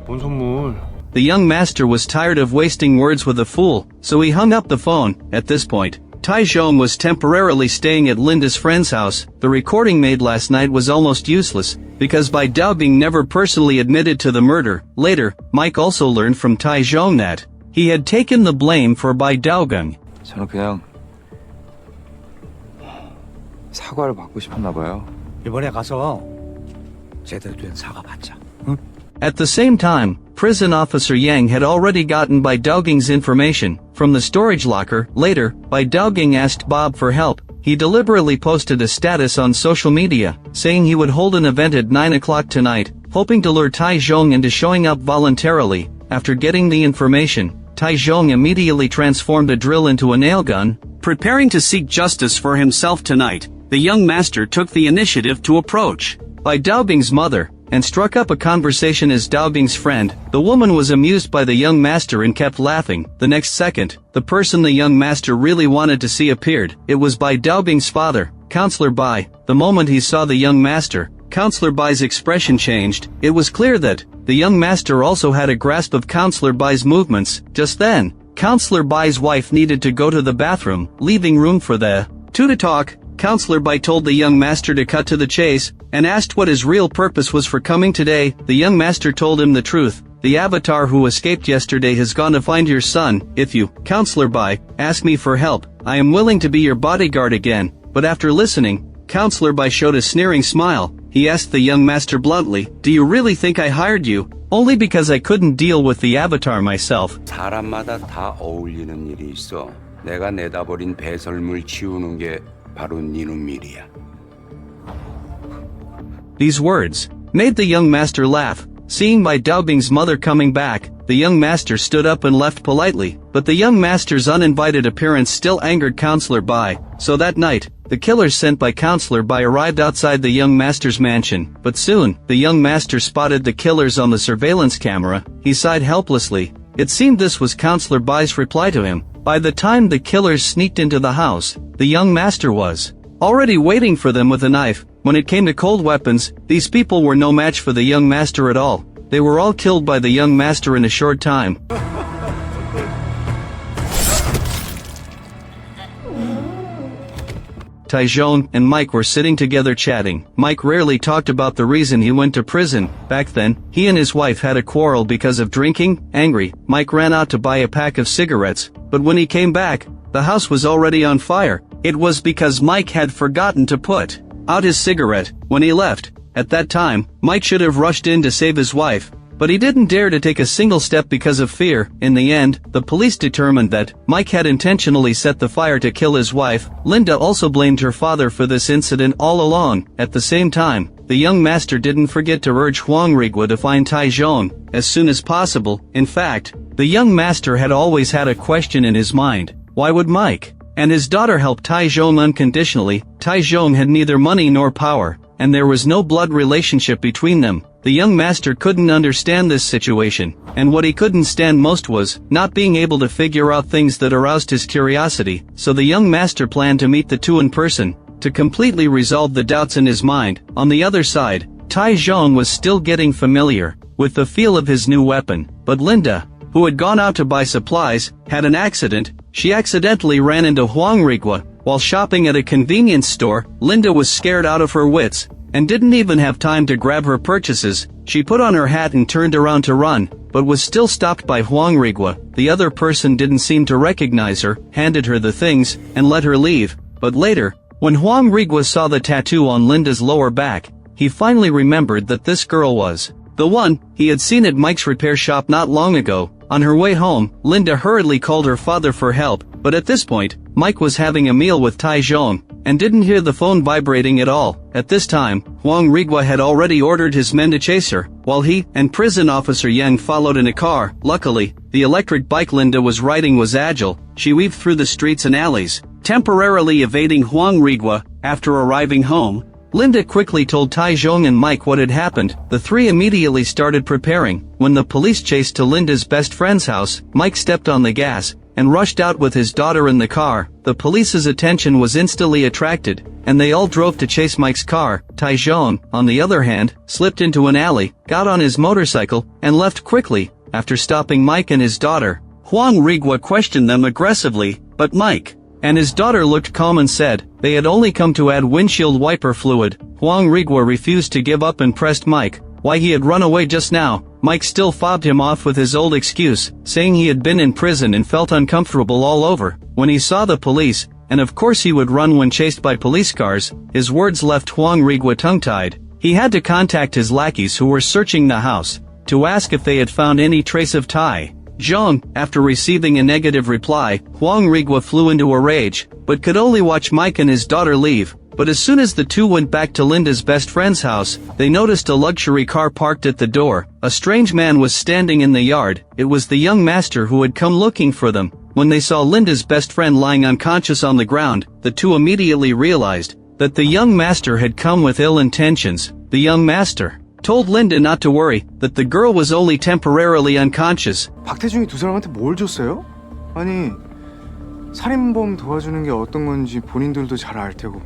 뭔 선물? The young master was tired of wasting words with a fool, so he hung up the phone. At this point, Taizhong was temporarily staying at Linda's friend's house. The recording made last night was almost useless, because Bai Daogung never personally admitted to the murder. Later, Mike also learned from Taizhong that he had taken the blame for Bai Daogung. 저는 그냥 사과를 받고 싶었나 봐요. 이번에 가서 제대로 된 사과 받자. 응? At the same time, Prison Officer Yang had already gotten Bai Daogung's information from the storage locker. Later, Bai Daogung asked Bob for help. He deliberately posted a status on social media, saying he would hold an event at 9 o'clock tonight, hoping to lure Taizhong into showing up voluntarily. After getting the information, Taizhong immediately transformed a drill into a nail gun. Preparing to seek justice for himself tonight, the young master took the initiative to approach Bai Daogung's mother, and struck up a conversation as Daogung's friend. The woman was amused by the young master and kept laughing. The next second, the person the young master really wanted to see appeared. It was Bai Daogung's father, Counselor Bai. The moment he saw the young master, Counselor Bai's expression changed. It was clear that the young master also had a grasp of Counselor Bai's movements. Just then, Counselor Bai's wife needed to go to the bathroom, leaving room for the two to talk. Counselor Bai told the young master to cut to the chase, and asked what his real purpose was for coming today. The young master told him the truth. The avatar who escaped yesterday has gone to find your son. If you, Counselor Bai, ask me for help, I am willing to be your bodyguard again. But after listening, Counselor Bai showed a sneering smile. He asked the young master bluntly, do you really think I hired you, only because I couldn't deal with the avatar myself? 사람마다 다 어울리는 일이 있어. 내가 내다버린 배설물 치우는 게 바로 네 눈밀이야. These words made the young master laugh. Seeing Bai Daobing's mother coming back, the young master stood up and left politely, but the young master's uninvited appearance still angered Counselor Bai. So that night, the killers sent by Counselor Bai arrived outside the young master's mansion, but soon, the young master spotted the killers on the surveillance camera. He sighed helplessly. It seemed this was Counselor Bai's reply to him. By the time the killers sneaked into the house, the young master was already waiting for them with a knife. When it came to cold weapons, these people were no match for the young master at all. They were all killed by the young master in a short time. Tycoon and Mike were sitting together chatting. Mike rarely talked about the reason he went to prison. Back then, he and his wife had a quarrel because of drinking. Angry, Mike ran out to buy a pack of cigarettes, but when he came back, the house was already on fire. It was because Mike had forgotten to put out his cigarette when he left. At that time, Mike should have rushed in to save his wife, but he didn't dare to take a single step because of fear. In the end, the police determined that Mike had intentionally set the fire to kill his wife. Linda also blamed her father for this incident all along. At the same time, the young master didn't forget to urge Huang Rigua to find Tycoon as soon as possible. In fact, the young master had always had a question in his mind. Why would Mike and his daughter help Tycoon unconditionally? Tycoon had neither money nor power, and there was no blood relationship between them. The young master couldn't understand this situation, and what he couldn't stand most was not being able to figure out things that aroused his curiosity. So the young master planned to meet the two in person, to completely resolve the doubts in his mind. On the other side, Tycoon was still getting familiar with the feel of his new weapon, but Linda, who had gone out to buy supplies, had an accident. She accidentally ran into Huang Rigua while shopping at a convenience store. Linda was scared out of her wits, and didn't even have time to grab her purchases. She put on her hat and turned around to run, but was still stopped by Huang Rigua. The other person didn't seem to recognize her, handed her the things, and let her leave. But later, when Huang Rigua saw the tattoo on Linda's lower back, he finally remembered that this girl was the one he had seen at Mike's repair shop not long ago. On her way home, Linda hurriedly called her father for help, but at this point, Mike was having a meal with Tycoon, and didn't hear the phone vibrating at all. At this time, Huang Rigua had already ordered his men to chase her, while he and prison officer Yang followed in a car. Luckily, the electric bike Linda was riding was agile. She weaved through the streets and alleys, temporarily evading Huang Rigua. After arriving home, Linda quickly told Tycoon and Mike what had happened. The three immediately started preparing. When the police chased to Linda's best friend's house, Mike stepped on the gas and rushed out with his daughter in the car. The police's attention was instantly attracted, and they all drove to chase Mike's car. Tycoon, on the other hand, slipped into an alley, got on his motorcycle, and left quickly. After stopping Mike and his daughter, Huang Rigua questioned them aggressively, but Mike and his daughter looked calm and said they had only come to add windshield wiper fluid. Huang Rigua refused to give up and pressed Mike why he had run away just now. Mike still fobbed him off with his old excuse, saying he had been in prison and felt uncomfortable all over when he saw the police, and of course he would run when chased by police cars. His words left Huang Rigua tongue-tied. He had to contact his lackeys who were searching the house to ask if they had found any trace of Tycoon. After receiving a negative reply, Huang Rigua flew into a rage, but could only watch Mike and his daughter leave. But as soon as the two went back to Linda's best friend's house, they noticed a luxury car parked at the door. A strange man was standing in the yard. It was the young master who had come looking for them. When they saw Linda's best friend lying unconscious on the ground, the two immediately realized that the young master had come with ill intentions. The young master told Linda not to worry, that the girl was only temporarily unconscious. 박태중이 두 사람한테 뭘 줬어요? 아니, 살인범 도와주는 게 어떤 건지 본인들도 잘 알 테고.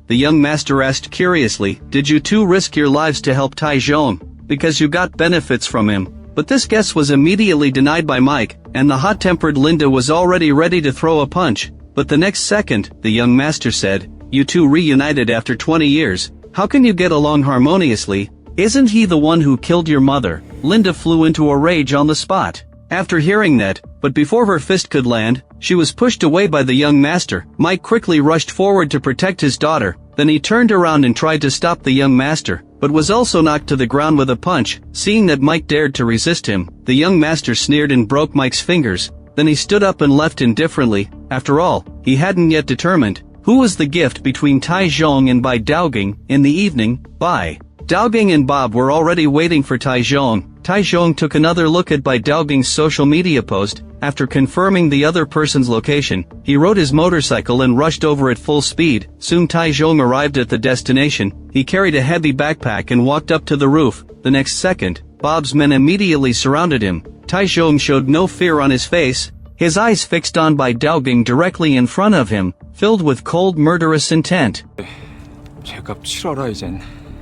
the young master asked curiously. Did you two risk your lives to help Tycoon? Because you got benefits from him. But this guess was immediately denied by Mike, and the hot-tempered Linda was already ready to throw a punch. But the next second, the young master said, you two reunited after 20 years. How can you get along harmoniously? Isn't he the one who killed your mother? Linda flew into a rage on the spot. After hearing that, but before her fist could land, she was pushed away by the young master. Mike quickly rushed forward to protect his daughter, then he turned around and tried to stop the young master, but was also knocked to the ground with a punch. Seeing that Mike dared to resist him, the young master sneered and broke Mike's fingers. Then he stood up and left indifferently. After all, he hadn't yet determined who was the gift between Tycoon and Bai Daoging. In the evening, Bai Daoging and Bob were already waiting for Tycoon. Tycoon took another look at Bai Daoging's social media post. After confirming the other person's location, he rode his motorcycle and rushed over at full speed. Soon Tycoon arrived at the destination. He carried a heavy backpack and walked up to the roof. The next second, Bob's men immediately surrounded him. Tycoon showed no fear on his face, his eyes fixed on Bai Daoging directly in front of him, filled with cold murderous intent. 제값 치러라 이젠.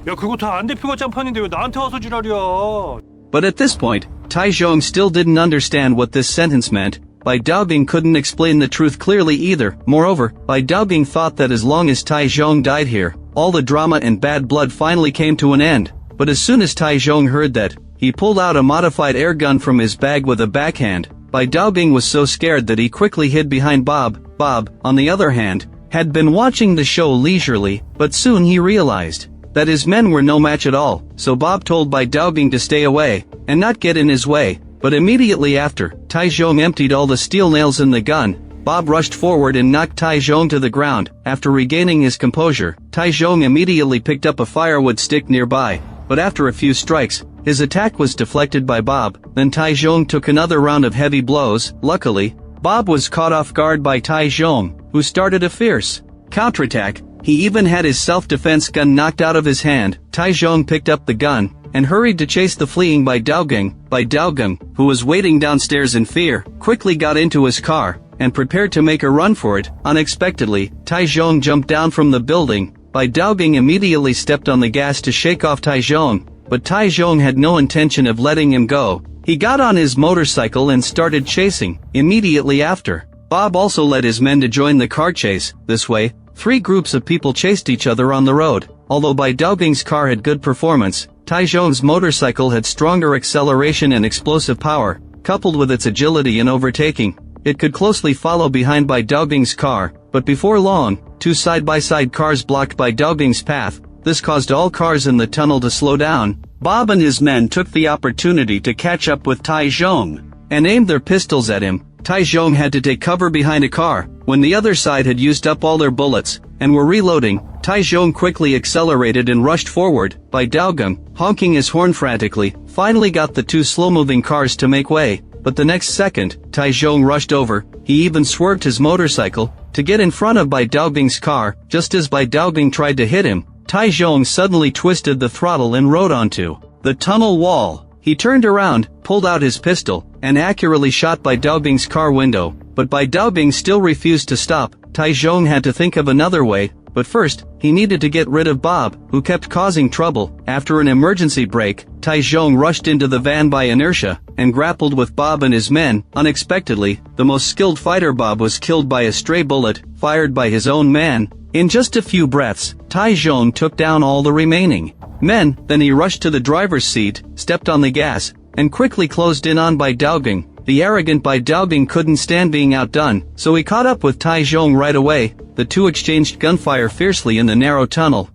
야, 그거 다 안 대표가 짬판인데 왜 나한테 와서 지랄이야? But at this point, Tycoon still didn't understand what this sentence meant. Bai Daoging couldn't explain the truth clearly either. Moreover, Bai Daoging thought that as long as Tycoon died here, all the drama and bad blood finally came to an end. But as soon as Tycoon heard that, he pulled out a modified air gun from his bag with a backhand. Bai Daoging was so scared that he quickly hid behind Bob. Bob, on the other hand, had been watching the show leisurely, but soon he realized that his men were no match at all, so Bob told Bai Daoging to stay away, and not get in his way. But immediately after, Tycoon emptied all the steel nails in the gun. Bob rushed forward and knocked Tycoon to the ground. After regaining his composure, Tycoon immediately picked up a firewood stick nearby, but after a few strikes, his attack was deflected by Bob. Then Tycoon took another round of heavy blows. Luckily, Bob was caught off guard by Tycoon, who started a fierce counterattack. He even had his self-defense gun knocked out of his hand. Tycoon picked up the gun and hurried to chase the fleeing Bai Daoging. Bai Daoging, who was waiting downstairs in fear, quickly got into his car and prepared to make a run for it. Unexpectedly, Tycoon jumped down from the building. Bai Daoging immediately stepped on the gas to shake off Tycoon, but Tycoon had no intention of letting him go. He got on his motorcycle and started chasing. Immediately after, Bob also led his men to join the car chase. This way, 3 groups of people chased each other on the road. Although Bai Daoging's car had good performance, Tycoon's motorcycle had stronger acceleration and explosive power, coupled with its agility in overtaking. It could closely follow behind Bai Daoging's car, but before long, 2 side-by-side cars blocked Bai Daoging's path. This caused all cars in the tunnel to slow down. Bob and his men took the opportunity to catch up with Tycoon and aimed their pistols at him. Tycoon had to take cover behind a car. When the other side had used up all their bullets and were reloading, Tycoon quickly accelerated and rushed forward. Bai Daoging, honking his horn frantically, finally got the 2 slow-moving cars to make way. But the next second, Tycoon rushed over. He even swerved his motorcycle to get in front of Bai Daoging's car. Just as Bai Daoging tried to hit him, Tycoon suddenly twisted the throttle and rode onto the tunnel wall. He turned around, pulled out his pistol, and accurately shot Bai Daoging's car window. But Bai Daoging still refused to stop. Tycoon had to think of another way, but first, he needed to get rid of Bob, who kept causing trouble. After an emergency brake, Tycoon rushed into the van by inertia, and grappled with Bob and his men. Unexpectedly, the most skilled fighter Bob was killed by a stray bullet, fired by his own man. In just a few breaths, Tycoon took down all the remaining men. Then he rushed to the driver's seat, stepped on the gas, and quickly closed in on Bai Daoging. The arrogant Bai Daoging couldn't stand being outdone, so he caught up with Tycoon right away. The 2 exchanged gunfire fiercely in the narrow tunnel.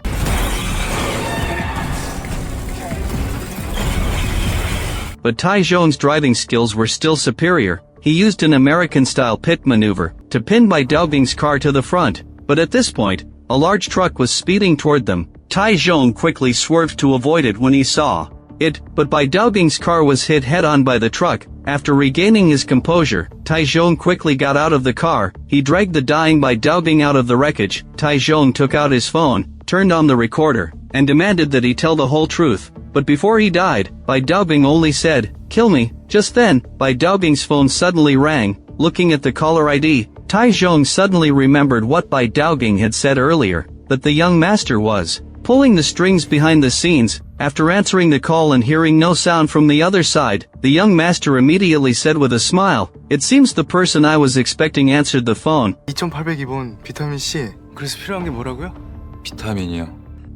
But Tycoon's driving skills were still superior. He used an American-style pit maneuver to pin Bai Daoging's car to the front. But at this point, a large truck was speeding toward them. Tycoon quickly swerved to avoid it when he saw it, but Bai Daoging's car was hit head-on by the truck. After regaining his composure, Tycoon quickly got out of the car. He dragged the dying Bai Daoging out of the wreckage. Tycoon took out his phone, turned on the recorder, and demanded that he tell the whole truth. But before he died, Bai Daoging only said, "Kill me." Just then, Bai Daoging's phone suddenly rang. Looking at the caller ID, Tycoon suddenly remembered what Bai Daoging had said earlier. that the young master was pulling the strings behind the scenes. After answering the call and hearing no sound from the other side, the young master immediately said with a smile, "It seems the person I was expecting answered the phone." 2802번 비타민 C. 그래서 필요한 게 뭐라고요? 비타민이요.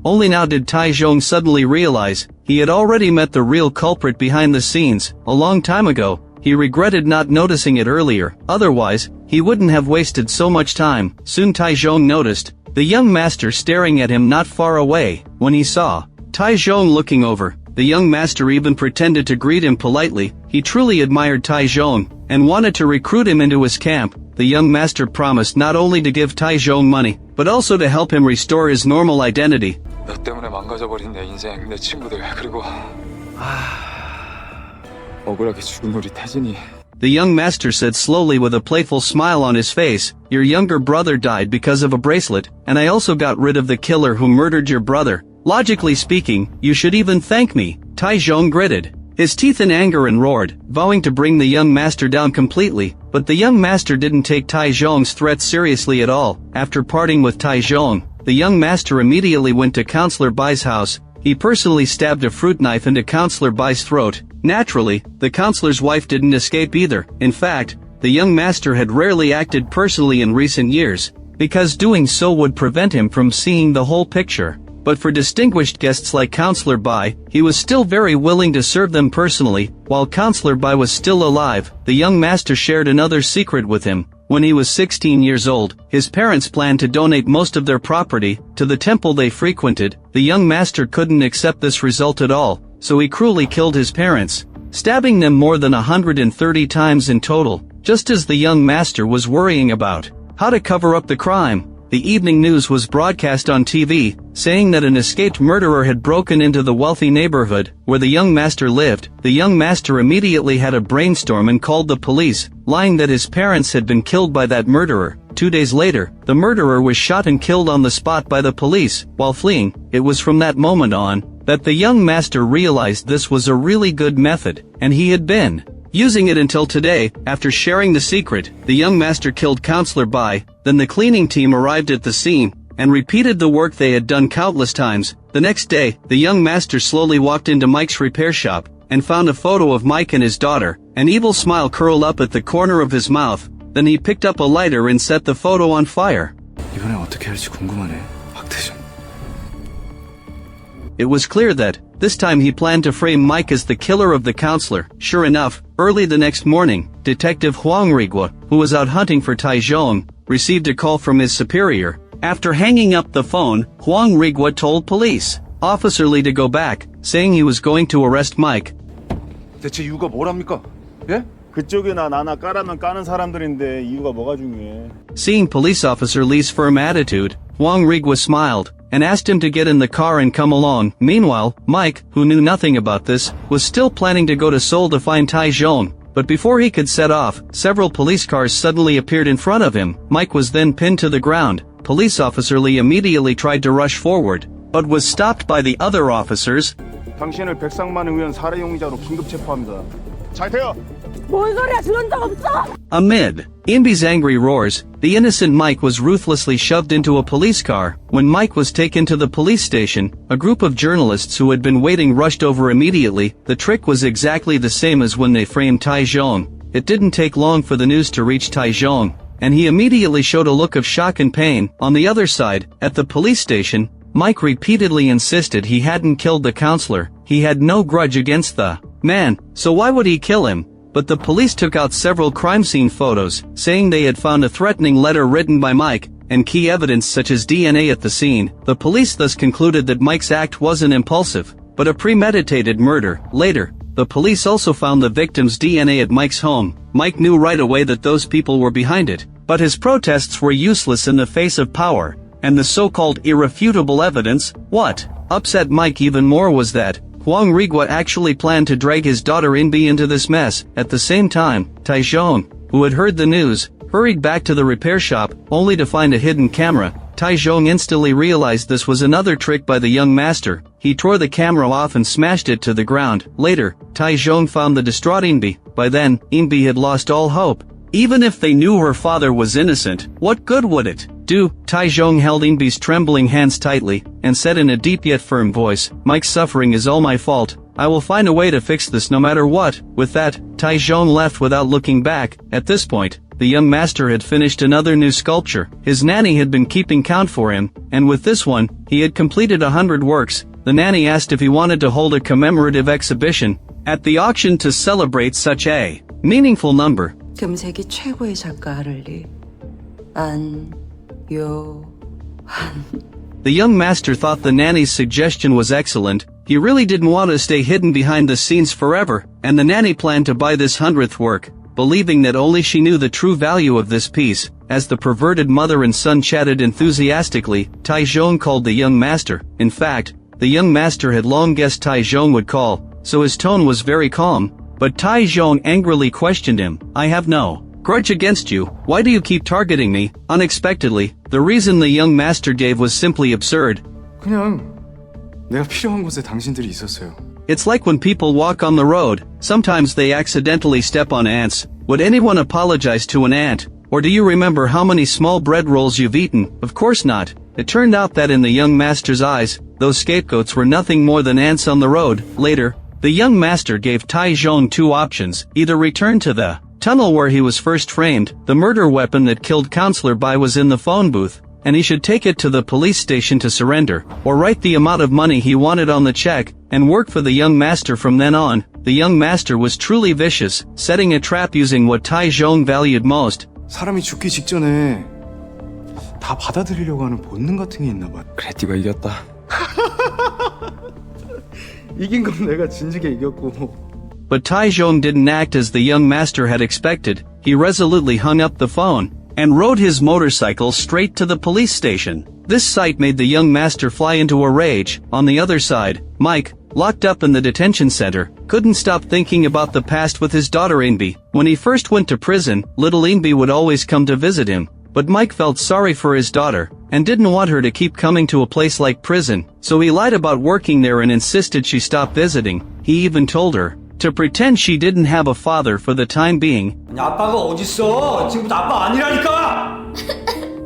Only now did Taejong suddenly realize he had already met the real culprit behind the scenes a long time ago. He regretted not noticing it earlier, otherwise, he wouldn't have wasted so much time. Soon Taejong noticed the young master staring at him not far away. When he saw Taejong looking over, the young master even pretended to greet him politely. He truly admired Taejong and wanted to recruit him into his camp. The young master promised not only to give Taejong money, but also to help him restore his normal identity. 너 때문에 망가져버린 내 인생, 내 친구들, 그리고 억울하게 죽은 우리 태진이. The young master said slowly with a playful smile on his face, "Your younger brother died because of a bracelet, and I also got rid of the killer who murdered your brother. Logically speaking, you should even thank me." Taejong gritted his teeth in anger and roared, vowing to bring the young master down completely, but the young master didn't take Taejong's threat seriously at all. After parting with Taejong, the young master immediately went to Counselor Bai's house. He personally stabbed a fruit knife into Counselor Bai's throat. Naturally, the counselor's wife didn't escape either. In fact, the young master had rarely acted personally in recent years, because doing so would prevent him from seeing the whole picture. But for distinguished guests like Counselor Bai, he was still very willing to serve them personally. While Counselor Bai was still alive, the young master shared another secret with him. When he was 16 years old, his parents planned to donate most of their property to the temple they frequented. The young master couldn't accept this result at all, so he cruelly killed his parents, stabbing them more than 130 times in total. Just as the young master was worrying about how to cover up the crime, the evening news was broadcast on TV, saying that an escaped murderer had broken into the wealthy neighborhood where the young master lived. The young master immediately had a brainstorm and called the police, lying that his parents had been killed by that murderer. 2 days later, the murderer was shot and killed on the spot by the police while fleeing. It was from that moment on that the young master realized this was a really good method, and he had been using it until today. After sharing the secret, the young master killed Counselor Bai. Then the cleaning team arrived at the scene and repeated the work they had done countless times. The next day, the young master slowly walked into Mike's repair shop and found a photo of Mike and his daughter. An evil smile curled up at the corner of his mouth. Then he picked up a lighter and set the photo on fire. 이번에 어떻게 할지 궁금하네, 박태준. It was clear that, this time he planned to frame Mike as the killer of the counselor. Sure enough, early the next morning, Detective Huang Rigua, who was out hunting for Taejong, received a call from his superior. After hanging up the phone, Huang Rigua told police officer Lee to go back, saying he was going to arrest Mike. 대체 이유가 뭐랍니까? 예? 그쪽이나 나나 까라면 까는 사람들인데 이유가 뭐가 중요해? Seeing police officer Lee's firm attitude, Huang Rigua smiled and asked him to get in the car and come along. Meanwhile, Mike, who knew nothing about this, was still planning to go to Seoul to find Taejong. But before he could set off, several police cars suddenly appeared in front of him. Mike was then pinned to the ground. Police officer Lee immediately tried to rush forward, but was stopped by the other officers. 당신을 백상만 의원 살해 용의자로 긴급 체포합니다. 잘 돼요. 뭔 소리야? 그런 적 없어! Amid Inbi's angry roars, the innocent Mike was ruthlessly shoved into a police car. When Mike was taken to the police station, a group of journalists who had been waiting rushed over immediately. The trick was exactly the same as when they framed Taejong. It didn't take long for the news to reach Taejong, and he immediately showed a look of shock and pain. On the other side, at the police station, Mike repeatedly insisted he hadn't killed the counselor. He had no grudge against the man, so why would he kill him? But the police took out several crime scene photos, saying they had found a threatening letter written by Mike, and key evidence such as DNA at the scene. The police thus concluded that Mike's act wasn't impulsive, but a premeditated murder. Later, the police also found the victim's DNA at Mike's home. Mike knew right away that those people were behind it, but his protests were useless in the face of power and the so-called irrefutable evidence. What upset Mike even more was that Huang Rigua actually planned to drag his daughter Inbi into this mess. At the same time, Taejong, who had heard the news, hurried back to the repair shop, only to find a hidden camera. Taejong instantly realized this was another trick by the young master. He tore the camera off and smashed it to the ground. Later, Taejong found the distraught Inbi. By then, Inbi had lost all hope. Even if they knew her father was innocent, what good would it Do, Taizhong held Inbi's trembling hands tightly, and said in a deep yet firm voice, Mike's suffering is all my fault. I will find a way to fix this no matter what. With that, Taizhong left without looking back. At this point, the young master had finished another new sculpture. His nanny had been keeping count for him, and with this one, he had completed 100 works. The nanny asked if he wanted to hold a commemorative exhibition at the auction to celebrate such a meaningful number. 금세기 최고의 작가 하를리 안요한. The young master thought the nanny's suggestion was excellent. He really didn't want to stay hidden behind the scenes forever, and the nanny planned to buy this 100th work, believing that only she knew the true value of this piece. As the perverted mother and son chatted enthusiastically, Taizhong called the young master. In fact, the young master had long guessed Taizhong would call, so his tone was very calm. But Taizhong angrily questioned him. I have no grudge against you. Why do you keep targeting me? Unexpectedly, the reason the young master gave was simply absurd. 그냥 내가 필요한 곳에 당신들이 있었어요. It's like when people walk on the road, sometimes they accidentally step on ants. Would anyone apologize to an ant? Or do you remember how many small bread rolls you've eaten? Of course not. It turned out that in the young master's eyes, those scapegoats were nothing more than ants on the road. Later, the young master gave Taizhong two options: either return to the tunnel where he was first framed, the murder weapon that killed Counselor Bai was in the phone booth, and he should take it to the police station to surrender, or write the amount of money he wanted on the check, and work for the young master from then on. The young master was truly vicious, setting a trap using what Taizhong valued most. 사람이 죽기 직전에 다 받아들이려고 하는 본능 같은 게 있나 봐. 그래, 네가 이겼다. 이긴 건 내가 진즉에 이겼고. But Taizhong didn't act as the young master had expected. He resolutely hung up the phone and rode his motorcycle straight to the police station. This sight made the young master fly into a rage. On the other side, Mike, locked up in the detention center, couldn't stop thinking about the past with his daughter Inbi. When he first went to prison, little Inbi would always come to visit him. But Mike felt sorry for his daughter, and didn't want her to keep coming to a place like prison, so he lied about working there and insisted she stop visiting. He even told her to pretend she didn't have a father for the time being. 아빠가 어딨어? 지금부터 아빠 아니라니까!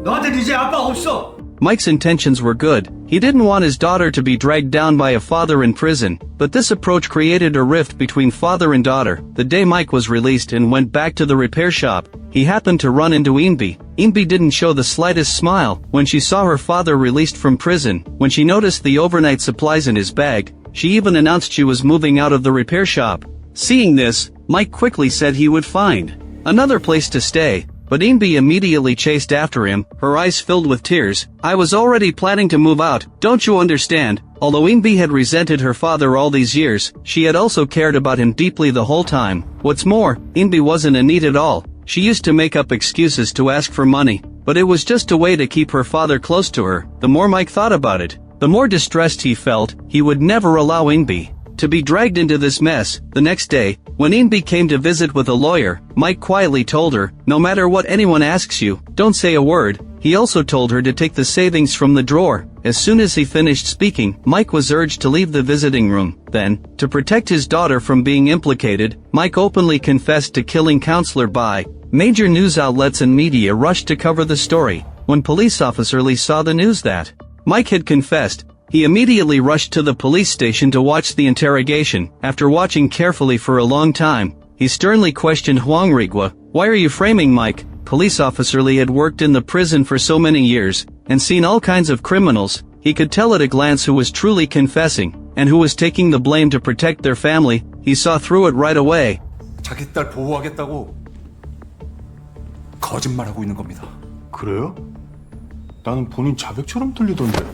너한테 이제 아빠 없어! Mike's intentions were good. He didn't want his daughter to be dragged down by a father in prison, but this approach created a rift between father and daughter. The day Mike was released and went back to the repair shop, he happened to run into Inbi. Inbi didn't show the slightest smile when she saw her father released from prison. When she noticed the overnight supplies in his bag, she even announced she was moving out of the repair shop. Seeing this, Mike quickly said he would find another place to stay. But Inbi immediately chased after him, her eyes filled with tears. I was already planning to move out, don't you understand? Although Inbi had resented her father all these years, she had also cared about him deeply the whole time. What's more, Inbi wasn't in need at all. She used to make up excuses to ask for money, but it was just a way to keep her father close to her. The more Mike thought about it, the more distressed he felt. He would never allow Inbi to be dragged into this mess. The next day, when Inbi came to visit with a lawyer, Mike quietly told her, no matter what anyone asks you, don't say a word. He also told her to take the savings from the drawer. As soon as he finished speaking, Mike was urged to leave the visiting room. Then, to protect his daughter from being implicated, Mike openly confessed to killing Counselor Bai. Major news outlets and media rushed to cover the story. When police officer Lee saw the news that Mike had confessed, he immediately rushed to the police station to watch the interrogation. After watching carefully for a long time, he sternly questioned Huang Rigua, why are you framing Mike? Police officer Lee had worked in the prison for so many years, and seen all kinds of criminals. He could tell at a glance who was truly confessing, and who was taking the blame to protect their family. He saw through it right away. 자기 딸 보호하겠다고 거짓말하고 있는 겁니다. 그래요? 나는 본인 자백처럼 들리던데.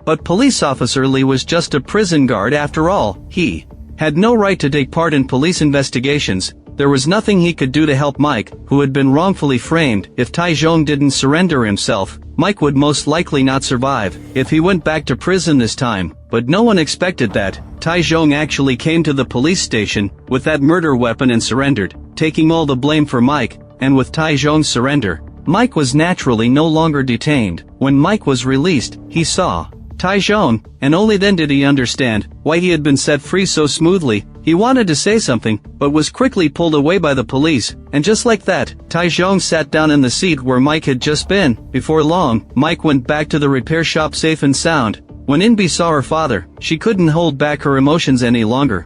But police officer Lee was just a prison guard after all. He had no right to take part in police investigations. There was nothing he could do to help Mike, who had been wrongfully framed. If Taizhong didn't surrender himself, Mike would most likely not survive if he went back to prison this time. But no one expected that. Taizhong actually came to the police station with that murder weapon and surrendered, taking all the blame for Mike. And with Taizhong's surrender, Mike was naturally no longer detained. When Mike was released, he saw Taizhong, and only then did he understand why he had been set free so smoothly. He wanted to say something, but was quickly pulled away by the police, and just like that, Taizhong sat down in the seat where Mike had just been. Before long, Mike went back to the repair shop safe and sound. When Inbi saw her father, she couldn't hold back her emotions any longer.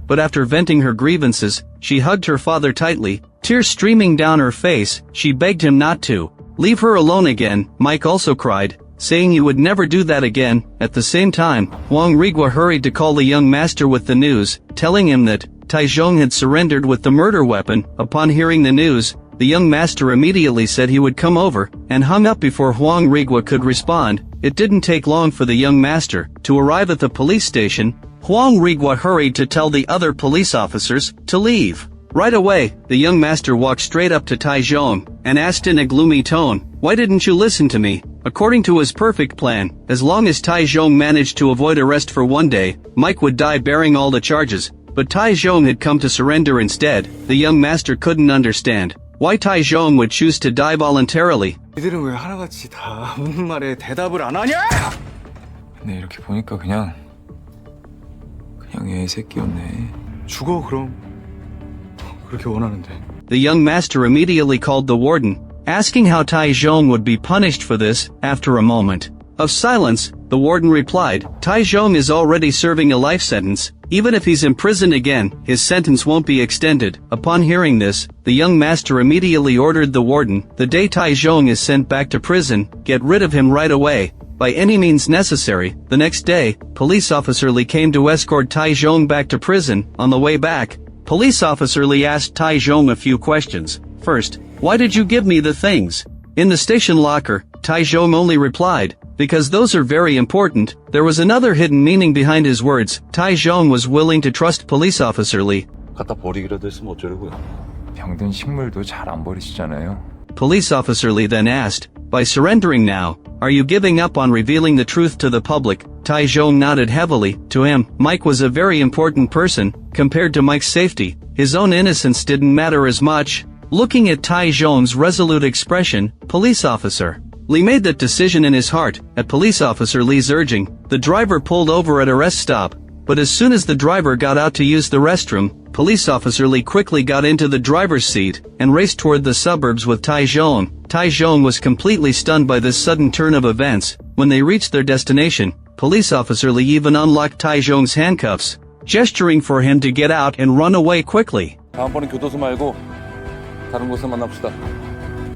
But after venting her grievances, she hugged her father tightly, tears streaming down her face. She begged him not to leave her alone again. Mike also cried, saying he would never do that again. At the same time, Huang Rigua hurried to call the young master with the news, telling him that Taizhong had surrendered with the murder weapon. Upon hearing the news, the young master immediately said he would come over, and hung up before Huang Rigua could respond. It didn't take long for the young master to arrive at the police station. Huang Rigua hurried to tell the other police officers to leave. Right away, the young master walked straight up to Taizhong and asked in a gloomy tone, "Why didn't you listen to me?" According to his perfect plan, as long as Taizhong managed to avoid arrest for one day, Mike would die bearing all the charges. But Taizhong had come to surrender instead. The young master couldn't understand why Taizhong would choose to die voluntarily. 이들은 왜 하나같이 다 묻는 말에 대답을 안 하냐? 근데 이렇게 보니까 그냥 애 새끼였네. 죽어 그럼. 그렇게 원하는데. The young master immediately called the warden, asking how Taizhong would be punished for this. After a moment of silence, the warden replied, "Taizhong is already serving a life sentence. Even if he's imprisoned again, his sentence won't be extended." Upon hearing this, the young master immediately ordered the warden, "The day Taizhong is sent back to prison, get rid of him right away, by any means necessary." The next day, Police Officer Lee came to escort Taizhong back to prison. On the way back, Police Officer Lee asked Taizhong a few questions. First, "Why did you give me the things in the station locker?" Taizhong only replied, "Because those are very important." There was another hidden meaning behind his words. Taizhong was willing to trust Police Officer Lee. 갖다 버리기라도 했으면 어쩌려고요? 병든 식물도 잘 안 버리시잖아요. Police Officer Lee then asked, "By surrendering now, are you giving up on revealing the truth to the public?" Taizhong nodded heavily. To him, Mike was a very important person. Compared to Mike's safety, his own innocence didn't matter as much. Looking at Taizhong's resolute expression, Police Officer Lee made that decision in his heart. At Police Officer Lee's urging, the driver pulled over at a rest stop. But as soon as the driver got out to use the restroom, Police Officer Lee quickly got into the driver's seat and raced toward the suburbs with Taizhong. Taizhong was completely stunned by this sudden turn of events. When they reached their destination, Police Officer Lee even unlocked Taizhong's handcuffs, gesturing for him to get out and run away quickly. 다음번엔 교도소 말고 다른 곳에 만납시다.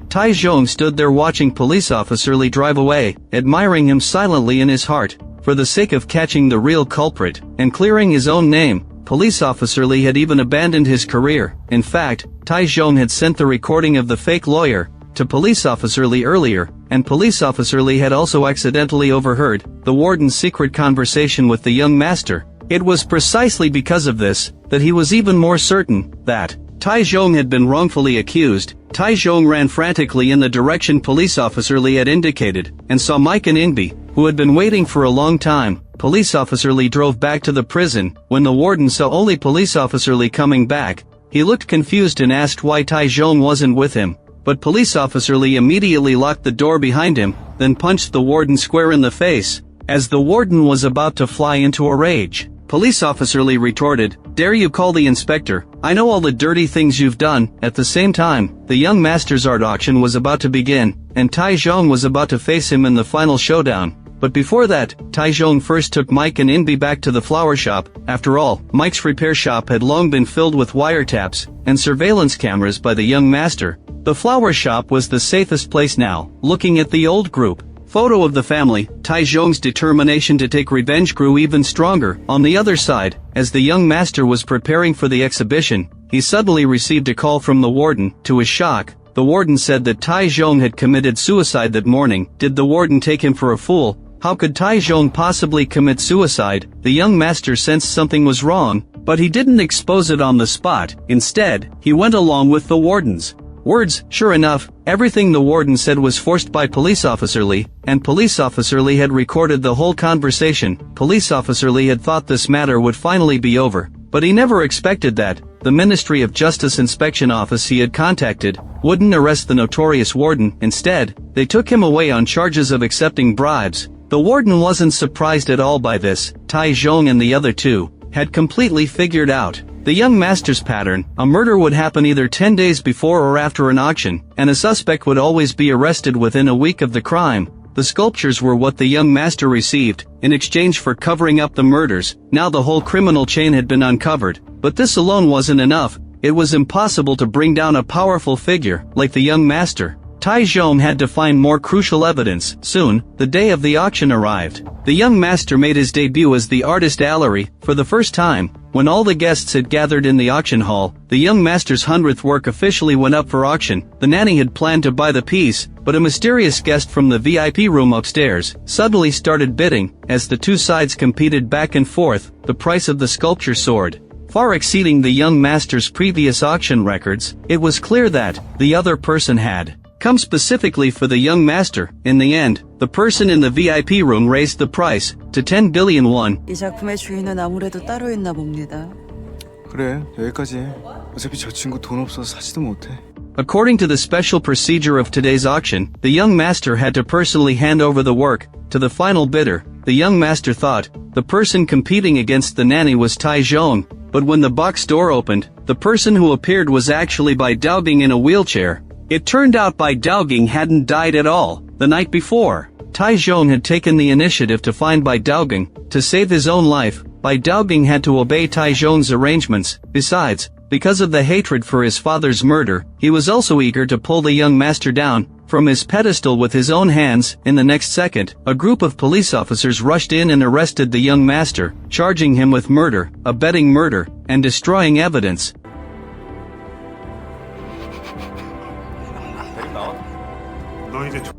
Taizhong stood there watching Police Officer Lee drive away, admiring him silently in his heart. For the sake of catching the real culprit and clearing his own name, Police Officer Lee had even abandoned his career. In fact, Taizhong had sent the recording of the fake lawyer to Police Officer Lee earlier, and Police Officer Lee had also accidentally overheard the warden's secret conversation with the young master. It was precisely because of this that he was even more certain that Taizhong had been wrongfully accused. Taizhong ran frantically in the direction Police Officer Lee had indicated, and saw Mike and Inbi, who had been waiting for a long time. Police Officer Lee drove back to the prison. When the warden saw only Police Officer Lee coming back, he looked confused and asked why Taizhong wasn't with him. But Police Officer Lee immediately locked the door behind him, then punched the warden square in the face. As the warden was about to fly into a rage, Police Officer Lee retorted, "Dare you call the inspector? I know all the dirty things you've done." At the same time, the young master's art auction was about to begin, and Taizhong was about to face him in the final showdown. But before that, Taizhong first took Mike and Inbi back to the flower shop. After all, Mike's repair shop had long been filled with wiretaps and surveillance cameras by the young master. The flower shop was the safest place now. Looking at the old group photo of the family, Taizhong's determination to take revenge grew even stronger. On the other side, as the young master was preparing for the exhibition, he suddenly received a call from the warden. To his shock, the warden said that Taizhong had committed suicide that morning. Did the warden take him for a fool? How could Taizhong possibly commit suicide? The young master sensed something was wrong, but he didn't expose it on the spot. Instead, he went along with the warden's words. Sure enough, everything the warden said was forced by Police Officer Lee, and Police Officer Lee had recorded the whole conversation. Police Officer Lee had thought this matter would finally be over, but he never expected that the Ministry of Justice Inspection Office he had contacted wouldn't arrest the notorious warden. Instead, they took him away on charges of accepting bribes. The warden wasn't surprised at all by this. Tai Zhong and the other two had completely figured out the young master's pattern. A murder would happen either 10 days before or after an auction, and a suspect would always be arrested within a week of the crime. The sculptures were what the young master received in exchange for covering up the murders. Now the whole criminal chain had been uncovered, but this alone wasn't enough. It was impossible to bring down a powerful figure like the young master. Tai Zhong had to find more crucial evidence. Soon, the day of the auction arrived. The young master made his debut as the artist gallery for the first time. When all the guests had gathered in the auction hall, the young master's 100th work officially went up for auction. The nanny had planned to buy the piece, but a mysterious guest from the VIP room upstairs suddenly started bidding. As the two sides competed back and forth, the price of the sculpture soared, far exceeding the young master's previous auction records. It was clear that the other person had come specifically for the young master. In the end, the person in the VIP room raised the price to 10 billion won. 이 작품의 주인은 아무래도 따로 있나 봅니다. 그래, 여기까지 해. 어차피 저 친구 돈 없어서 사지도 못해. According to the special procedure of today's auction, the young master had to personally hand over the work to the final bidder. The young master thought the person competing against the nanny was Tai Zhong, but when the box door opened, the person who appeared was actually Bai Daoging in a wheelchair. It turned out Bai Daoging hadn't died at all the night before. Tai Zhong had taken the initiative to find Bai Daoging. To save his own life, Bai Daoging had to obey Tai Zhong's arrangements. Besides, because of the hatred for his father's murder, he was also eager to pull the young master down from his pedestal with his own hands. In the next second, a group of police officers rushed in and arrested the young master, charging him with murder, abetting murder, and destroying evidence.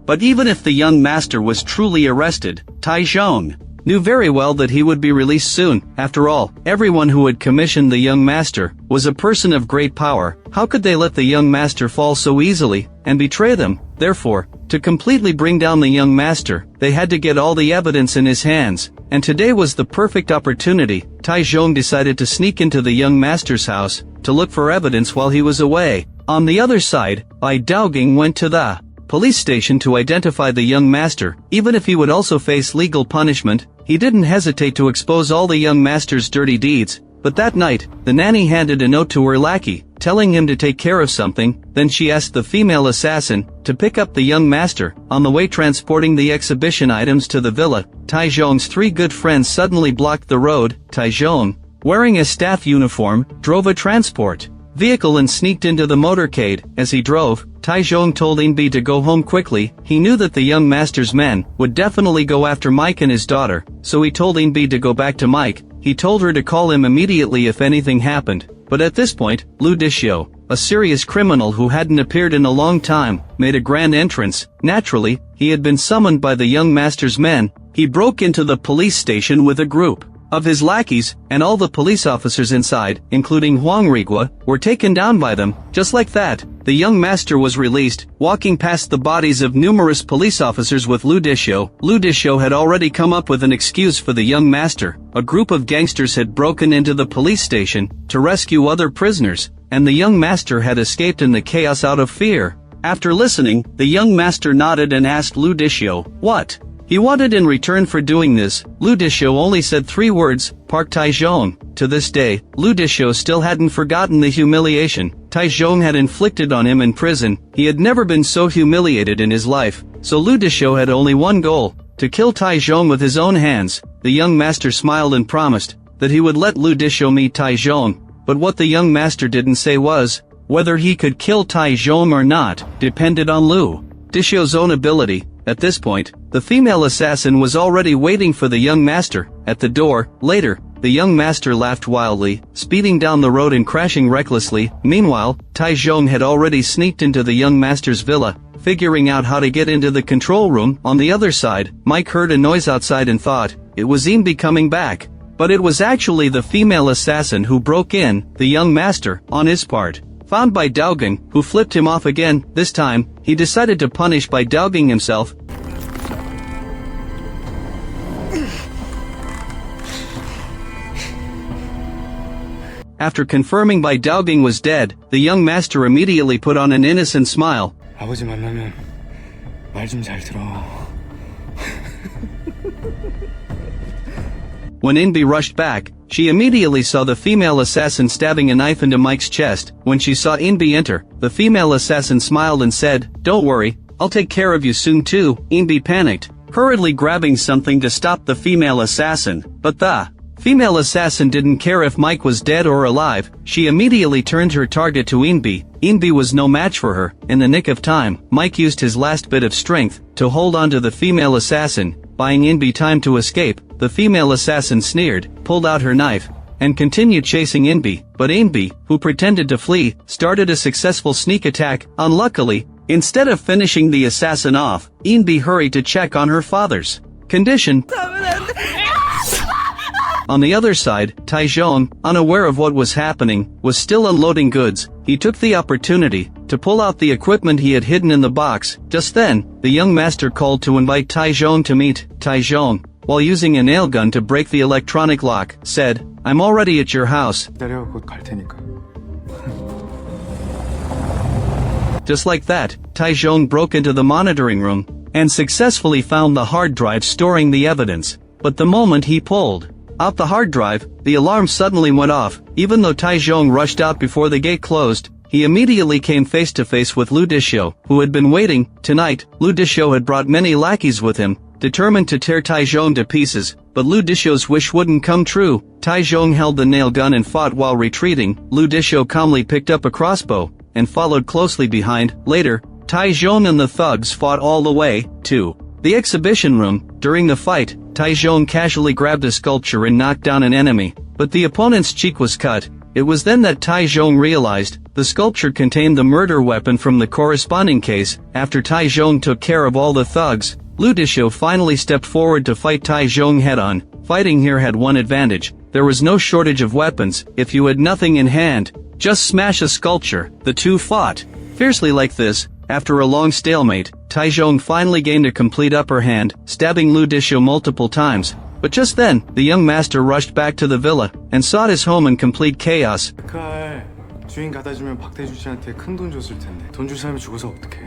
But even if the young master was truly arrested, Tai Zhong knew very well that he would be released soon. After all, everyone who had commissioned the young master was a person of great power. How could they let the young master fall so easily and betray them? Therefore, to completely bring down the young master, they had to get all the evidence in his hands, and today was the perfect opportunity. Tai Zhong decided to sneak into the young master's house to look for evidence while he was away. On the other side, Bai Daoging went to the police station to identify the young master. Even if he would also face legal punishment, he didn't hesitate to expose all the young master's dirty deeds. But that night, the nanny handed a note to her lackey, telling him to take care of something. Then she asked the female assassin to pick up the young master. On the way transporting the exhibition items to the villa, Tai Zhong's three good friends suddenly blocked the road. Tai Zhong, wearing a staff uniform, drove a transport vehicle and sneaked into the motorcade. As he drove, Tai Zhong told Inbi to go home quickly. He knew that the young master's men would definitely go after Mike and his daughter, so he told Inbi to go back to Mike. He told her to call him immediately if anything happened. But at this point, Lu Dishio, a serious criminal who hadn't appeared in a long time, made a grand entrance. Naturally, he had been summoned by the young master's men. He broke into the police station with a group of his lackeys, and all the police officers inside, including Huang Rigua, were taken down by them. Just like that, the young master was released, walking past the bodies of numerous police officers with Lu Dishio. Lu Dishio had already come up with an excuse for the young master. A group of gangsters had broken into the police station to rescue other prisoners, and the young master had escaped in the chaos out of fear. After listening, the young master nodded and asked Lu Dishio what he wanted in return for doing this. Lu Dishio only said 3 words, Park Tai Zhong. To this day, Lu Dishio still hadn't forgotten the humiliation Tai Zhong had inflicted on him in prison. He had never been so humiliated in his life, so Lu Dishio had only one goal, to kill Tai Zhong with his own hands. The young master smiled and promised that he would let Lu Dishio meet Tai Zhong, but what the young master didn't say was whether he could kill Tai Zhong or not depended on Lu Dishio's own ability. At this point, the female assassin was already waiting for the young master at the door. Later, the young master laughed wildly, speeding down the road and crashing recklessly. Meanwhile, Tai Zhong had already sneaked into the young master's villa, figuring out how to get into the control room. On the other side, Mike heard a noise outside and thought it was Imbi coming back. But it was actually the female assassin who broke in. The young master, on his part, found Bai Daoging, who flipped him off again. This time, he decided to punish Bai Daoging himself. After confirming Bai Daoging was dead, the young master immediately put on an innocent smile. 아버지 만나면 말 좀 잘 들어. When Inbi rushed back, she immediately saw the female assassin stabbing a knife into Mike's chest. When she saw Inbi enter, the female assassin smiled and said, "Don't worry, I'll take care of you soon too." Inbi panicked, hurriedly grabbing something to stop the female assassin, but the female assassin didn't care if Mike was dead or alive. She immediately turned her target to Inbi. Inbi was no match for her. In the nick of time, Mike used his last bit of strength to hold onto the female assassin, buying Inbi time to escape. The female assassin sneered, pulled out her knife, and continued chasing Inbi, but Inbi, who pretended to flee, started a successful sneak attack. Unluckily, instead of finishing the assassin off, Inbi hurried to check on her father's condition. On the other side, Tycoon, unaware of what was happening, was still unloading goods. He took the opportunity to pull out the equipment he had hidden in the box. Just then, the young master called to invite Tycoon to meet. Tycoon, while using a nail gun to break the electronic lock, said, "I'm already at your house." 기다려, 곧 갈 테니까. Just like that, Tycoon broke into the monitoring room and successfully found the hard drive storing the evidence. But the moment he pulled out the hard drive, the alarm suddenly went off. Even though Tycoon rushed out before the gate closed, he immediately came face to face with Ludicio, who had been waiting. Tonight, Ludicio had brought many lackeys with him, determined to tear Tycoon to pieces, but Ludicio's wish wouldn't come true. Tycoon held the nail gun and fought while retreating. Ludicio calmly picked up a crossbow and followed closely behind. Later, Tycoon and the thugs fought all the way to the exhibition room. During the fight, Tycoon casually grabbed a sculpture and knocked down an enemy, but the opponent's cheek was cut. It was then that Tycoon realized the sculpture contained the murder weapon from the corresponding case. After Tycoon took care of all the thugs, Ludicio finally stepped forward to fight Tycoon head-on. Fighting here had one advantage: there was no shortage of weapons. If you had nothing in hand, just smash a sculpture. The two fought fiercely like this. After a long stalemate, Tycoon finally gained a complete upper hand, stabbing Ludicio multiple times. But just then, the young master rushed back to the villa and sought his home in complete chaos. 칼 주인 갖다 주면 박대주 씨한테 큰 돈 줬을 텐데 돈 줄 사람이 죽어서 어떡해.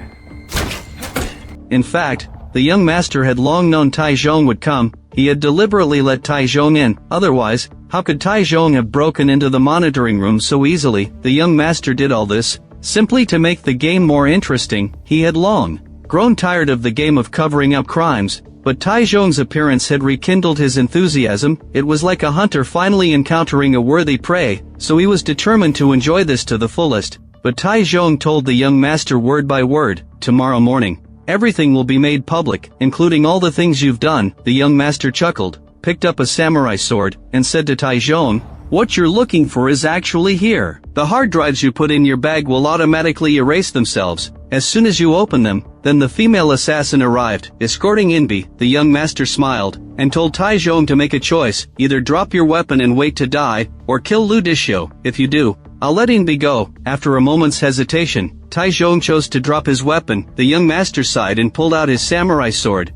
In fact, the young master had long known Tycoon would come. He had deliberately let Tycoon in. Otherwise, how could Tycoon have broken into the monitoring room so easily? The young master did all this simply to make the game more interesting. He had long grown tired of the game of covering up crimes, but Tycoon's appearance had rekindled his enthusiasm. It was like a hunter finally encountering a worthy prey, so he was determined to enjoy this to the fullest. But Tycoon told the young master word by word, "Tomorrow morning, everything will be made public, including all the things you've done." The young master chuckled, picked up a samurai sword, and said to Tycoon, "What you're looking for is actually here. The hard drives you put in your bag will automatically erase themselves as soon as you open them." Then the female assassin arrived, escorting Inbi. The young master smiled and told Tycoon to make a choice: either drop your weapon and wait to die, or kill Ludicio. If you do, I'll let Inbi go. After a moment's hesitation, Tycoon chose to drop his weapon. The young master sighed and pulled out his samurai sword.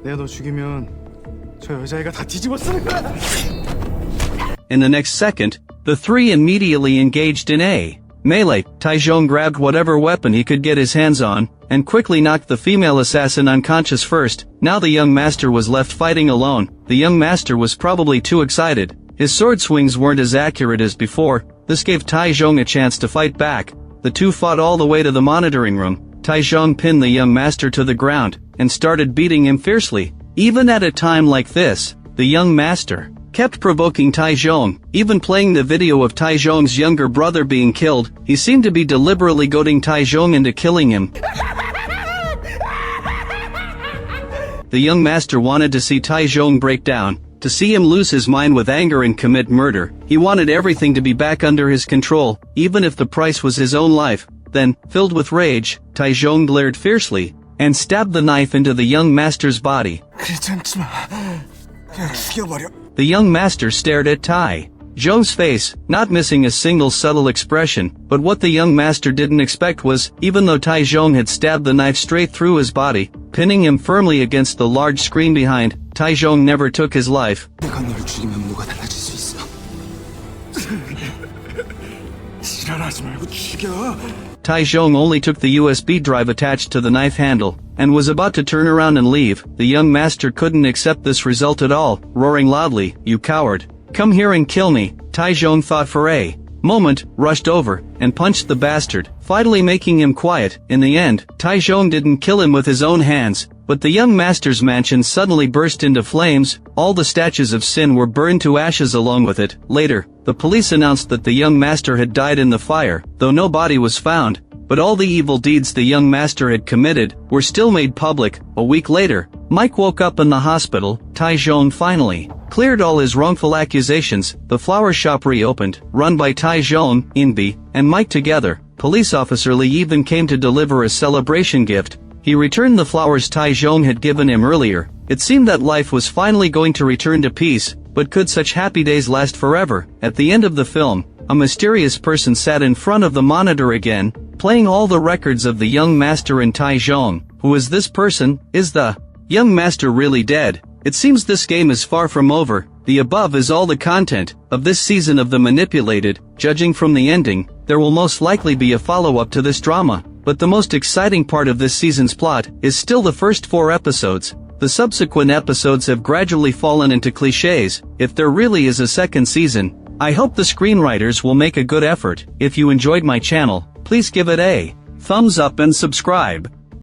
내가 너 죽이면 저 여자애가 다 뒤집어 쓰는 거야. In the next second, the three immediately engaged in a melee. Tycoon grabbed whatever weapon he could get his hands on, and quickly knocked the female assassin unconscious first. Now the young master was left fighting alone. The young master was probably too excited. His sword swings weren't as accurate as before. This gave Tycoon a chance to fight back. The two fought all the way to the monitoring room. Tycoon pinned the young master to the ground and started beating him fiercely. Even at a time like this, the young master kept provoking Tycoon, even playing the video of Tycoon's younger brother being killed. He seemed to be deliberately goading Tycoon into killing him. The young master wanted to see Tycoon break down, to see him lose his mind with anger and commit murder. He wanted everything to be back under his control, even if the price was his own life. Then, filled with rage, Tycoon glared fiercely and stabbed the knife into the young master's body. The young master stared at Tycoon's face, not missing a single subtle expression. But what the young master didn't expect was, even though Tycoon had stabbed the knife straight through his body, pinning him firmly against the large screen behind, Tycoon never took his life. 내가 널 죽이면 뭐가 달라질 수 있어? 지랄하지 말고 죽여. Taizhong only took the USB drive attached to the knife handle, and was about to turn around and leave. The young master couldn't accept this result at all, roaring loudly, "You coward! Come here and kill me!" Taizhong thought for a moment, rushed over, and punched the bastard, finally making him quiet. In the end, Taizhong didn't kill him with his own hands, but the young master's mansion suddenly burst into flames. All the statues of sin were burned to ashes along with it. Later, the police announced that the young master had died in the fire, though no body was found. But all the evil deeds the young master had committed were still made public. A week later, Mike woke up in the hospital. Taizhong finally cleared all his wrongful accusations. The flower shop reopened, run by Taizhong, Inbi, and Mike together. Police officer Lee even came to deliver a celebration gift. He returned the flowers Taizhong had given him earlier. It seemed that life was finally going to return to peace, but could such happy days last forever? At the end of the film, a mysterious person sat in front of the monitor again, playing all the records of the young master and Taizhong. Who is this person? Is the young master really dead? It seems this game is far from over. The above is all the content of this season of The Manipulated. Judging from the ending, there will most likely be a follow-up to this drama. But the most exciting part of this season's plot is still the first 4 episodes. The subsequent episodes have gradually fallen into cliches. If there really is a second season, I hope the screenwriters will make a good effort. If you enjoyed my channel, please give it a thumbs up and subscribe.